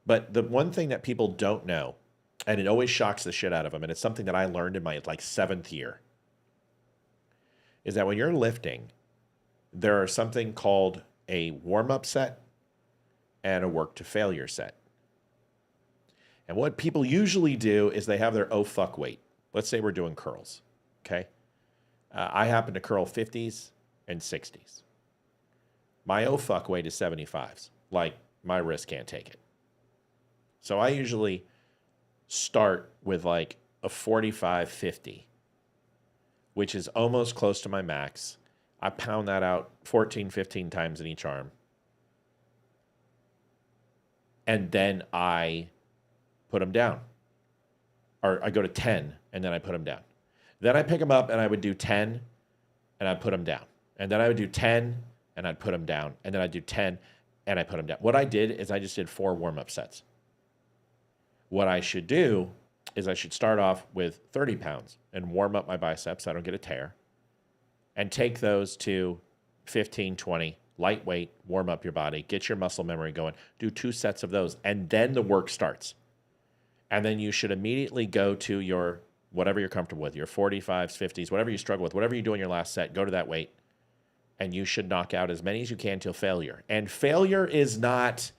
But the one thing that people don't know, and it always shocks the shit out of them, and it's something that I learned in my 7th year, is that when you're lifting, there are something called a warm-up set and a work to failure set. And what people usually do is they have their oh fuck weight. Let's say we're doing curls, okay? I happen to curl 50s and 60s. My oh fuck weight is 75s. Like, my wrist can't take it. So I usually start with like a 45-50, which is almost close to my max. I pound that out 14, 15 times in each arm. and then I put them down. Or I go to 10, and then I put them down. Then I pick them up, and I would do 10, and I'd put them down. And then I would do 10, and I'd put them down. And then I'd do 10, and I put them down. What I did is I just did 4 warm-up sets. What I should do is I should start off with 30 pounds and warm up my biceps so I don't get a tear, and take those to 15, 20, lightweight, warm up your body, get your muscle memory going, do 2 sets of those, and then the work starts. And then you should immediately go to your, whatever you're comfortable with, your 45s, 50s, whatever you struggle with, whatever you do in your last set, go to that weight. And you should knock out as many as you can till failure. And failure is not,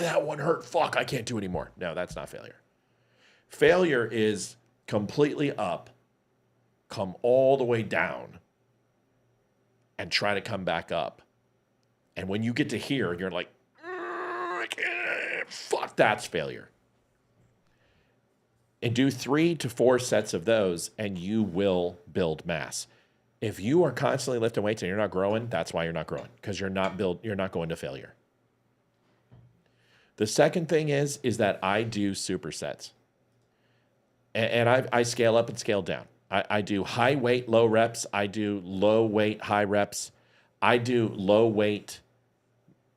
that one hurt, fuck, I can't do anymore. No, that's not failure. Failure is completely up, come all the way down, and try to come back up. And when you get to here, you're like, I can't, fuck, that's failure. And do 3 to 4 sets of those, and you will build mass. If you are constantly lifting weights and you're not growing, that's why you're not growing, because you're not going to failure. The second thing is that I do supersets. And I scale up and scale down. I do high weight, low reps. I do low weight, high reps. I do low weight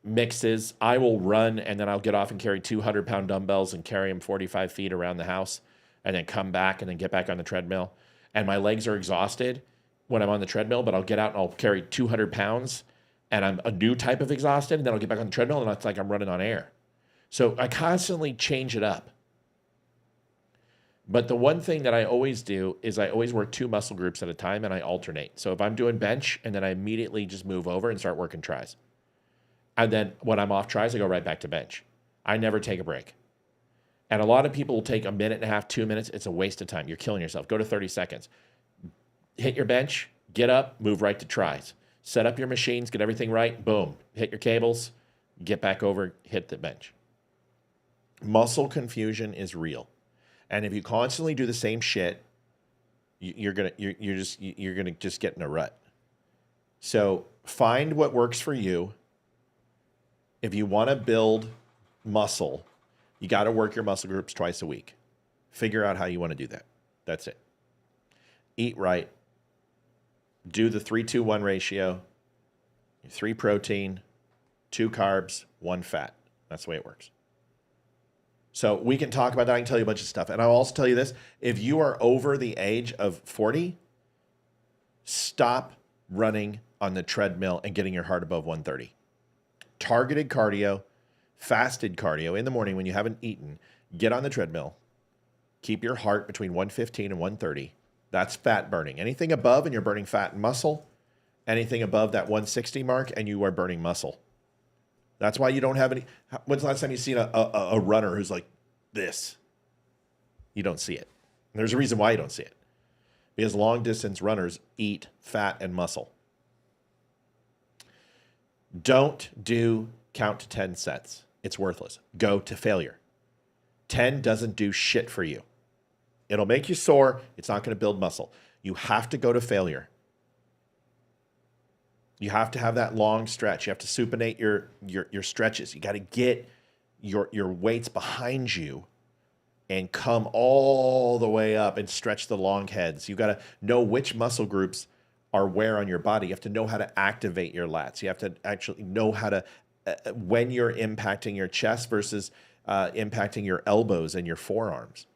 mixes. I will run, and then I'll get off and carry 200-pound dumbbells and carry them 45 feet around the house, and then come back and then get back on the treadmill. And my legs are exhausted when I'm on the treadmill, but I'll get out and I'll carry 200 pounds, and I'm a new type of exhausted, and then I'll get back on the treadmill, and it's like I'm running on air. So I constantly change it up. But the one thing that I always do is I always work 2 muscle groups at a time, and I alternate. So if I'm doing bench, and then I immediately just move over and start working tries. And then when I'm off tries, I go right back to bench. I never take a break. And a lot of people will take a minute and a half, 2 minutes. It's a waste of time. You're killing yourself. Go to 30 seconds. Hit your bench, get up, move right to tries. Set up your machines, get everything right, boom. Hit your cables, get back over, hit the bench. Muscle confusion is real. And if you constantly do the same shit, you're gonna just get in a rut. So find what works for you. If you want to build muscle, you got to work your muscle groups twice a week. Figure out how you want to do that. That's it. Eat right. Do the 3-2-1 ratio. 3 protein, 2 carbs, 1 fat. That's the way it works. So we can talk about that. I can tell you a bunch of stuff. And I'll also tell you this. If you are over the age of 40, stop running on the treadmill and getting your heart above 130. Targeted cardio, fasted cardio in the morning when you haven't eaten. Get on the treadmill. Keep your heart between 115 and 130. That's fat burning. Anything above and you're burning fat and muscle. Anything above that 160 mark and you are burning muscle. That's why you don't have any. When's the last time you've seen a runner who's like this? You don't see it. And there's a reason why you don't see it. Because long distance runners eat fat and muscle. Don't do count to 10 sets. It's worthless. Go to failure. 10 doesn't do shit for you. It'll make you sore. It's not going to build muscle. You have to go to failure. You have to have that long stretch. You have to supinate your stretches. You got to get your weights behind you and come all the way up and stretch the long heads. You got to know which muscle groups are where on your body. You have to know how to activate your lats. You have to actually know how to, when you're impacting your chest versus impacting your elbows and your forearms.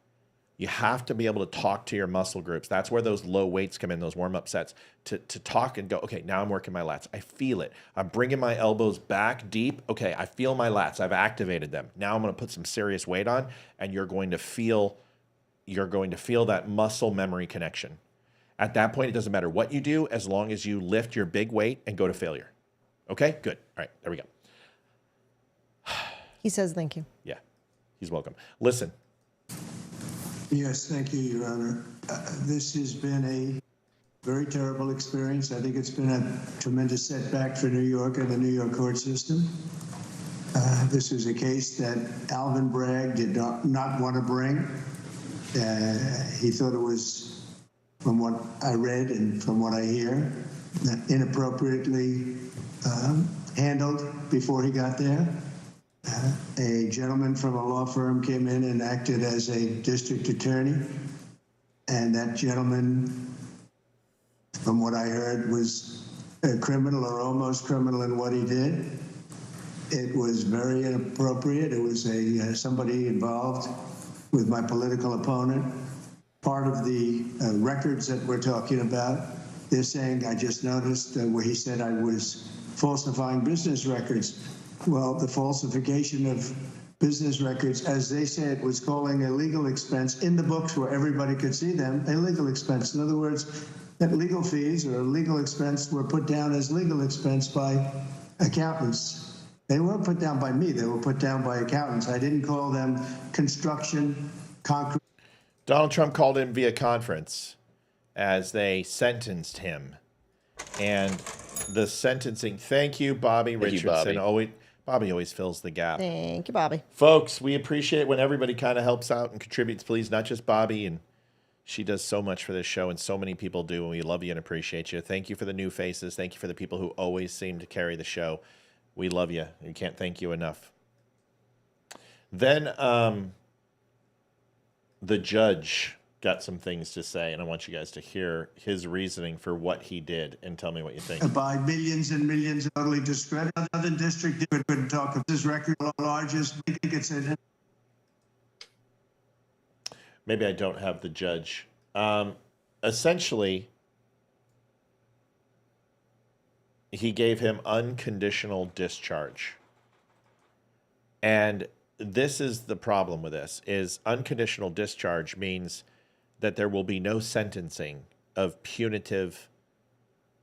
You have to be able to talk to your muscle groups. That's where those low weights come in, those warm-up sets, to talk and go, okay, now I'm working my lats. I feel it. I'm bringing my elbows back deep. Okay, I feel my lats. I've activated them. Now I'm going to put some serious weight on, and you're going to feel that muscle memory connection. At that point, it doesn't matter what you do as long as you lift your big weight and go to failure. Okay, good. All right, there we go. He says thank you. Yeah, he's welcome. Listen. Yes, thank you, Your Honor. This has been a very terrible experience. I think it's been a tremendous setback for New York and the New York court system. This is a case that Alvin Bragg did not want to bring. He thought it was, from what I read and from what I hear, inappropriately handled before he got there. A gentleman from a law firm came in and acted as a district attorney, and that gentleman, from what I heard, was a criminal or almost criminal in what he did. It was very inappropriate. It was somebody involved with my political opponent. Part of the records that we're talking about, they're saying, I just noticed where he said I was falsifying business records. Well, the falsification of business records, as they say it, was calling a legal expense in the books where everybody could see them, a legal expense. In other words, that legal fees or legal expense were put down as legal expense by accountants. They weren't put down by me. They were put down by accountants. I didn't call them construction, concrete. Donald Trump called in via conference as they sentenced him. And the sentencing, thank you, Bobby Richardson. Bobby always fills the gap. Thank you, Bobby. Folks, we appreciate when everybody kind of helps out and contributes, please, not just Bobby. And she does so much for this show, and so many people do, and we love you and appreciate you. Thank you for the new faces. Thank you for the people who always seem to carry the show. We love you. We can't thank you enough. Then the judge got some things to say, and I want you guys to hear his reasoning for what he did and tell me what you think. By millions and millions of totally discredited. Another district couldn't talk of this record, largest. I think it's a... Maybe I don't have the judge. Essentially, he gave him unconditional discharge. And this is the problem with this, is unconditional discharge means that there will be no sentencing of punitive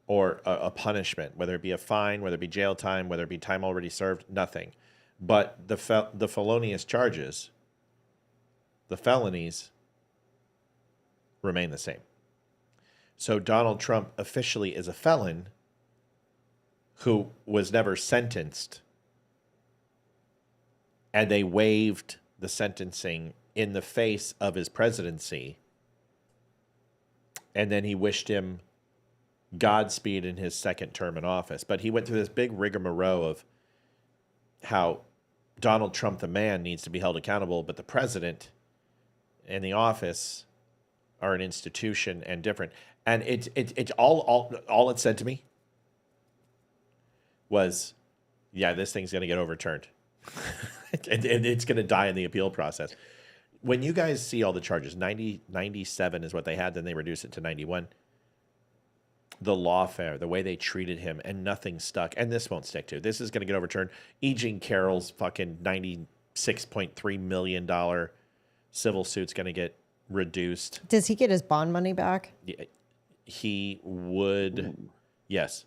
or a punishment, whether it be a fine, whether it be jail time, whether it be time already served, nothing. But the felonious charges, the felonies, remain the same. So Donald Trump officially is a felon who was never sentenced, and they waived the sentencing in the face of his presidency. And then he wished him Godspeed in his second term in office. But he went through this big rigmarole of how Donald Trump, the man, needs to be held accountable, but the president and the office are an institution and different. And it's all it said to me was, yeah, this thing's going to get overturned. and it's going to die in the appeal process. When you guys see all the charges, 97 is what they had, then they reduced it to 91. The lawfare, the way they treated him, and nothing stuck. And this won't stick too. This is going to get overturned. E. Jean Carroll's fucking $96.3 million civil suit's going to get reduced. Does he get his bond money back? Yeah, he would. Yes.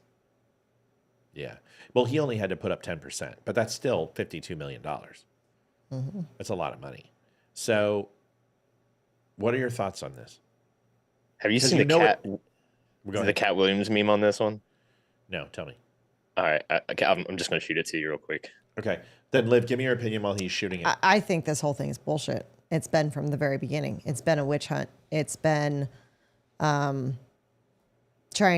Yeah. Well, he only had to put up 10%, but that's still $52 million. Mm-hmm. That's a lot of money. So what are your thoughts on this? Have you seen the Cat Williams meme on this one? No, tell me. All right. I'm just going to shoot it to you real quick. Okay. Then, Liv, give me your opinion while he's shooting it. I think this whole thing is bullshit. It's been from the very beginning. It's been a witch hunt. It's been trying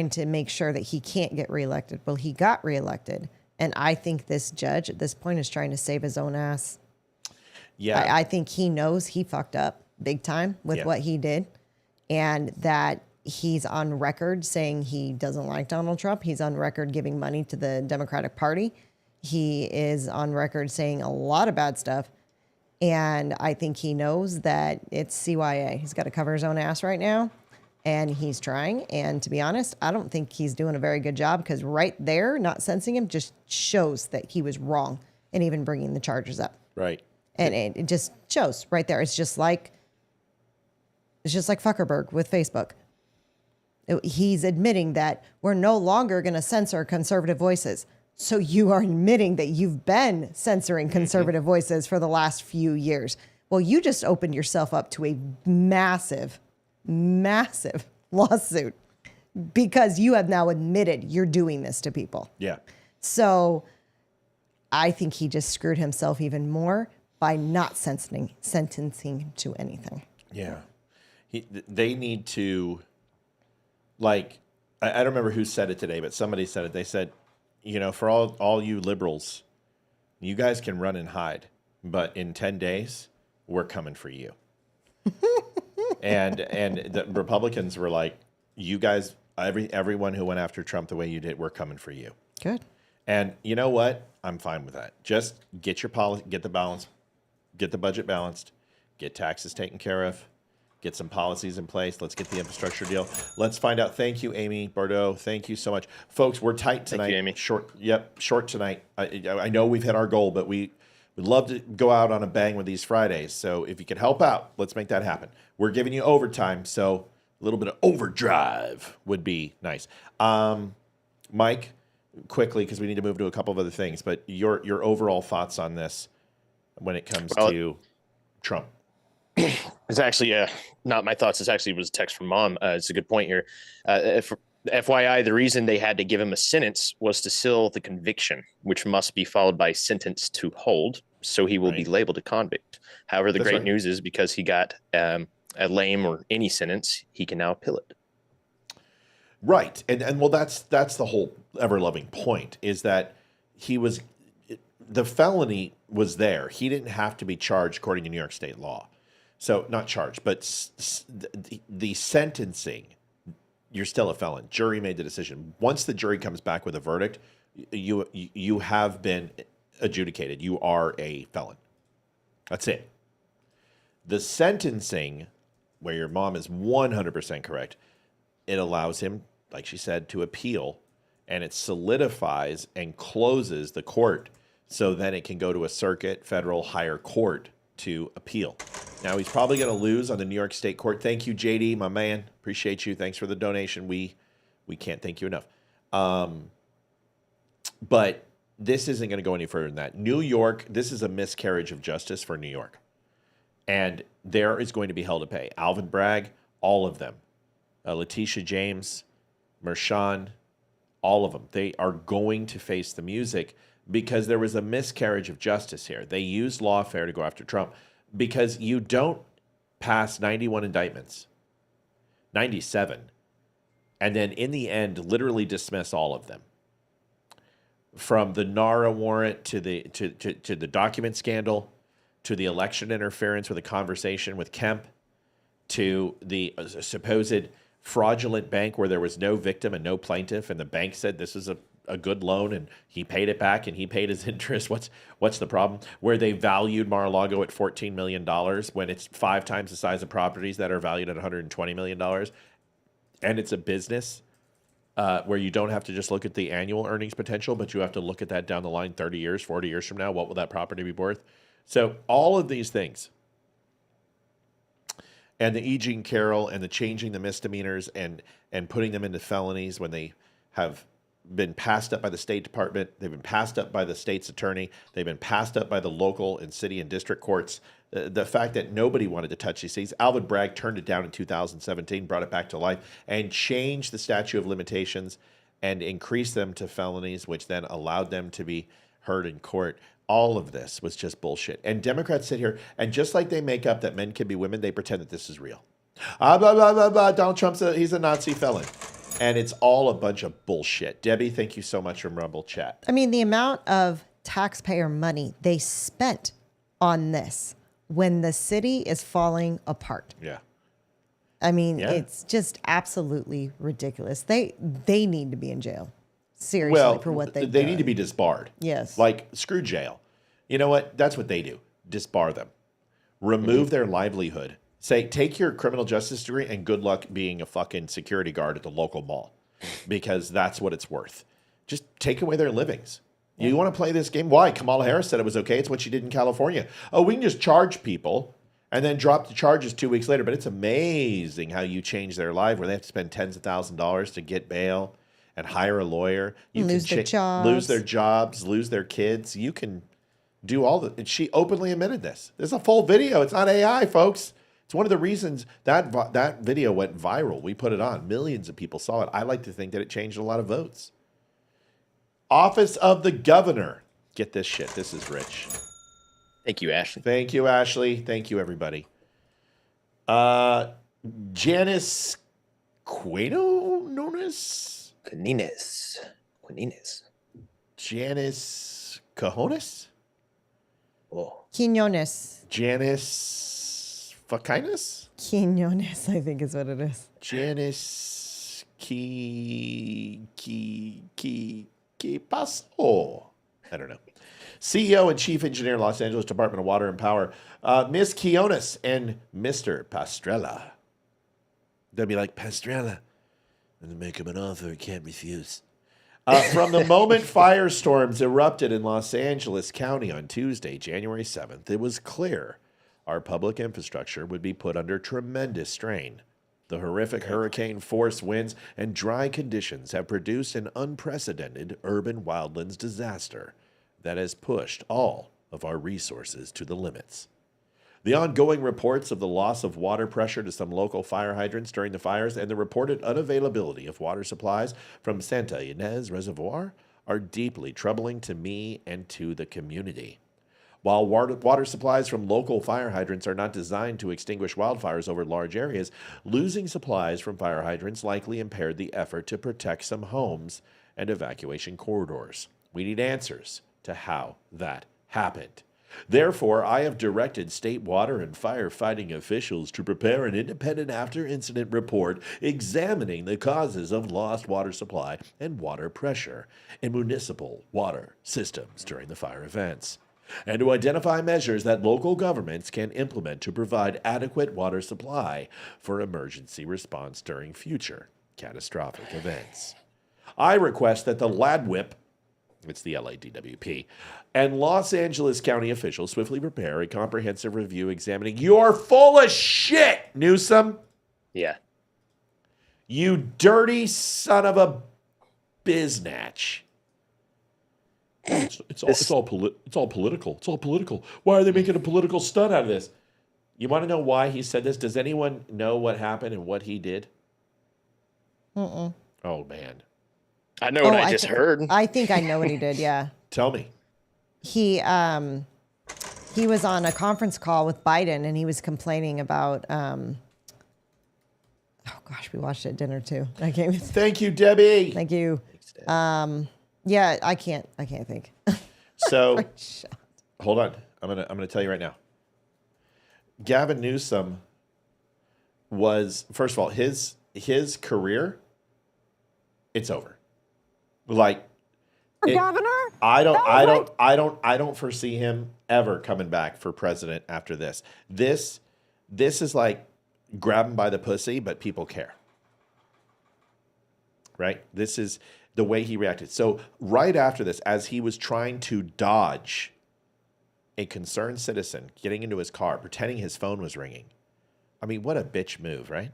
to make sure that he can't get reelected. Well, he got reelected. And I think this judge at this point is trying to save his own ass. Yeah. I think he knows he fucked up big time with what he did. And that he's on record saying he doesn't like Donald Trump. He's on record giving money to the Democratic Party. He is on record saying a lot of bad stuff. And I think he knows that it's CYA. He's got to cover his own ass right now. And he's trying. And to be honest, I don't think he's doing a very good job, because right there, not censoring him just shows that he was wrong in even bringing the charges up. Right. And it just shows right there. It's just like Zuckerberg with Facebook. He's admitting that we're no longer going to censor conservative voices. So you are admitting that you've been censoring conservative voices for the last few years. Well, you just opened yourself up to a massive, massive lawsuit because you have now admitted you're doing this to people. Yeah. So I think he just screwed himself even more by not sentencing him to anything. Yeah. They need to, like, I don't remember who said it today, but somebody said it. They said, for all you liberals, you guys can run and hide, but in 10 days, we're coming for you. and the Republicans were like, you guys, everyone who went after Trump the way you did, we're coming for you. Good. And you know what? I'm fine with that. Just get your policy, get the budget balanced, get taxes taken care of, get some policies in place. Let's get the infrastructure deal. Let's find out. Thank you, Amy Bordeaux. Thank you so much, folks. We're tight tonight. Thank you, Amy. Short tonight. I know we've hit our goal, but we'd love to go out on a bang with these Fridays. So if you could help out, let's make that happen. We're giving you overtime, so a little bit of overdrive would be nice. Mike, quickly, because we need to move to a couple of other things, but your overall thoughts on this when it comes to Trump. It's actually not my thoughts. It actually was a text from Mom. It's a good point here. FYI, the reason they had to give him a sentence was to seal the conviction, which must be followed by sentence to hold. So he will be labeled a convict. However, the great news is because he got a lame or any sentence, he can now appeal it. Right. And well, that's the whole ever-loving point, is that the felony was there. He didn't have to be charged according to New York state law. So not charged, but the sentencing, you're still a felon. Jury made the decision. Once the jury comes back with a verdict, you have been adjudicated. You are a felon. That's it. The sentencing, where your mom is 100% correct, it allows him, like she said, to appeal, and it solidifies and closes the court, so then it can go to a circuit, federal, higher court to appeal. Now, he's probably going to lose on the New York State Court. Thank you, JD, my man. Appreciate you. Thanks for the donation. We can't thank you enough. But this isn't going to go any further than that. New York, this is a miscarriage of justice for New York. And there is going to be hell to pay. Alvin Bragg, all of them. Letitia James, Mershon, all of them. They are going to face the music because there was a miscarriage of justice here. They used lawfare to go after Trump because you don't pass 91 indictments, 97, and then in the end literally dismiss all of them. From the NARA warrant to the document scandal, to the election interference with a conversation with Kemp, to the supposed fraudulent bank where there was no victim and no plaintiff, and the bank said this is a good loan and he paid it back and he paid his interest. What's the problem? Where they valued Mar-a-Lago at $14 million when it's 5 times the size of properties that are valued at $120 million. And it's a business where you don't have to just look at the annual earnings potential, but you have to look at that down the line 30 years, 40 years from now. What will that property be worth? So all of these things, and the E. Jean Carroll and the changing the misdemeanors and putting them into felonies when they have been passed up by the State Department, they've been passed up by the state's attorney, they've been passed up by the local and city and district courts. The fact that nobody wanted to touch these things. Alvin Bragg turned it down in 2017, brought it back to life, and changed the statute of limitations and increased them to felonies, which then allowed them to be heard in court. All of this was just bullshit. And Democrats sit here, and just like they make up that men can be women, they pretend that this is real. Blah, blah, blah, blah. Donald Trump's he's a Nazi felon. And it's all a bunch of bullshit. Debbie, thank you so much from Rumble Chat. I mean, the amount of taxpayer money they spent on this when the city is falling apart. Yeah. I mean, it's just absolutely ridiculous. They need to be in jail. Seriously, for what they need to be disbarred. Yes. Like, screw jail. You know what? That's what they do. Disbar them. Remove their livelihood. Say, take your criminal justice degree and good luck being a fucking security guard at the local mall, because that's what it's worth. Just take away their livings. You want to play this game? Why? Kamala Harris said it was okay. It's what she did in California. Oh, we can just charge people and then drop the charges 2 weeks later. But it's amazing how you change their life where they have to spend tens of thousands of dollars to get bail and hire a lawyer. You lose can their jobs. Lose their jobs, lose their kids. You can do all the... And she openly admitted this. There's a full video. It's not AI, folks. It's one of the reasons that video went viral. We put it on. Millions of people saw it. I like to think that it changed a lot of votes. Office of the Governor. Get this shit. This is rich. Thank you, Ashley. Thank you, Ashley. Thank you, everybody. Janice Quinones? Quinones. Janice Cajones? Oh. Quinones. Janice Fakinas? Quinones, I think is what it is. Janice Pasó. I don't know. CEO and Chief Engineer, Los Angeles Department of Water and Power, Miss Quinones and Mr. Pastrella. They'll be like, Pastrella. And then make him an offer he can't refuse. From the moment firestorms erupted in Los Angeles County on Tuesday, January 7th, it was clear our public infrastructure would be put under tremendous strain. The horrific hurricane-force winds and dry conditions have produced an unprecedented urban wildlands disaster that has pushed all of our resources to the limits. The ongoing reports of the loss of water pressure to some local fire hydrants during the fires and the reported unavailability of water supplies from Santa Ynez Reservoir are deeply troubling to me and to the community. While water supplies from local fire hydrants are not designed to extinguish wildfires over large areas, losing supplies from fire hydrants likely impaired the effort to protect some homes and evacuation corridors. We need answers to how that happened. Therefore, I have directed state water and firefighting officials to prepare an independent after-incident report examining the causes of lost water supply and water pressure in municipal water systems during the fire events, and to identify measures that local governments can implement to provide adequate water supply for emergency response during future catastrophic events. I request that the LADWIP, it's the LADWP, and Los Angeles County officials swiftly prepare a comprehensive review examining. You're full of shit, Newsome. Yeah. You dirty son of a biznatch. It's all political. It's all political. Why are they making a political stunt out of this? You want to know why he said this? Does anyone know what happened and what he did? Mm-mm. Oh, man. I know what I just heard. I think I know what he did, yeah. Tell me. He was on a conference call with Biden, and he was complaining about oh gosh, we watched it at dinner too. Thank you, Debbie. Thank you. Yeah, I can't think. So hold on. I'm gonna tell you right now. Gavin Newsom was, first of all, his career, it's over. Like, governor? I don't foresee him ever coming back for president after this. This is like grab him by the pussy, but people care. Right? This is the way he reacted. So right after this, as he was trying to dodge a concerned citizen getting into his car, pretending his phone was ringing. I mean, what a bitch move, right?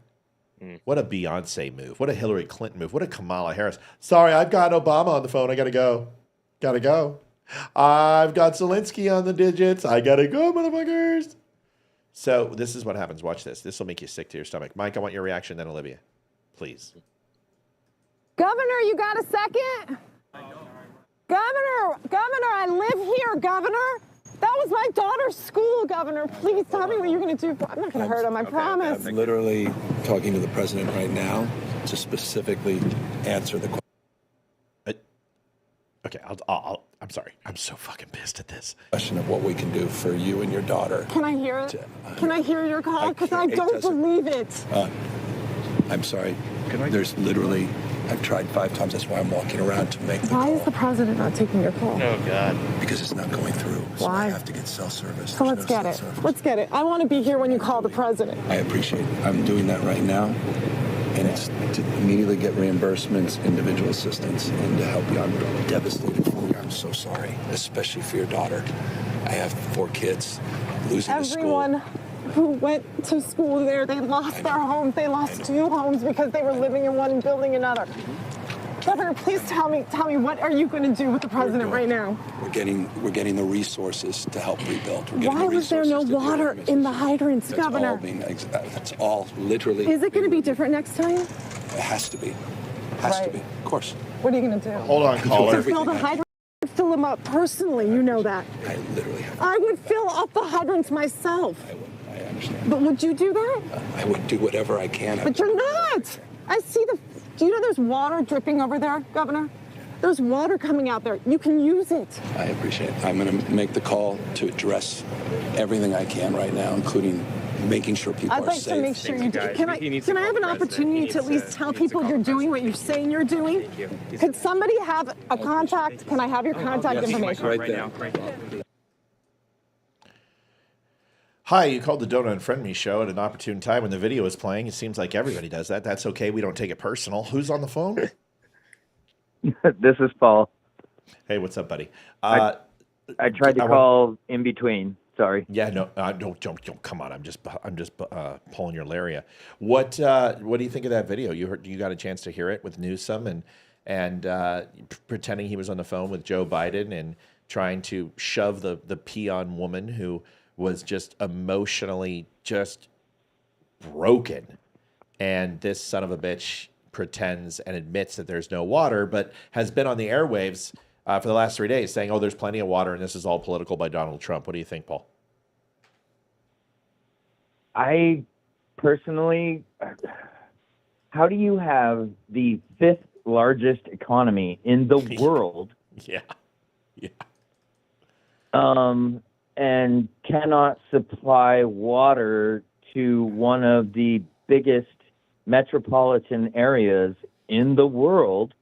What a Beyonce move. What a Hillary Clinton move. What a Kamala Harris. Sorry, I've got Obama on the phone. I got to go. I've got Zelensky on the digits. I got to go, motherfuckers. So this is what happens. Watch this. This will make you sick to your stomach. Mike, I want your reaction, then Olivia. Please. Governor, you got a second? Governor, I live here, Governor. That was my daughter's school, Governor. Please tell me what you're going to do. I'm not going to hurt him, I promise. I'm literally talking to the president right now to specifically answer the question. Okay, I'm sorry. I'm so fucking pissed at this. Question of what we can do for you and your daughter. Can I hear it? Can I hear your call? Because I don't believe it. I'm sorry. There's literally, I've tried 5 times. That's why I'm walking around to make the Why call. is the president not taking your call? Oh, God. Because it's not going through. So Why? I have to get cell service. So let's get it. Let's get it. I want to be here when you call the president. I appreciate it. I'm doing that right now. And it's to immediately get reimbursements, individual assistance, and to help you. I'm devastated for you. I'm so sorry, especially for your daughter. I have 4 kids losing the school. Everyone who went to school there, they lost their homes. They lost 2 homes because they were living in one and building another. Governor, please tell me, what are you going to do with the president right now? We're getting the resources to help rebuild. Why was there no water in the hydrants, Governor? That's all literally. Is it going to be different next time? It has to be. Has to be. Of course. What are you going to do? Hold on, caller. To fill the hydrants, fill them up personally. You know that. I literally have. I would fill up the hydrants myself. I understand. But would you do that? I would do whatever I can. But you're not. I see the. Do you know there's water dripping over there, Governor? There's water coming out there. You can use it. I appreciate it. I'm going to make the call to address everything I can right now, inclling making sure people I'd are like safe. to make sure you do. Can I have an opportunity to at least tell people you're doing what you're saying you're doing? Could somebody have a contact? Can I have your contact information? Right there. Hi, you called the Don't Unfriend Me show at an opportune time when the video is playing. It seems like everybody does that. That's okay. We don't take it personal. Who's on the phone? This is Paul. Hey, what's up, buddy? I tried to call in between. Sorry. Yeah, no, don't come on. I'm just pulling your Laria. What do you think of that video? You got a chance to hear it with Newsome and pretending he was on the phone with Joe Biden and trying to shove the peon woman who was just emotionally just broken. And this son of a bitch pretends and admits that there's no water, but has been on the airwaves for the last 3 days saying, oh, there's plenty of water and this is all political by Donald Trump. What do you think, Paul? I personally, how do you have the 5th largest economy in the world? Yeah. And cannot supply water to one of the biggest metropolitan areas in the world?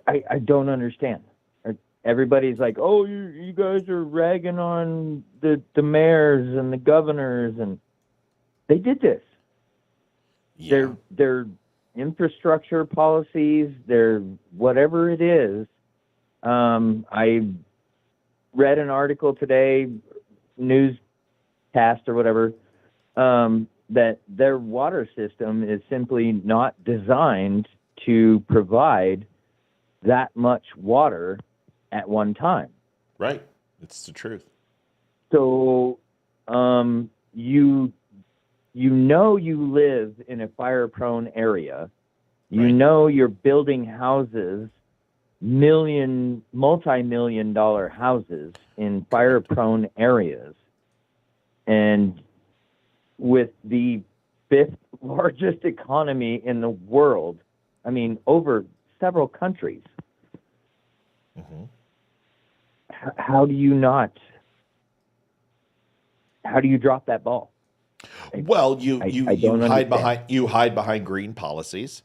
I don't understand. Everybody's like, oh, you guys are ragging on the mayors and the governors, and they did this. Yeah. Their infrastructure policies, their whatever it is. I read an article today, newscast or whatever, that their water system is simply not designed to provide that much water at one time. Right. It's the truth. So you live in a fire-prone area. You know you're building houses, multi-million-dollar houses in fire-prone areas. And with the 5th largest economy in the world, I mean, over several countries, how do you drop that ball? Well, you hide behind green policies,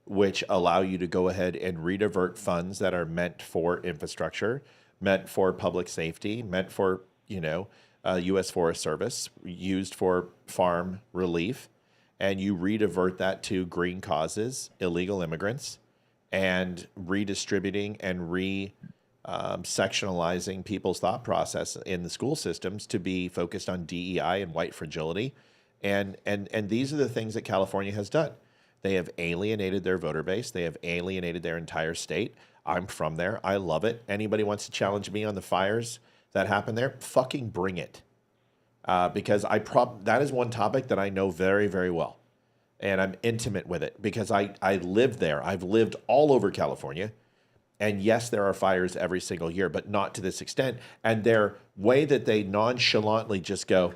which allow you to go ahead and redivert funds that are meant for infrastructure, meant for public safety, meant for, U.S. Forest Service, used for farm relief, and you redivert that to green causes, illegal immigrants, and redistributing and sectionalizing people's thought process in the school systems to be focused on DEI and white fragility. And these are the things that California has done. They have alienated their voter base. They have alienated their entire state. I'm from there. I love it. Anybody wants to challenge me on the fires that happened there, fucking bring it. Because that is one topic that I know very, very well. And I'm intimate with it because I lived there. I've lived all over California. And yes, there are fires every single year, but not to this extent. And their way that they nonchalantly just go,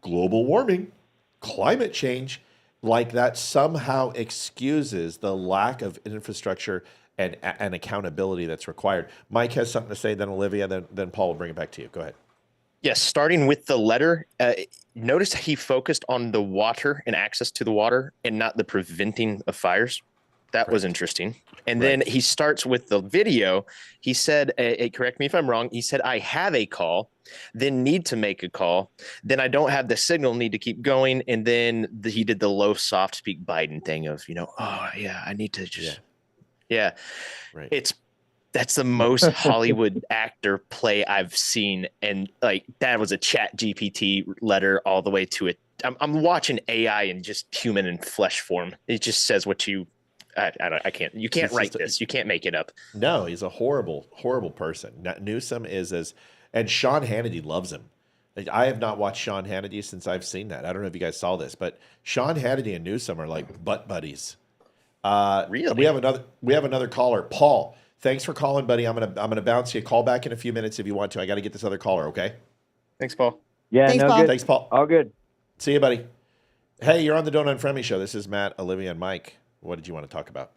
global warming, climate change, like that somehow excuses the lack of infrastructure and accountability that's required. Mike has something to say, then Olivia, then Paul will bring it back to you. Go ahead. Yes, starting with the letter, notice he focused on the water and access to the water and not the preventing of fires. That was interesting. And then he starts with the video. He said, correct me if I'm wrong, he said, I have a call, then need to make a call. Then I don't have the signal, need to keep going. And then he did the low, soft speak Biden thing of, oh, yeah, I need to just, yeah. Right. That's the most Hollywood actor play I've seen. And like, that was a Chat GPT letter all the way to it. I'm watching AI in just human and flesh form. It just says what you, I can't. You can't write this. You can't make it up. No, he's a horrible, horrible person. Newsome and Sean Hannity loves him. I have not watched Sean Hannity since I've seen that. I don't know if you guys saw this, but Sean Hannity and Newsome are like butt buddies. Really? We have another caller, Paul. Thanks for calling, buddy. I'm gonna bounce you. Call back in a few minutes if you want to. I got to get this other caller. Okay. Thanks, Paul. Yeah. Thanks, no, Paul. good. Thanks, Paul. All good. See you, buddy. Hey, you're on the Don't Unfriend Me show. This is Matt, Olivia, and Mike. What did you want to talk about?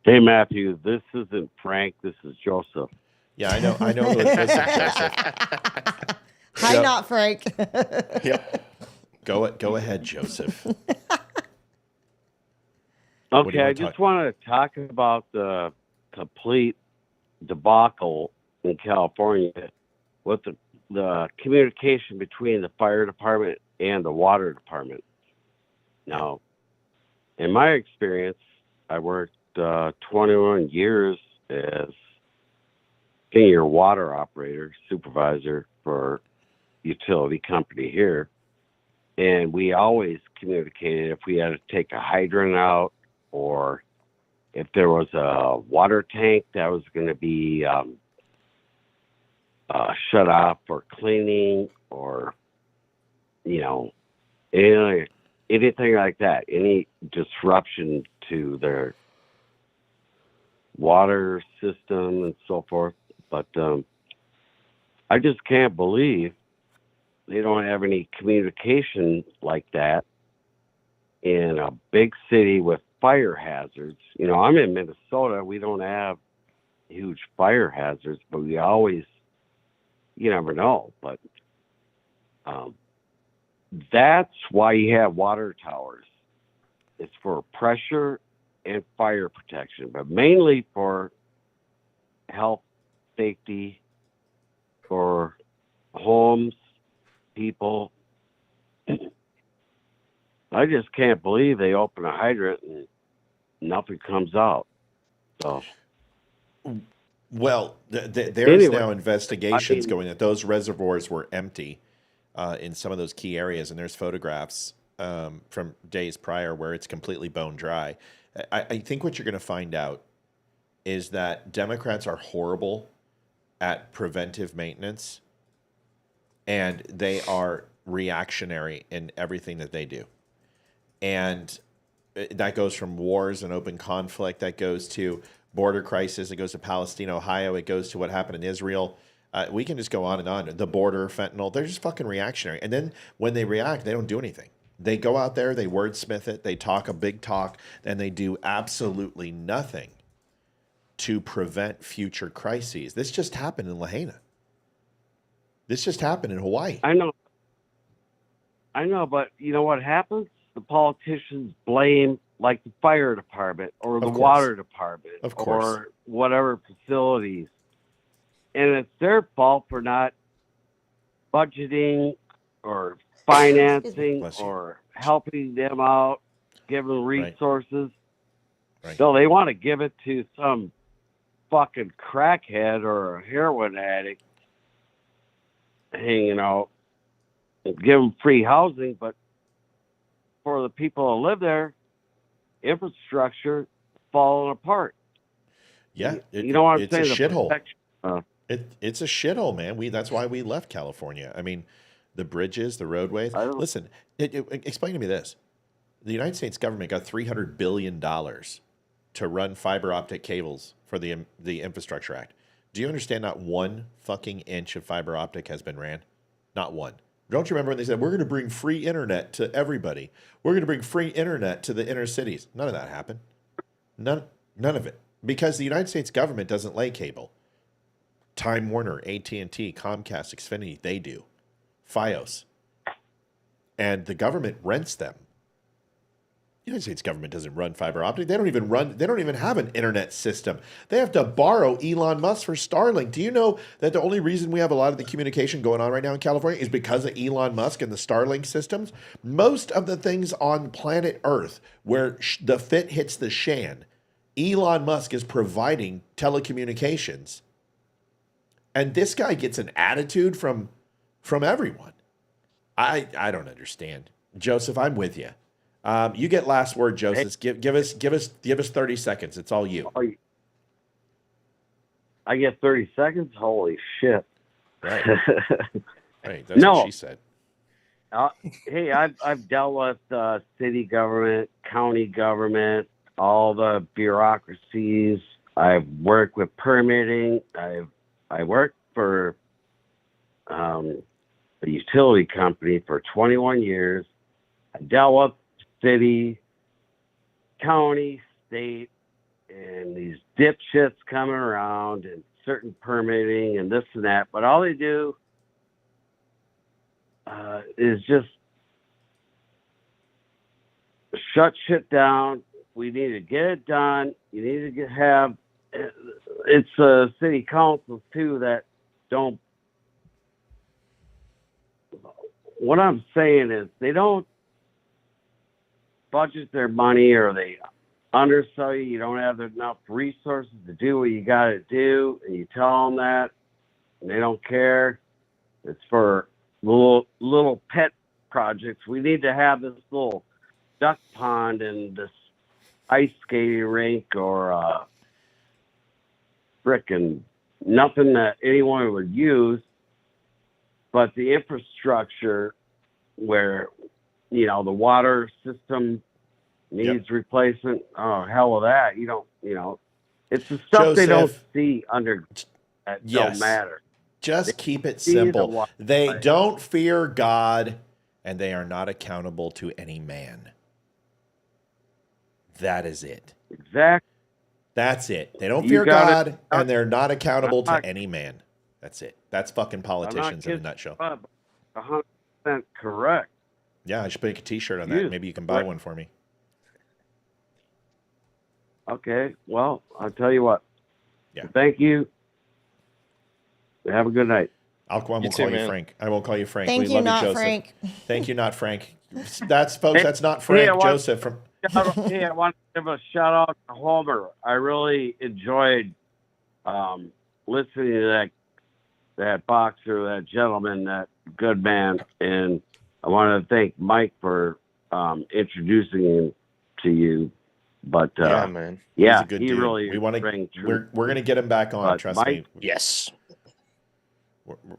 Hey, Matthew, this isn't Frank. This is Joseph. Yeah, I know. Listen, Joseph. Hi, not Frank. Yep. Go ahead, Joseph. Okay, I just want to talk about the complete debacle in California with the communication between the fire department and the water department. Now, in my experience, I worked 21 years as senior water operator, supervisor for utility company here. And we always communicated if we had to take a hydrant out or if there was a water tank that was going to be shut off for cleaning or, anything like that, any disruption to their water system and so forth. But I just can't believe they don't have any communication like that in a big city with fire hazards. I'm in Minnesota. We don't have huge fire hazards, but we always, you never know. But that's why you have water towers. It's for pressure and fire protection, but mainly for health, safety, for homes, people. I just can't believe they open a hydrant and nothing comes out. So, well, there's now investigations going that those reservoirs were empty in some of those key areas, and there's photographs from days prior where it's completely bone dry. I think what you're going to find out is that Democrats are horrible at preventive maintenance, and they are reactionary in everything that they do. And that goes from wars and open conflict, that goes to border crisis, it goes to Palestine, Ohio, it goes to what happened in Israel. We can just go on and on. The border, fentanyl, they're just fucking reactionary. And then when they react, they don't do anything. They go out there, they wordsmith it, they talk a big talk, and they do absolutely nothing to prevent future crises. This just happened in Lahaina. This just happened in Hawaii. I know, but you know what happens? The politicians blame like the fire department or the water department or whatever facilities. And it's their fault for not budgeting or financing or helping them out, giving resources. Right. So they want to give it to some fucking crackhead or a heroin addict hanging out and give them free housing, but for the people who live there, infrastructure falling apart. Yeah, you know what I'm saying? It's a shithole. It's a shithole, man. That's why we left California. I mean, the bridges, the roadways. Listen, explain to me this: the United States government got $300 billion to run fiber optic cables for the Infrastructure Act. Do you understand? Not one fucking inch of fiber optic has been ran. Not one. Don't you remember when they said, we're going to bring free internet to everybody? We're going to bring free internet to the inner cities. None of that happened. None of it. Because the United States government doesn't lay cable. Time Warner, AT&T, Comcast, Xfinity, they do. Fios. And the government rents them. The United States government doesn't run fiber optic. They don't even have an internet system. They have to borrow Elon Musk for Starlink. Do you know that the only reason we have a lot of the communication going on right now in California is because of Elon Musk and the Starlink systems? Most of the things on planet Earth where the fit hits the shan, Elon Musk is providing telecommunications. And this guy gets an attitude from everyone. I don't understand. Joseph, I'm with you. You get last word, Joseph. Give us 30 seconds. It's all you. I get 30 seconds. Holy shit! Right. Right. That's what she said. Hey, I've dealt with city government, county government, all the bureaucracies. I've worked with permitting. I worked for a utility company for 21 years. I dealt with city, county, state, and these dipshits coming around and certain permitting and this and that, but all they do is just shut shit down. We need to get it done. You need to have it's city councils too that don't. What I'm saying is they don't budget their money, or they undersell you. You don't have enough resources to do what you got to do, and you tell them that, and they don't care. It's for little pet projects. We need to have this little duck pond and this ice skating rink, or frickin' nothing that anyone would use. But the infrastructure, where the water system needs replacement. Oh, hell with that. It's the stuff they don't see under that don't matter. Just keep it simple. They don't fear God, and they are not accountable to any man. That is it. Exactly. That's it. They don't fear God, and they're not accountable to any man. That's it. That's fucking politicians in a nutshell. 100% correct. Yeah, I should make a T-shirt on that. Maybe you can buy one for me. Okay. Well, I'll tell you what. Yeah. Thank you. Have a good night. I won't call you Frank. I won't call you Frank. Thank we you, love not you, Joseph. Frank. Thank you, not Frank. That's folks. That's not Frank. Joseph from. Hey, I want to give a shout out to Homer. I really enjoyed listening to that boxer, that gentleman, that good man, and I want to thank Mike for introducing him to you. But yeah, man, he's yeah, a good he dude. really We want to. We're going to get him back on. Trust me. Yes.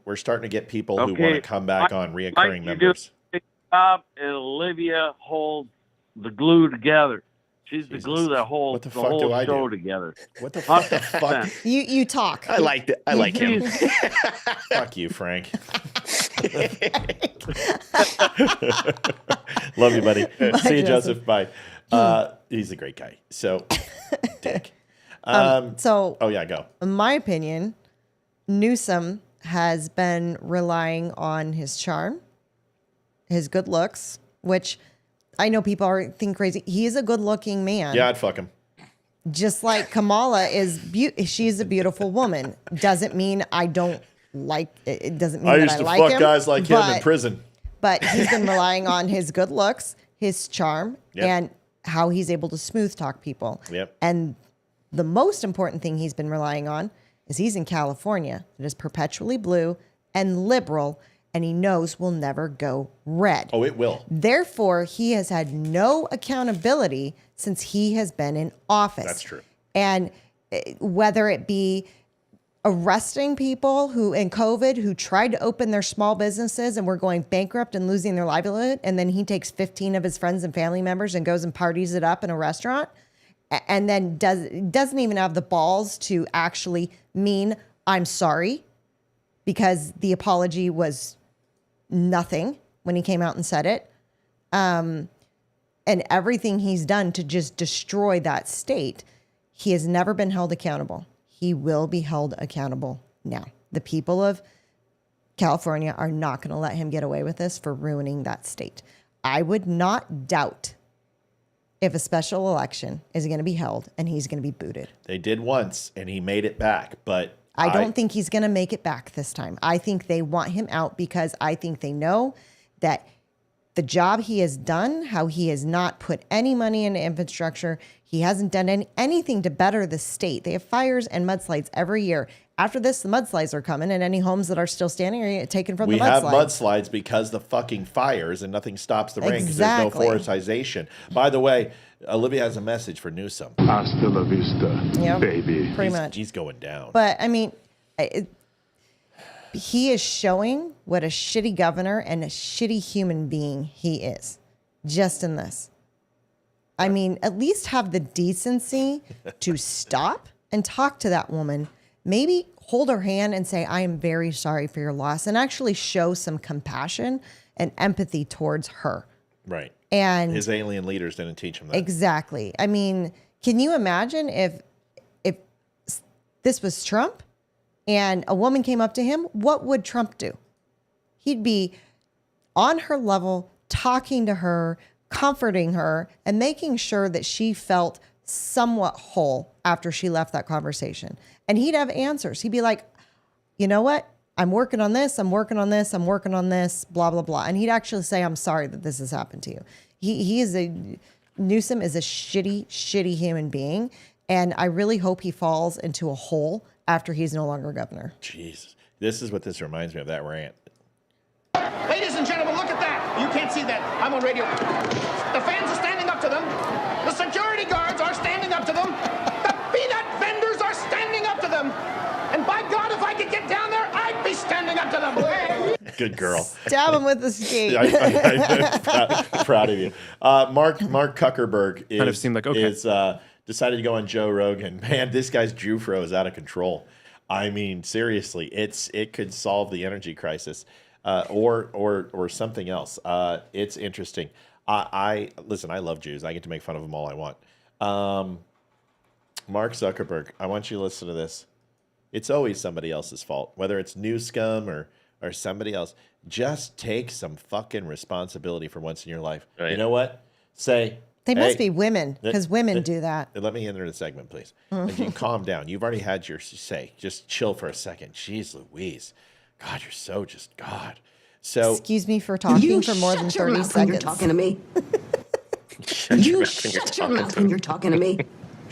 We're starting to get people who want to come back on, reoccurring members. You do a good job, and Olivia holds the glue together. She's the glue that holds the whole show together. What the fuck? You talk. I liked it. I like him. Fuck you, Frank. Love you, buddy. Bye, See you, Joseph. Joseph. Bye. He's a great guy. So, dick. So, oh yeah, go. In my opinion, Newsome has been relying on his charm, his good looks, which I know people think crazy. He is a good-looking man. Yeah, I'd fuck him. Just like Kamala she's a beautiful woman. Doesn't mean I don't like it. It doesn't mean I that used I to like fuck him, guys like him in prison. But he's been relying on his good looks, his charm, Yep. and how he's able to smooth talk people. Yep. And the most important thing he's been relying on is he's in California. It is perpetually blue and liberal, and he knows will never go red. Oh, it will. Therefore, he has had no accountability since he has been in office. That's true. And whether it be arresting people who in COVID who tried to open their small businesses and were going bankrupt and losing their livelihood, and then he takes 15 of his friends and family members and goes and parties it up in a restaurant, and then doesn't even have the balls to actually mean I'm sorry, because the apology was nothing when he came out and said it. And everything he's done to just destroy that state, he has never been held accountable. He will be held accountable now. The people of California are not going to let him get away with this for ruining that state. I would not doubt if a special election is going to be held and he's going to be booted. They did once, and he made it back, but I don't think he's going to make it back this time. I think they want him out because I think they know that the job he has done, how he has not put any money into infrastructure, he hasn't done anything to better the state. They have fires and mudslides every year. After this, the mudslides are coming, and any homes that are still standing are taken from the mudslides. We have mudslides because the fucking fires, and nothing stops the rain because there's no forestization. By the way, Olivia has a message for Newsome. Hasta la vista, baby. Pretty much. He's going down. But, I mean, he is showing what a shitty governor and a shitty human being he is, just in this. I mean, at least have the decency to stop and talk to that woman. Maybe hold her hand and say, I am very sorry for your loss, and actually show some compassion and empathy towards her. Right. And his alien leaders didn't teach him that. Exactly. I mean, Can you imagine if this was Trump and a woman came up to him? What would Trump do? He'd be on her level, talking to her, comforting her, and making sure that she felt somewhat whole after she left that conversation. And he'd have answers. He'd be like, you know what? I'm working on this. I'm working on this. I'm working on this, blah, blah, blah. And he'd actually say, I'm sorry that this has happened to you. Newsome is a shitty, shitty human being. And I really hope he falls into a hole after he's no longer governor. Jesus. This is what this reminds me of, that rant. Ladies and gentlemen, look at that. You can't see that. I'm on radio. The fans are standing up to them. The security guards are standing up to them. The peanut vendors are standing up to them. And by God, if I could get down there, I'd be standing up to them. Good girl. Stab him with the skate. I'm proud of you. Mark Zuckerberg kind of seemed like, okay. is decided to go on Joe Rogan. Man, this guy's Jufro is out of control. I mean, seriously, it could solve the energy crisis. Or something else. It's interesting. Listen, I love Jews. I get to make fun of them all I want. Mark Zuckerberg, I want you to listen to this. It's always somebody else's fault, whether it's Newsome or somebody else. Just take some fucking responsibility for once in your life. Right. You know what? Say, they must be women, because women do that. Let me enter the segment, please. And you calm down. You've already had your say. Just chill for a second. Jeez Louise. God, you're so just God. So excuse me for talking for more than 30 seconds. When you're talking to me. You shut your mouth when you're talking to me.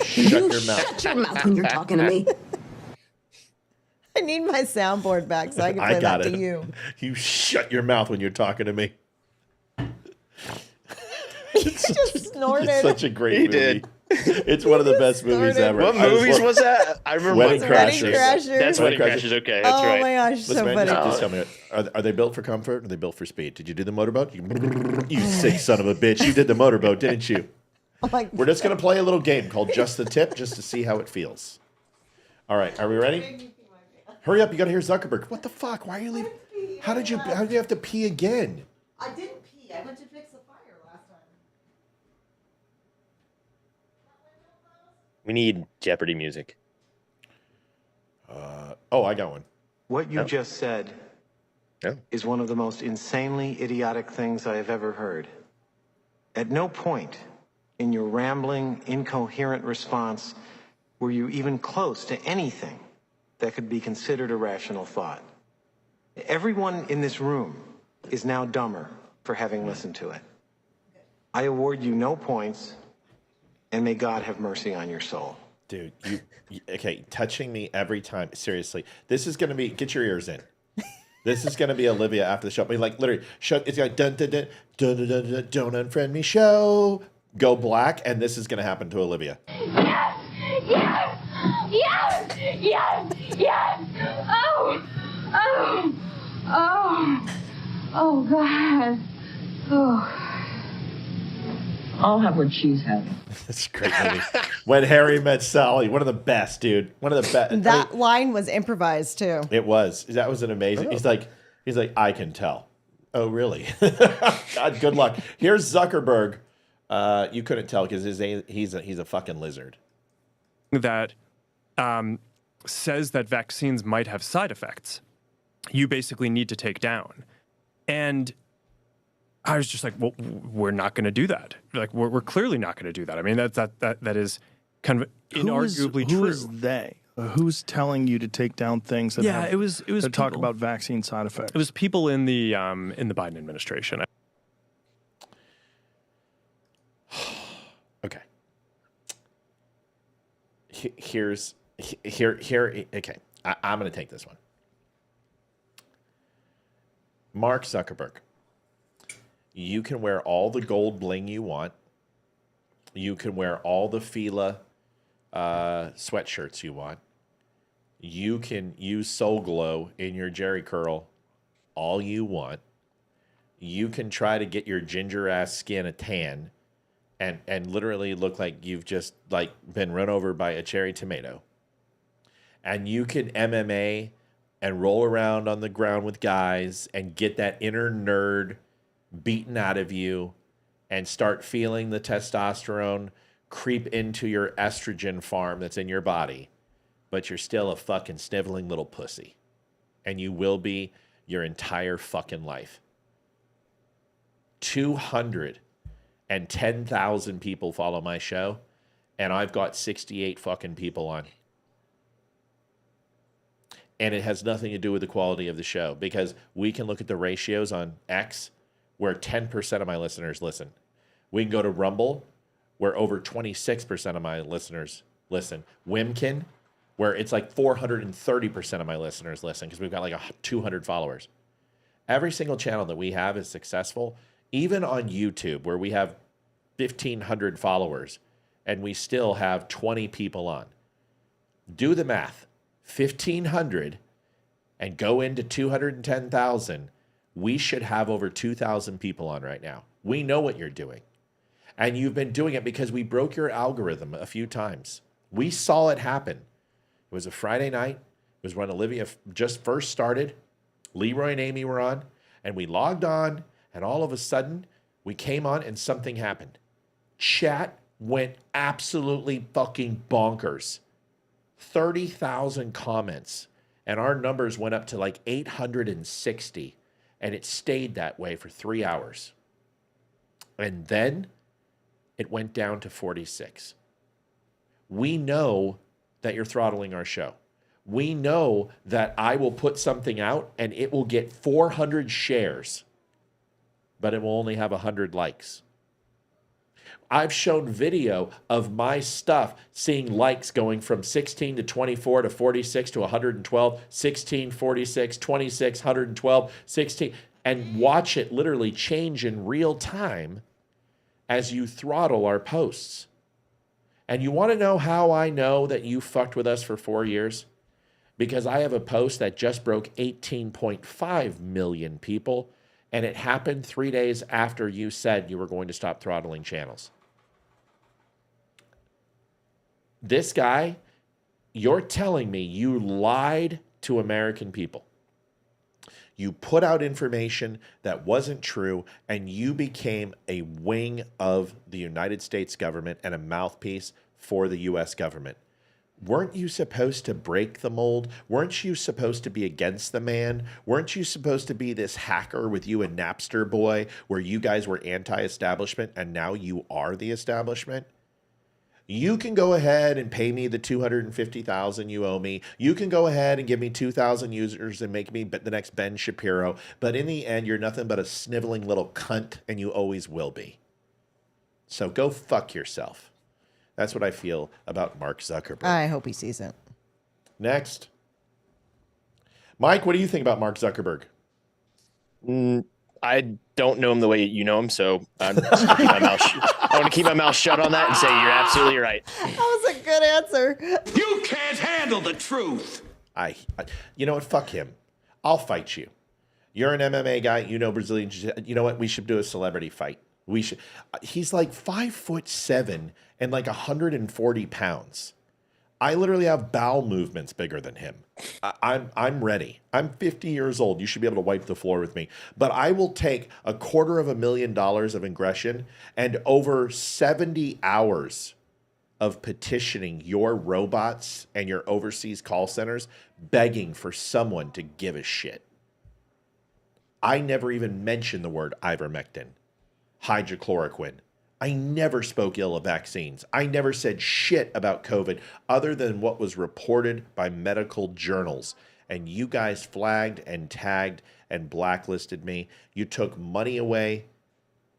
Shut your mouth. Shut your mouth when you're talking to me. I need my soundboard back so I can play that to you. You shut your mouth when you're talking to me. You just snorted. It's such a great movie. Did. It's one of the best movies ever. What movies was that? I remember Wedding Crashers. That's Wedding Crashers. Okay, that's right. Oh my gosh, so funny. Just tell me, are they built for comfort or are they built for speed? Did you do the motorboat? You sick son of a bitch. You did the motorboat, didn't you? Oh my We're just going to play a little game called Just the Tip just to see how it feels. All right, are we ready? Hurry up, you got to hear Zuckerberg. What the fuck? Why are you leaving? How did you have to pee again? I didn't pee. I went to fix the fire last time. We need Jeopardy music. I got one. What you just said is one of the most insanely idiotic things I have ever heard. At no point in your rambling, incoherent response were you even close to anything that could be considered a rational thought. Everyone in this room is now dumber for having listened to it. I award you no points, and may God have mercy on your soul. Dude, okay, touching me every time. Seriously, this is going to be, get your ears in. This is going to be Olivia after the show. I mean, like, literally, it's like, dun, dun, dun, dun, dun, dun, dun, don't unfriend me show. Go black, and this is going to happen to Olivia. Yes! Yes! Yes! Yes! Yes! Oh! Oh! Oh! Oh, God. Oh. I'll have what she's having. It's a great movie. When Harry Met Sally, one of the best, dude. One of the best. That line was improvised too. It was. That was an amazing. He's like, I can tell. Oh, really? God, good luck. Here's Zuckerberg. You couldn't tell because he's a fucking lizard. That says that vaccines might have side effects. You basically need to take down. And I was just like, well, we're not going to do that. Like, we're clearly not going to do that. I mean, that is kind of inarguably true. Who is they? Who's telling you to take down things that it was that talk about vaccine side effects? It was people in the Biden administration. Okay. Here. Okay, I'm going to take this one. Mark Zuckerberg. You can wear all the gold bling you want. You can wear all the Fila sweatshirts you want. You can use Soul Glow in your Jerry curl all you want. You can try to get your ginger ass skin a tan and literally look like you've just like been run over by a cherry tomato. And you can MMA and roll around on the ground with guys and get that inner nerd beaten out of you and start feeling the testosterone creep into your estrogen farm that's in your body, but you're still a fucking sniveling little pussy. And you will be your entire fucking life. 210,000 people follow my show, and I've got 68 fucking people on. And it has nothing to do with the quality of the show, because we can look at the ratios on X where 10% of my listeners listen. We can go to Rumble where over 26% of my listeners listen. Wimkin, where it's like 430% of my listeners listen because we've got like 200 followers. Every single channel that we have is successful, even on YouTube where we have 1,500 followers and we still have 20 people on. Do the math. 1,500 and go into 210,000. We should have over 2,000 people on right now. We know what you're doing. And you've been doing it because we broke your algorithm a few times. We saw it happen. It was a Friday night. It was when Olivia just first started. Leroy and Amy were on. And we logged on. And all of a sudden, we came on and something happened. Chat went absolutely fucking bonkers. 30,000 comments. And our numbers went up to like 860. And it stayed that way for 3 hours. And then it went down to 46. We know that you're throttling our show. We know that I will put something out and it will get 400 shares, but it will only have 100 likes. I've shown video of my stuff seeing likes going from 16 to 24 to 46 to 112, 16, 46, 26, 112, 16, and watch it literally change in real time as you throttle our posts. And you want to know how I know that you fucked with us for 4 years? Because I have a post that just broke 18.5 million people, and it happened 3 days after you said you were going to stop throttling channels. This guy, you're telling me you lied to American people. You put out information that wasn't true, and you became a wing of the United States government and a mouthpiece for the U.S. government. Weren't you supposed to break the mold? Weren't you supposed to be against the man? Weren't you supposed to be this hacker with you and Napster Boy, where you guys were anti-establishment and now you are the establishment? You can go ahead and pay me the $250,000 you owe me. You can go ahead and give me 2,000 users and make me the next Ben Shapiro. But in the end, you're nothing but a sniveling little cunt, and you always will be. So go fuck yourself. That's what I feel about Mark Zuckerberg. I hope he sees it. Next. Mike, what do you think about Mark Zuckerberg? I don't know him the way you know him, so I'm just gonna keep my mouth I want to keep my mouth shut on that and say you're absolutely right. That was a good answer. You can't handle the truth. You know what? Fuck him. I'll fight you. You're an MMA guy. You know Brazilian. You know what? We should do a celebrity fight. We should. He's like 5'7" and like 140 pounds. I literally have bowel movements bigger than him. I'm ready. I'm 50 years old. You should be able to wipe the floor with me. But I will take $250,000 of aggression and over 70 hours of petitioning your robots and your overseas call centers, begging for someone to give a shit. I never even mentioned the word ivermectin, hydrochloroquine. I never spoke ill of vaccines. I never said shit about COVID other than what was reported by medical journals. And you guys flagged and tagged and blacklisted me. You took money away.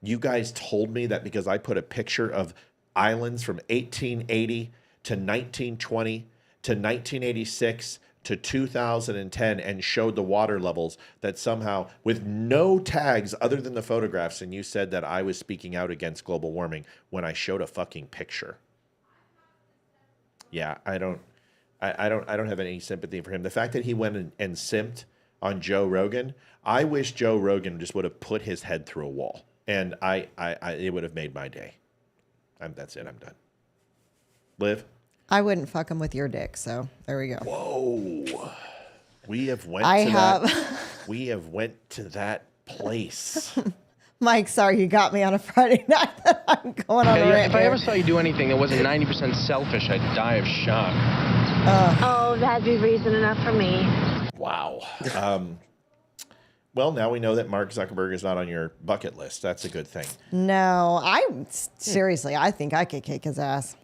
You guys told me that because I put a picture of islands from 1880 to 1920 to 1986 to 2010 and showed the water levels, that somehow, with no tags other than the photographs, and you said that I was speaking out against global warming when I showed a fucking picture. Yeah, I don't have any sympathy for him. The fact that he went and simped on Joe Rogan, I wish Joe Rogan just would have put his head through a wall, and it would have made my day. That's it. I'm done. Liv? I wouldn't fuck him with your dick, so there we go. Whoa. We have went to that place. Mike, sorry, you got me on a Friday night. I'm going on a rant If I here. ever saw you do anything that wasn't 90% selfish, I'd die of shock. Oh, that'd be reason enough for me. Wow. Well, now we know that Mark Zuckerberg is not on your bucket list. That's a good thing. No, seriously, I think I could kick his ass.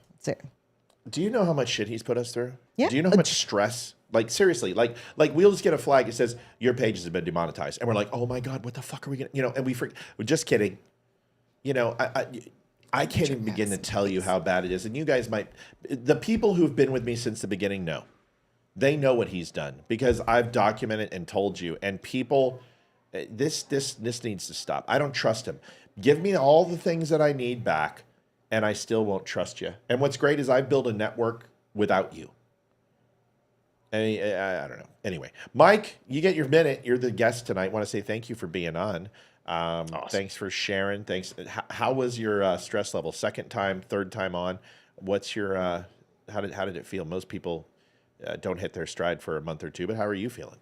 Do you know how much shit he's put us through? Yeah. Do you know how much stress? Like, seriously, like we'll just get a flag that says your pages have been demonetized, and we're like, oh my god, what the fuck are we gonna, and we freak. We're just kidding. I can't even begin to tell you how bad it is, and you guys might. The people who've been with me since the beginning know. They know what he's done because I've documented and told you, and people. This needs to stop. I don't trust him. Give me all the things that I need back, and I still won't trust you. And what's great is I've built a network without you. I don't know. Anyway, Mike, you get your minute. You're the guest tonight. I want to say thank you for being on. Awesome. Thanks for sharing. Thanks. How was your stress level? Second time, third time on? What's your how did it feel? Most people don't hit their stride for a month or two, but how are you feeling?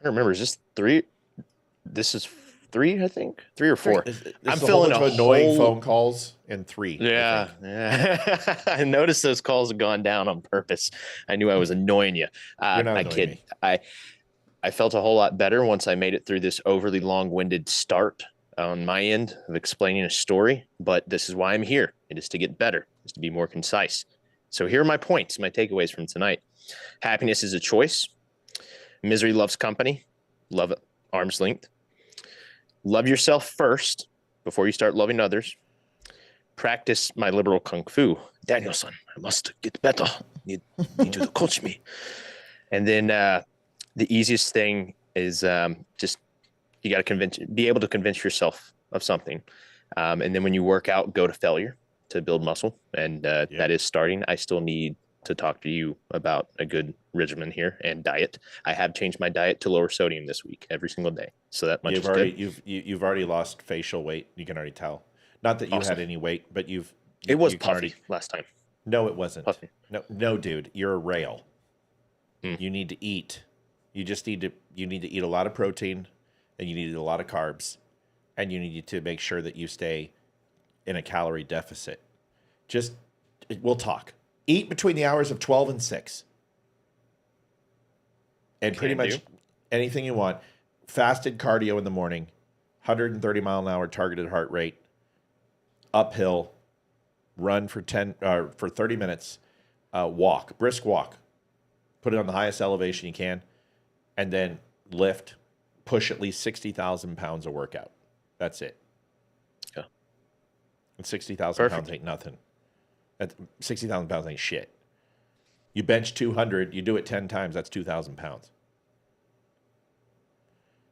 I remember, is this 3? This is 3, I think. 3 or 4. I'm feeling annoying phone calls in 3. Yeah. I noticed those calls have gone down on purpose. I knew I was annoying you. You're not I annoying kid. me. I felt a whole lot better once I made it through this overly long-winded start on my end of explaining a story. But this is why I'm here. It is to get better. It's to be more concise. So here are my points, my takeaways from tonight. Happiness is a choice. Misery loves company. Love at arm's length. Love yourself first before you start loving others. Practice my liberal kung fu. Danielson, I must get better. Need you to coach me. And then the easiest thing is just you got to be able to convince yourself of something. And then when you work out, go to failure to build muscle. And that is starting. I still need to talk to you about a good regimen here and diet. I have changed my diet to lower sodium this week every single day. So that much is good. You've already lost facial weight. You can already tell. Not that you had any weight, but it was puffy last time. No, it wasn't. Puffy. No, dude, you're a rail. You need to eat. You need to eat a lot of protein, and you need a lot of carbs, and you need to make sure that you stay in a calorie deficit. We'll talk. Eat between the hours of 12 and 6. And pretty much anything you want. Fasted cardio in the morning, 130 mile an hour targeted heart rate, uphill, run for 30 minutes, brisk walk. Put it on the highest elevation you can, and then lift, push at least 60,000 pounds of workout. That's it. Yeah. And 60,000 pounds ain't nothing. 60,000 pounds ain't shit. You bench 200, you do it 10 times, that's 2,000 pounds.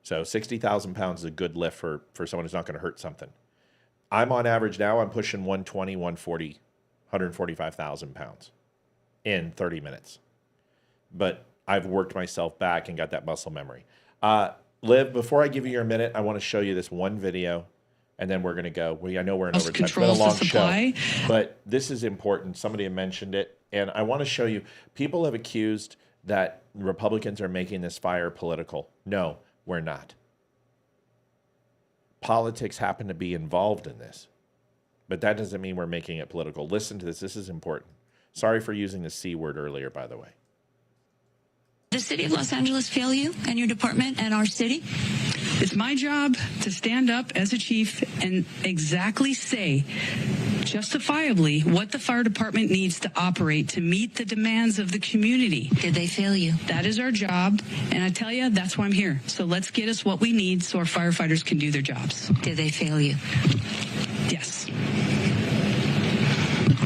So 60,000 pounds is a good lift for someone who's not going to hurt something. I'm on average now, I'm pushing 120, 140, 145,000 pounds in 30 minutes. But I've worked myself back and got that muscle memory. Liv, before I give you your minute, I want to show you this one video. And then we're going to go. I know we're in overtime. It's been a long show, but this is important. Somebody had mentioned it. And I want to show you, people have accused that Republicans are making this fire political. No, we're not. Politics happen to be involved in this. But that doesn't mean we're making it political. Listen to this. This is important. Sorry for using the C word earlier, by the way. Does the city of Los Angeles fail you and your department and our city? It's my job to stand up as a chief and exactly say, justifiably, what the fire department needs to operate to meet the demands of the community. Did they fail you? That is our job, and I tell you, that's why I'm here. So let's get us what we need so our firefighters can do their jobs. Did they fail you? Yes.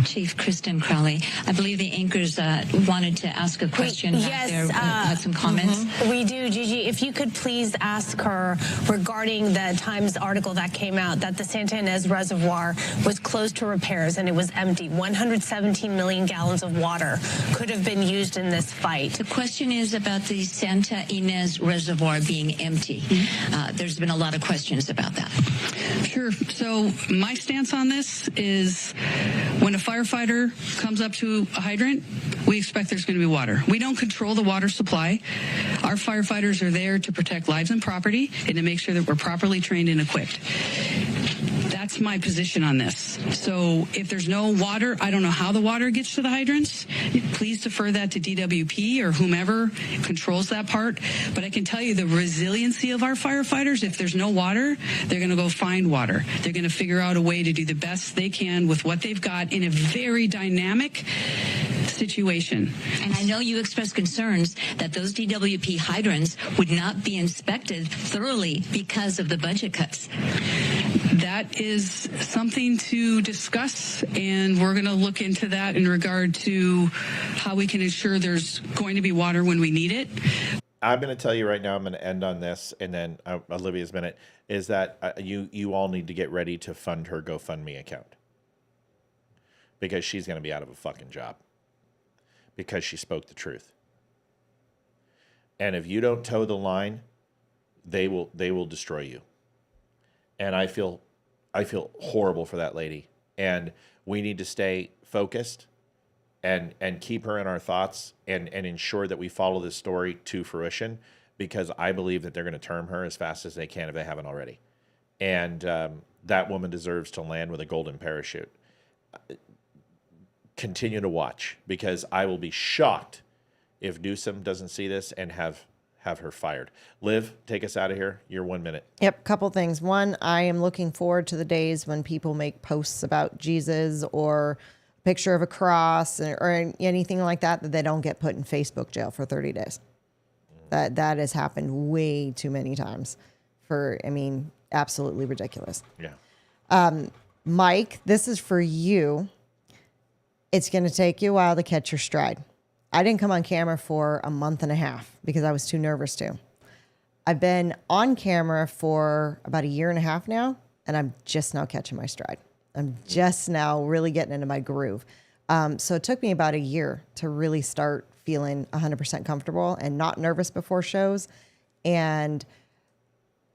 Chief Kristen Crowley, I believe the anchors wanted to ask a question. Yes, had some comments. We do, Gigi. If you could please ask her regarding the Times article that came out that the Santa Ynez Reservoir was closed to repairs and it was empty. 117 million gallons of water could have been used in this fight. The question is about the Santa Ynez Reservoir being empty. There's been a lot of questions about that. Sure. So my stance on this is when a firefighter comes up to a hydrant, we expect there's going to be water. We don't control the water supply. Our firefighters are there to protect lives and property and to make sure that we're properly trained and equipped. That's my position on this. So if there's no water, I don't know how the water gets to the hydrants. Please defer that to DWP or whomever controls that part. But I can tell you the resiliency of our firefighters, if there's no water, they're going to go find water. They're going to figure out a way to do the best they can with what they've got in a very dynamic situation. And I know you expressed concerns that those DWP hydrants would not be inspected thoroughly because of the budget cuts. That is something to discuss, and we're going to look into that in regard to how we can ensure there's going to be water when we need it. I'm going to tell you right now, I'm going to end on this, and then Olivia's minute, is that you all need to get ready to fund her GoFundMe account. Because she's going to be out of a fucking job. Because she spoke the truth. And if you don't toe the line, they will destroy you. And I feel horrible for that lady. And we need to stay focused and keep her in our thoughts and ensure that we follow this story to fruition, because I believe that they're going to term her as fast as they can if they haven't already. And that woman deserves to land with a golden parachute. Continue to watch, because I will be shocked if Newsome doesn't see this and have her fired. Liv, take us out of here. You're 1 minute. Yep, couple things. One, I am looking forward to the days when people make posts about Jesus or a picture of a cross or anything like that they don't get put in Facebook jail for 30 days. That has happened way too many times. Absolutely ridiculous. Yeah. Mike, this is for you. It's going to take you a while to catch your stride. I didn't come on camera for a month and a half because I was too nervous to. I've been on camera for about a year and a half now, and I'm just now catching my stride. I'm just now really getting into my groove. So it took me about a year to really start feeling 100% comfortable and not nervous before shows. And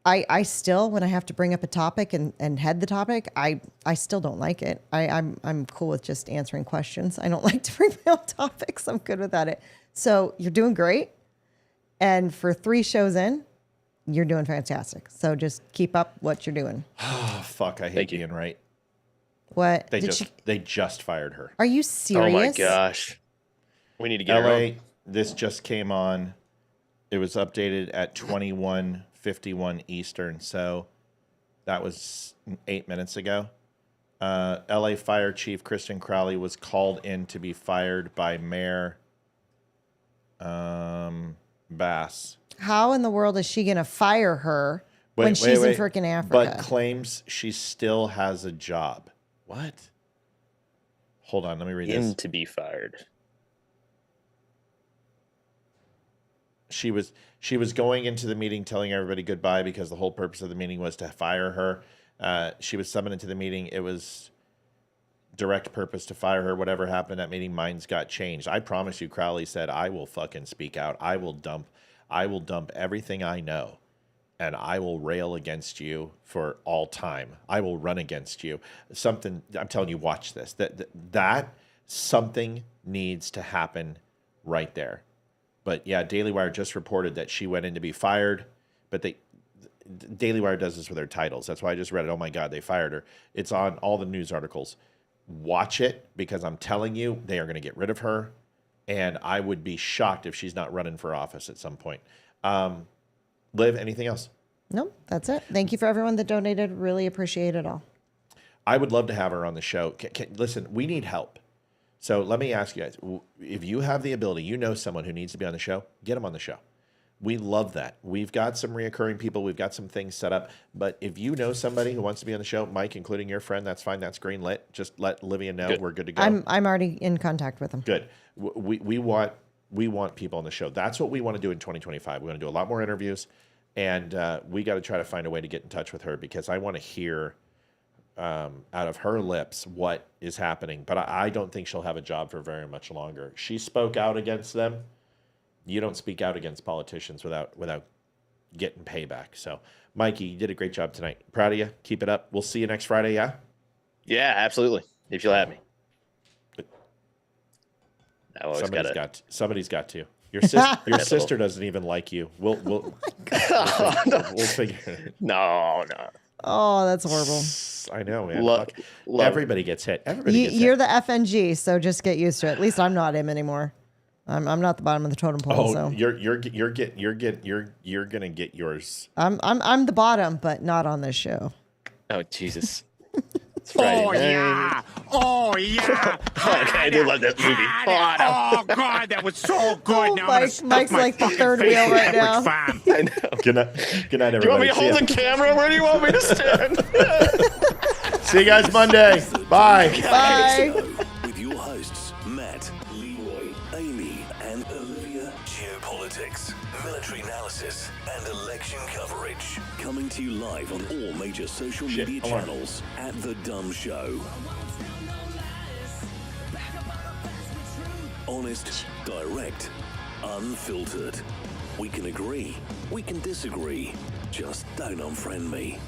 I still, when I have to bring up a topic and head the topic, I still don't like it. I'm cool with just answering questions. I don't like to bring my own topics. I'm good without it. So you're doing great. And for 3 shows in, you're doing fantastic. So just keep up what you're doing. Oh, fuck. I hate being right. What? They just fired her. Are you serious? Oh my gosh. We need to get her LA, on. this just came on. It was updated at 21:51 Eastern. So that was 8 minutes ago. LA Fire Chief Kristen Crowley was called in to be fired by Mayor Bass. How in the world is she going to fire her when she's in freaking Africa? But claims she still has a job. What? Hold on, let me read this. To be fired. She was going into the meeting telling everybody goodbye because the whole purpose of the meeting was to fire her. She was summoned into the meeting. It was direct purpose to fire her. Whatever happened at that meeting, minds got changed. I promise you, Crowley said, I will fucking speak out. I will dump everything I know, and I will rail against you for all time. I will run against you. Something, I'm telling you, watch this. That something needs to happen right there. But yeah, Daily Wire just reported that she went in to be fired, but Daily Wire does this with their titles. That's why I just read it. Oh my God, they fired her. It's on all the news articles. Watch it, because I'm telling you, they are going to get rid of her. And I would be shocked if she's not running for office at some point. Liv, anything else? No, that's it. Thank you for everyone that donated. Really appreciate it all. I would love to have her on the show. Listen, we need help. So let me ask you guys, if you have the ability, you know someone who needs to be on the show, get them on the show. We love that. We've got some reoccurring people. We've got some things set up. But if you know somebody who wants to be on the show, Mike, including your friend, that's fine. That's green lit. Just let Olivia know. Good. We're good to go. I'm already in contact with them. Good. We want people on the show. That's what we want to do in 2025. We want to do a lot more interviews. And we got to try to find a way to get in touch with her, because I want to hear out of her lips what is happening. But I don't think she'll have a job for very much longer. She spoke out against them. You don't speak out against politicians without getting payback. So, Mikey, you did a great job tonight. Proud of you. Keep it up. We'll see you next Friday, yeah? Yeah, absolutely. If you'll have me. Somebody's got to. Your sister doesn't even like you. We'll figure it. No. Oh, that's horrible. I know, man. Love Everybody gets hit. You're the FNG, so just get used to it. At least I'm not him anymore. I'm not the bottom of the totem pole. So you're gonna get yours. I'm the bottom, but not on this show. Oh Jesus. Oh yeah! Oh yeah! I do love that movie. Oh God, that was so good. Oh, now Mike's like the third wheel right now. I know. Good night, everybody. Do you want me to hold the camera? Where do you want me to stand? See you guys Monday. Bye. Bye. With your hosts, Matt, Leroy, Amy, and Olivia. Geopolitics, military analysis, and election coverage. Coming to you live on all major social media channels at The Dumb Show. Honest, direct, unfiltered. We can agree, we can disagree. Just don't unfriend me.